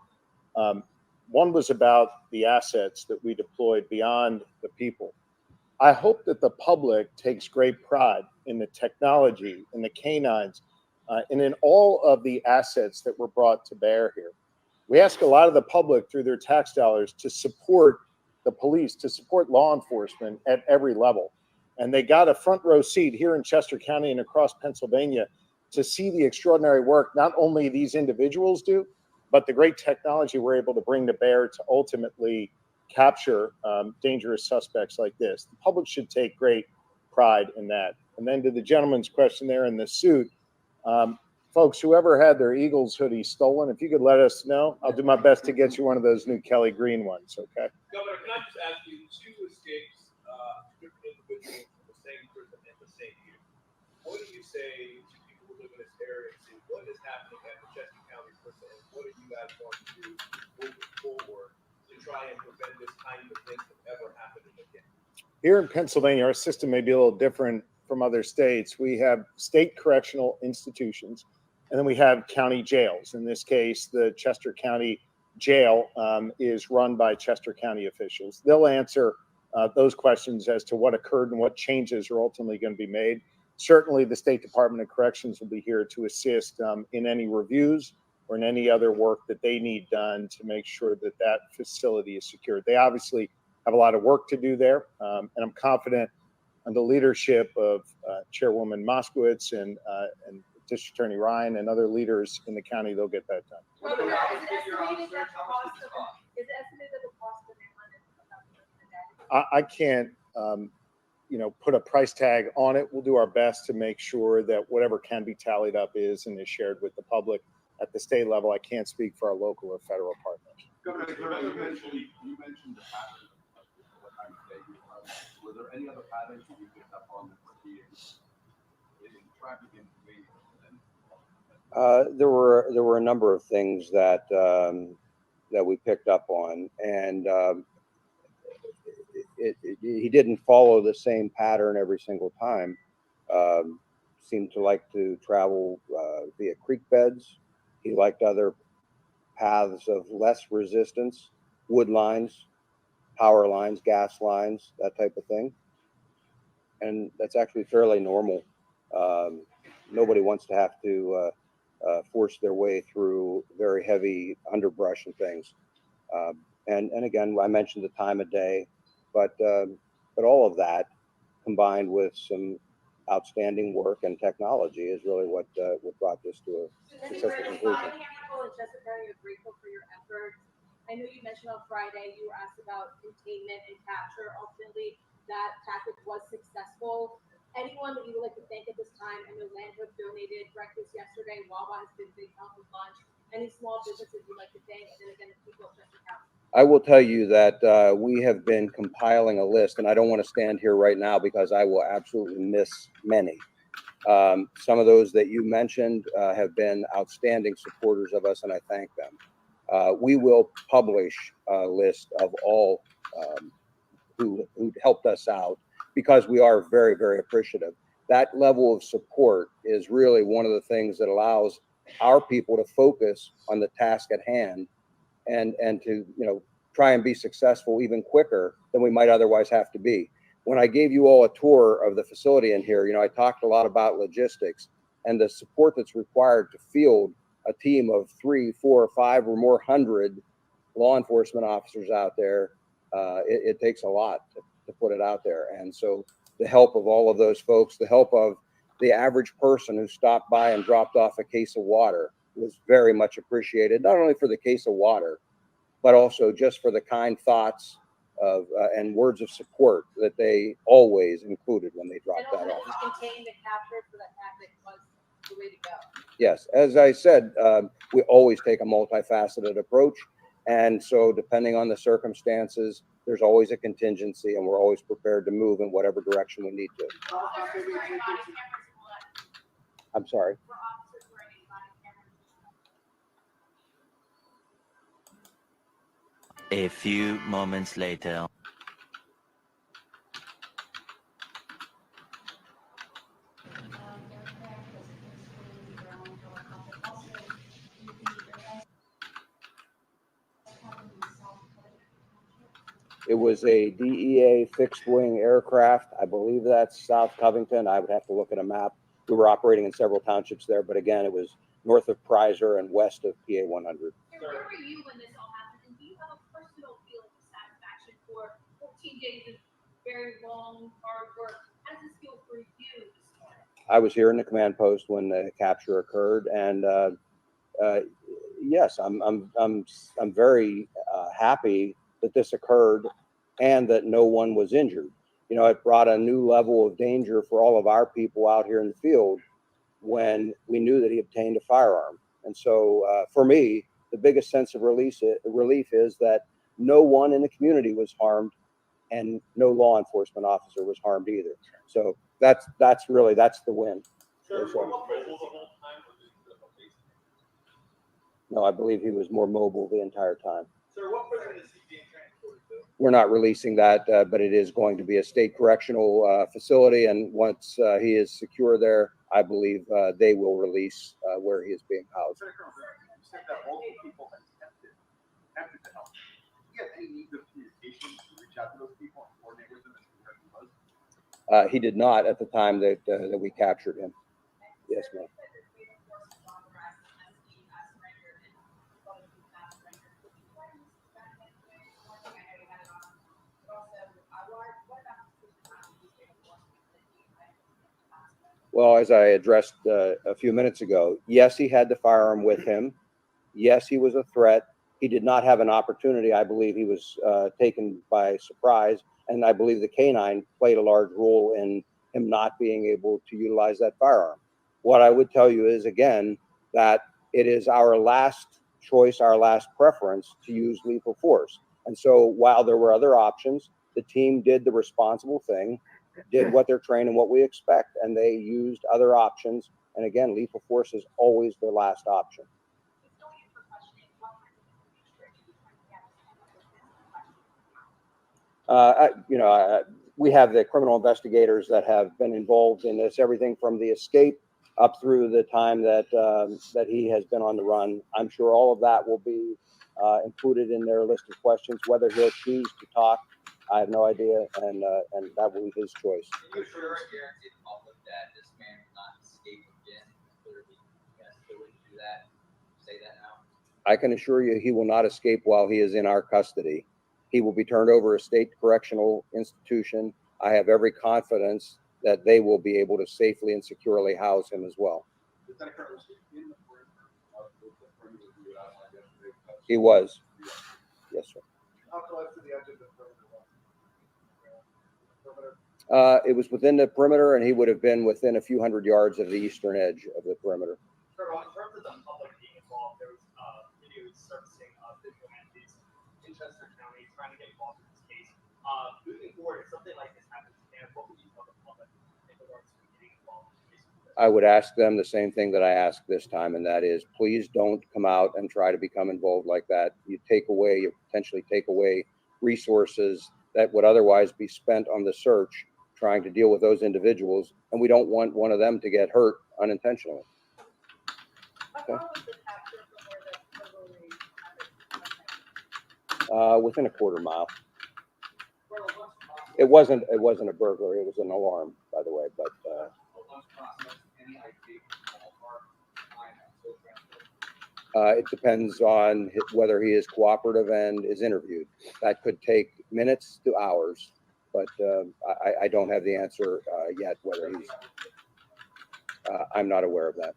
One was about the assets that we deployed beyond the people. I hope that the public takes great pride in the technology, in the canines, and in all of the assets that were brought to bear here. We ask a lot of the public through their tax dollars to support the police, to support law enforcement at every level. And they got a front row seat here in Chester County and across Pennsylvania to see the extraordinary work not only these individuals do, but the great technology we're able to bring to bear to ultimately capture dangerous suspects like this. The public should take great pride in that. And then to the gentleman's question there in the suit, folks, whoever had their Eagles hoodie stolen, if you could let us know, I'll do my best to get you one of those new Kelly Green ones, okay? Governor, can I just ask you, 2 escapes, different individuals from the same prison in the same year. What do you say to people who live in this area and see what is happening at the Chester County prison, and what are you guys going to do moving forward to try and prevent this kind of thing from ever happening again? Here in Pennsylvania, our system may be a little different from other states. We have state correctional institutions, and then we have county jails. In this case, the Chester County Jail is run by Chester County officials. They'll answer those questions as to what occurred and what changes are ultimately going to be made. Certainly, the State Department of Corrections will be here to assist in any reviews or in any other work that they need done to make sure that that facility is secured. They obviously have a lot of work to do there, and I'm confident under the leadership of Chairwoman Moskowitz and District Attorney Ryan and other leaders in the county, they'll get that done. Is it estimated that the cost of it? I can't, put a price tag on it. We'll do our best to make sure that whatever can be tallied up is and is shared with the public at the state level. I can't speak for our local or federal partners. Governor, you mentioned the pattern of what time of day you were. Were there any other patterns that you picked up on that were being traffic information? There were a number of things that that we picked up on, and he didn't follow the same pattern every single time. Seemed to like to travel via creek beds. He liked other paths of less resistance, wood lines, power lines, gas lines, that type of thing. And that's actually fairly normal. Nobody wants to have to force their way through very heavy underbrush and things. And again, I mentioned the time of day, but all of that combined with some outstanding work and technology is really what brought this to a successful conclusion. You're grateful for your efforts. I know you mentioned on Friday you were asked about containment and capture. Ultimately, that tactic was successful. Anyone that you would like to thank at this time? I know Landhook donated breakfast yesterday. Wawa has been big help with lunch. Any small businesses you'd like to thank? And then again, the people of Chester County. I will tell you that we have been compiling a list, and I don't want to stand here right now because I will absolutely miss many. Some of those that you mentioned have been outstanding supporters of us, and I thank them. We will publish a list of all who helped us out because we are very, very appreciative. That level of support is really one of the things that allows our people to focus on the task at hand and to try and be successful even quicker than we might otherwise have to be. When I gave you all a tour of the facility in here, I talked a lot about logistics and the support that's required to field a team of 3, 4, 5 or more hundred law enforcement officers out there. It takes a lot to put it out there. And so the help of all of those folks, the help of the average person who stopped by and dropped off a case of water was very much appreciated, not only for the case of water, but also just for the kind thoughts of and words of support that they always included when they dropped that off. Contain the capture for that tactic was the way to go. Yes, as I said, we always take a multifaceted approach. And so depending on the circumstances, there's always a contingency and we're always prepared to move in whatever direction we need to. I'm sorry. A few moments later. It was a DEA fixed wing aircraft. I believe that's South Covington. I would have to look at a map. We were operating in several townships there, but again, it was north of Prizer and west of PA 100. Where were you when this all happened? And do you have a personal feeling of satisfaction for 14 days of very long, hard work? How does this feel for you this morning? I was here in the command post when the capture occurred, and yes, I'm very happy that this occurred and that no one was injured. You know, it brought a new level of danger for all of our people out here in the field when we knew that he obtained a firearm. And so for me, the biggest sense of relief is that no one in the community was harmed and no law enforcement officer was harmed either. So that's the win. No, I believe he was more mobile the entire time. Sir, what prison is he being transported to? We're not releasing that, but it is going to be a state correctional facility. And once he is secure there, I believe they will release where he is being housed. You said that multiple people attempted to help. Do you have any means of communication to reach out to those people and coordinate with them as to where he was? He did not at the time that we captured him. Yes, ma'am. Well, as I addressed a few minutes ago, yes, he had the firearm with him. Yes, he was a threat. He did not have an opportunity. I believe he was taken by surprise. And I believe the canine played a large role in him not being able to utilize that firearm. What I would tell you is, again, that it is our last choice, our last preference to use lethal force. And so while there were other options, the team did the responsible thing, did what they're trained and what we expect, and they used other options. And again, lethal force is always their last option. We have the criminal investigators that have been involved in this, everything from the escape up through the time that that he has been on the run. I'm sure all of that will be included in their list of questions. Whether he'll choose to talk, I have no idea, and that will be his choice. Can you assure and guarantee the public that this man will not escape again? Clearly, yes, they wouldn't do that. Say that now. I can assure you he will not escape while he is in our custody. He will be turned over to a state correctional institution. I have every confidence that they will be able to safely and securely house him as well. He was. Yes, sir. How close to the edge of the perimeter? It was within the perimeter, and he would have been within a few hundred yards of the eastern edge of the perimeter. In terms of the public being involved, there was videos surfacing of visual entities in Chester County trying to get involved in this case. Moving forward, if something like this happens again, what would you tell the public in regards to getting involved in the case? I would ask them the same thing that I asked this time, and that is, please don't come out and try to become involved like that. You potentially take away resources that would otherwise be spent on the search, trying to deal with those individuals, and we don't want one of them to get hurt unintentionally. Okay. Within a quarter mile. It wasn't a burglary. It was an alarm, by the way. But it depends on whether he is cooperative and is interviewed. That could take minutes to hours, but I don't have the answer yet. Whether he's, I'm not aware of that.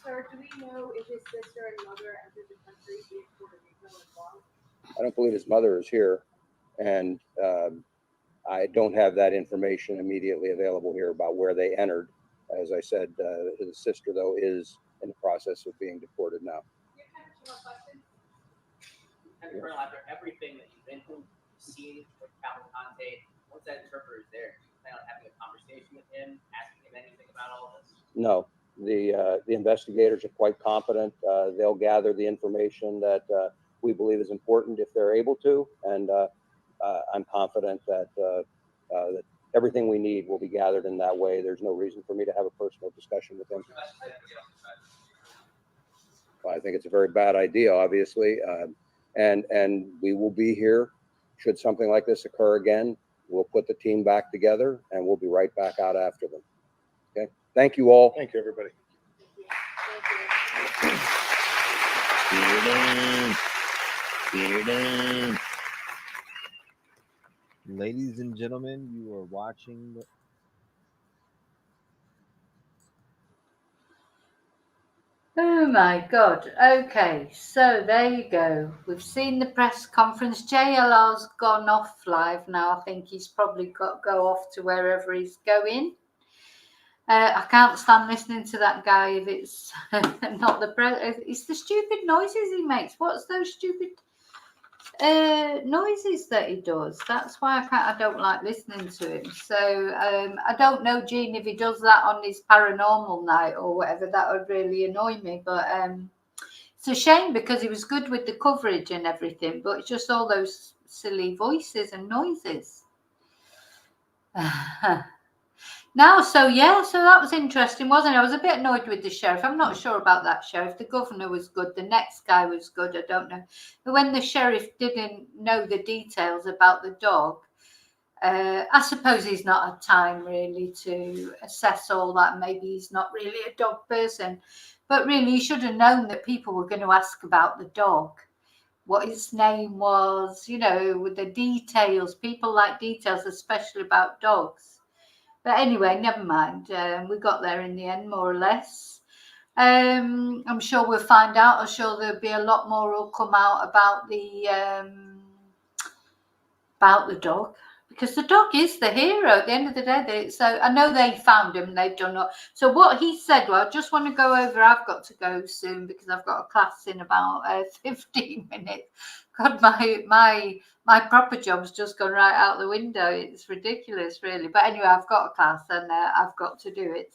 Sir, do we know if his sister and mother entered the country via Puerto Rico as well? I don't believe his mother is here, and I don't have that information immediately available here about where they entered. As I said, his sister, though, is in the process of being deported now. And Colonel, after everything that you've been through, seen with Cavalcante, once that interpreter is there, do you plan on having a conversation with him, asking him anything about all this? No, the investigators are quite competent. They'll gather the information that we believe is important if they're able to, and I'm confident that that everything we need will be gathered in that way. There's no reason for me to have a personal discussion with him. Well, I think it's a very bad idea, obviously, and we will be here should something like this occur again. We'll put the team back together, and we'll be right back out after them. Okay. Thank you all. Thank you, everybody. Ladies and gentlemen, you are watching the Oh my God. Okay, so there you go. We've seen the press conference. JLR's gone off live now. I think he's probably got to go off to wherever he's going. I can't stand listening to that guy if it's not the press. It's the stupid noises he makes. What's those stupid noises that he does? That's why I don't like listening to him. So I don't know, Gene, if he does that on his paranormal night or whatever, that would really annoy me. But it's a shame because he was good with the coverage and everything, but it's just all those silly voices and noises. Now, so that was interesting, wasn't it? I was a bit annoyed with the sheriff. I'm not sure about that sheriff. The governor was good. The next guy was good. I don't know. But when the sheriff didn't know the details about the dog, I suppose he's not had time really to assess all that. Maybe he's not really a dog person. But really, he should have known that people were going to ask about the dog, what his name was, with the details. People like details, especially about dogs. But anyway, never mind. We got there in the end, more or less. I'm sure we'll find out. I'm sure there'll be a lot more will come out about the dog, because the dog is the hero at the end of the day. So I know they found him. They've done it. So what he said, well, I just want to go over. I've got to go soon because I've got a class in about 15 minutes. God, my proper job's just gone right out the window. It's ridiculous, really. But anyway, I've got a class and I've got to do it.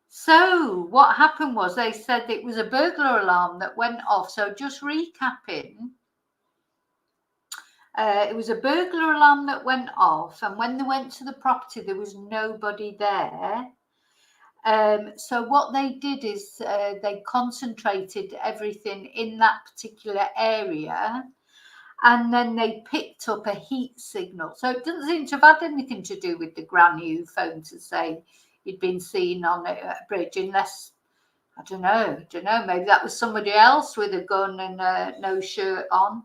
So what happened was they said it was a burglar alarm that went off. So just recapping, it was a burglar alarm that went off. And when they went to the property, there was nobody there. So what they did is they concentrated everything in that particular area, and then they picked up a heat signal. So it doesn't seem to have had anything to do with the granny who phoned to say he'd been seen on a bridge, unless, I don't know, maybe that was somebody else with a gun and no shirt on.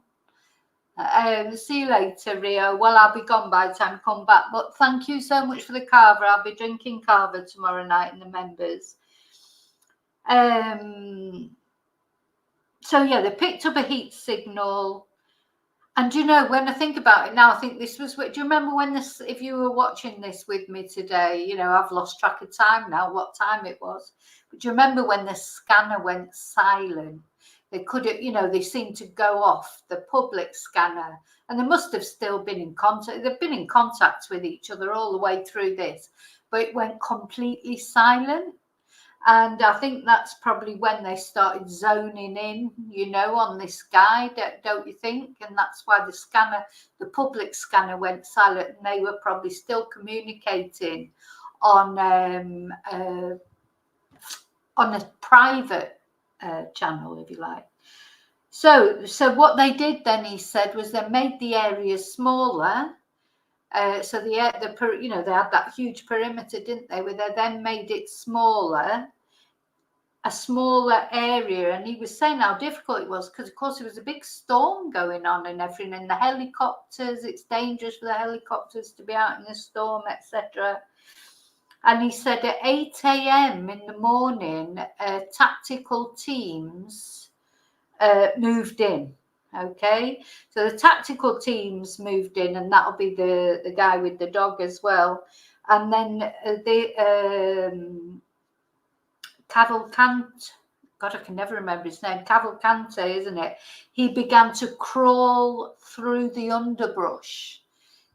See you later, Rio. Well, I'll be gone by the time I come back, but thank you so much for the carver. I'll be drinking carver tomorrow night in the members. So yeah, they picked up a heat signal. And when I think about it now, I think this was, do you remember when this, if you were watching this with me today, I've lost track of time now, what time it was. But do you remember when the scanner went silent? They could have, they seemed to go off, the public scanner, and they must have still been in contact. They've been in contact with each other all the way through this, but it went completely silent. And I think that's probably when they started zoning in, on this guy, don't you think? And that's why the public scanner went silent, and they were probably still communicating on a private channel, if you like. So what they did then, he said, was they made the area smaller. So they had that huge perimeter, didn't they? Where they then made it smaller, a smaller area. And he was saying how difficult it was because, of course, there was a big storm going on and everything. And the helicopters, it's dangerous for the helicopters to be out in the storm, etc. And he said at 8 a.m. in the morning, tactical teams moved in. Okay, so the tactical teams moved in, and that'll be the guy with the dog as well. And then the Cavalcante, God, I can never remember his name, Cavalcante, isn't it? He began to crawl through the underbrush.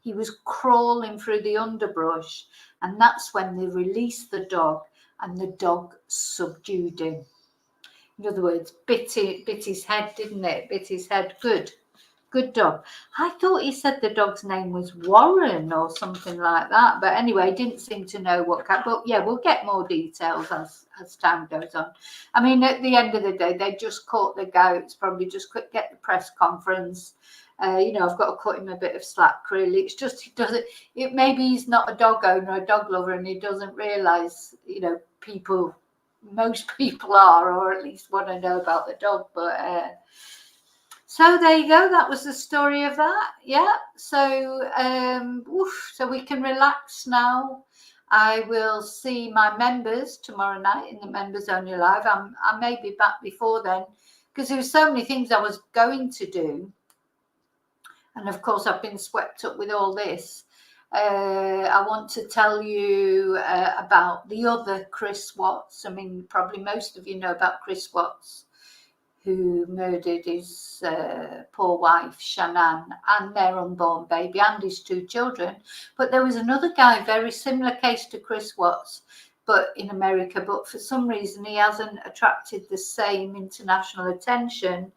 He was crawling through the underbrush, and that's when they released the dog, and the dog subdued him. In other words, bit his head, didn't it? Bit his head. Good dog. I thought he said the dog's name was Warren or something like that. But anyway, didn't seem to know what cat. But yeah, we'll get more details as time goes on. I mean, at the end of the day, they just caught the goats. Probably just quick get the press conference. You know, I've got to cut him a bit of slack, really. It's just he doesn't. Maybe he's not a dog owner, a dog lover, and he doesn't realise. You know, most people are, or at least want to know about the dog. But so there you go. That was the story of that. Yeah. So so we can relax now. I will see my members tomorrow night in the Members Only Live. I may be back before then because there were so many things I was going to do. And of course, I've been swept up with all this. I want to tell you about the other Chris Watts. I mean, probably most of you know about Chris Watts, who murdered his poor wife, Shanann, and their unborn baby, and his 2 children. But there was another guy, very similar case to Chris Watts, but in America. But for some reason, he hasn't attracted the same international attention.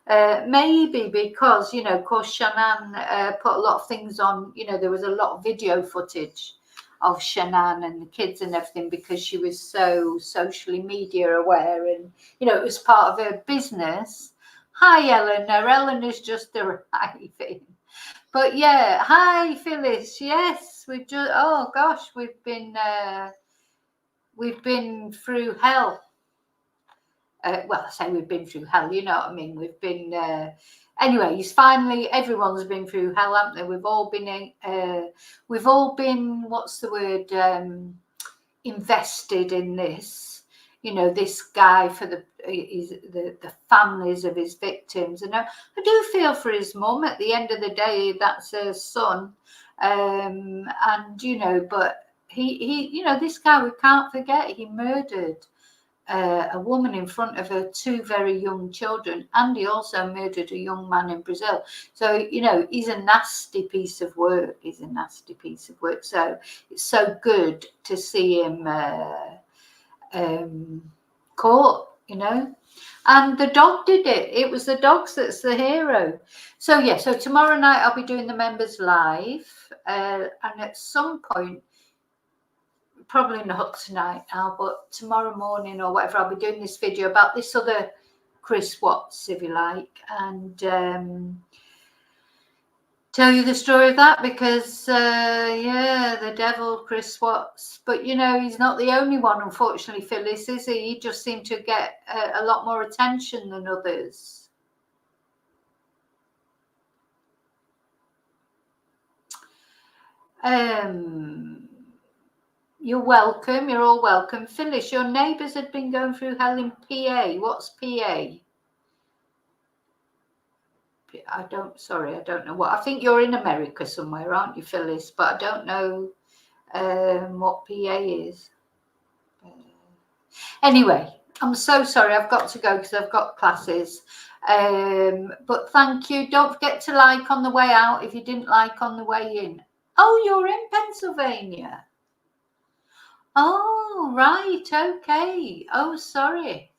Maybe because, you know, of course, Shanann put a lot of things on, you know, there was a lot of video footage of Shanann and the kids and everything because she was so socially media aware and, you know, it was part of her business. Hi, Eleanor. Eleanor's just arriving. But yeah, hi, Phyllis. Yes, we've just, oh gosh, we've been through hell. Well, I say we've been through hell, you know what I mean? We've been, anyway, he's finally, everyone's been through hell, haven't they? We've all been, what's the word, invested in this, you know, this guy for the families of his victims. And I do feel for his mum. At the end of the day, that's her son. And, you know, but he, you know, this guy, we can't forget, he murdered a woman in front of her 2 very young children, and he also murdered a young man in Brazil. So, you know, he's a nasty piece of work. He's a nasty piece of work. So it's so good to see him caught, you know. And the dog did it. It was the dogs that's the hero. So yeah, so tomorrow night I'll be doing the Members Live, and at some point, probably not tonight now, but tomorrow morning or whatever, I'll be doing this video about this other Chris Watts, if you like, and tell you the story of that because, yeah, the devil, Chris Watts. But, you know, he's not the only one, unfortunately, Phyllis, is he? He just seemed to get a lot more attention than others. You're welcome. You're all welcome. Phyllis, your neighbours had been going through hell in PA. What's PA? I don't know what. I think you're in America somewhere, aren't you, Phyllis? But I don't know what PA is. Anyway, I'm so sorry. I've got to go because I've got classes. But thank you. Don't forget to like on the way out if you didn't like on the way in. Oh, you're in Pennsylvania. Oh, right. Okay. Oh, sorry.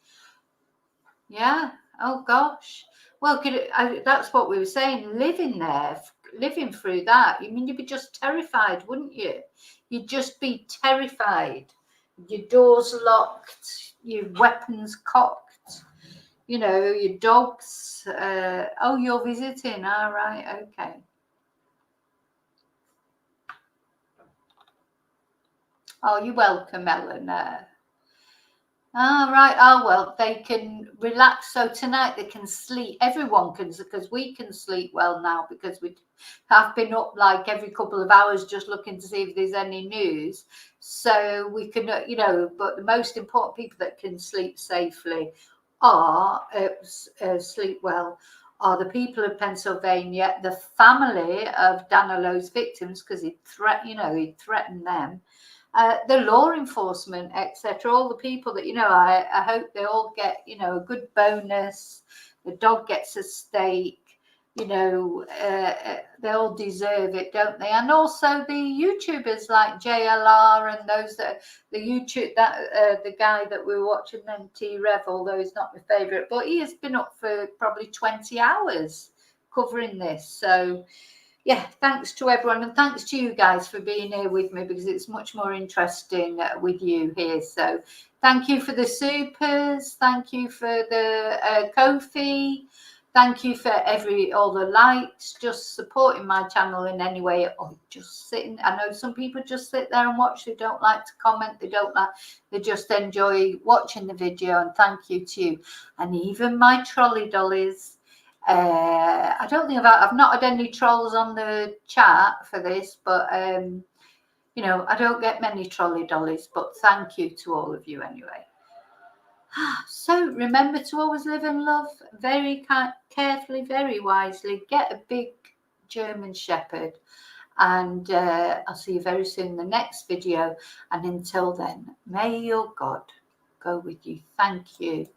Yeah. Oh, gosh. Well, that's what we were saying. Living there, living through that. I mean, you'd be just terrified, wouldn't you? You'd just be terrified. Your doors locked, your weapons cocked, you know, your dogs. Oh, you're visiting. All right. Okay. Oh, you're welcome, Eleanor. All right. Oh, well, they can relax. So tonight they can sleep. Everyone can, because we can sleep well now because we have been up like every couple of hours just looking to see if there's any news. So we can, you know, but the most important people that can sleep safely are sleep well are the people of Pennsylvania, the family of Danielo's victims, because he threatened them, the law enforcement, etc. All the people that, I hope they all get, a good bonus. The dog gets a steak. They all deserve it, don't they? And also the YouTubers like JLR and those that the guy that we were watching then, T Rev, although he's not my favourite, but he has been up for probably 20 hours covering this. So yeah, thanks to everyone, and thanks to you guys for being here with me, because it's much more interesting with you here. So thank you for the supers, thank you for the Ko-fi. Thank you for all the likes, just supporting my channel in any way, or just sitting. I know some people just sit there and watch. They don't like to comment. They just enjoy watching the video. And thank you to you. And even my trolley dollies. I don't think I've not had any trolls on the chat for this, but I don't get many trolley dollies. But thank you to all of you anyway. So remember to always live in love, very carefully, very wisely. Get a big German Shepherd, and I'll see you very soon in the next video. And until then, may your God go with you. Thank you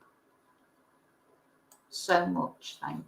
so much. Thank you.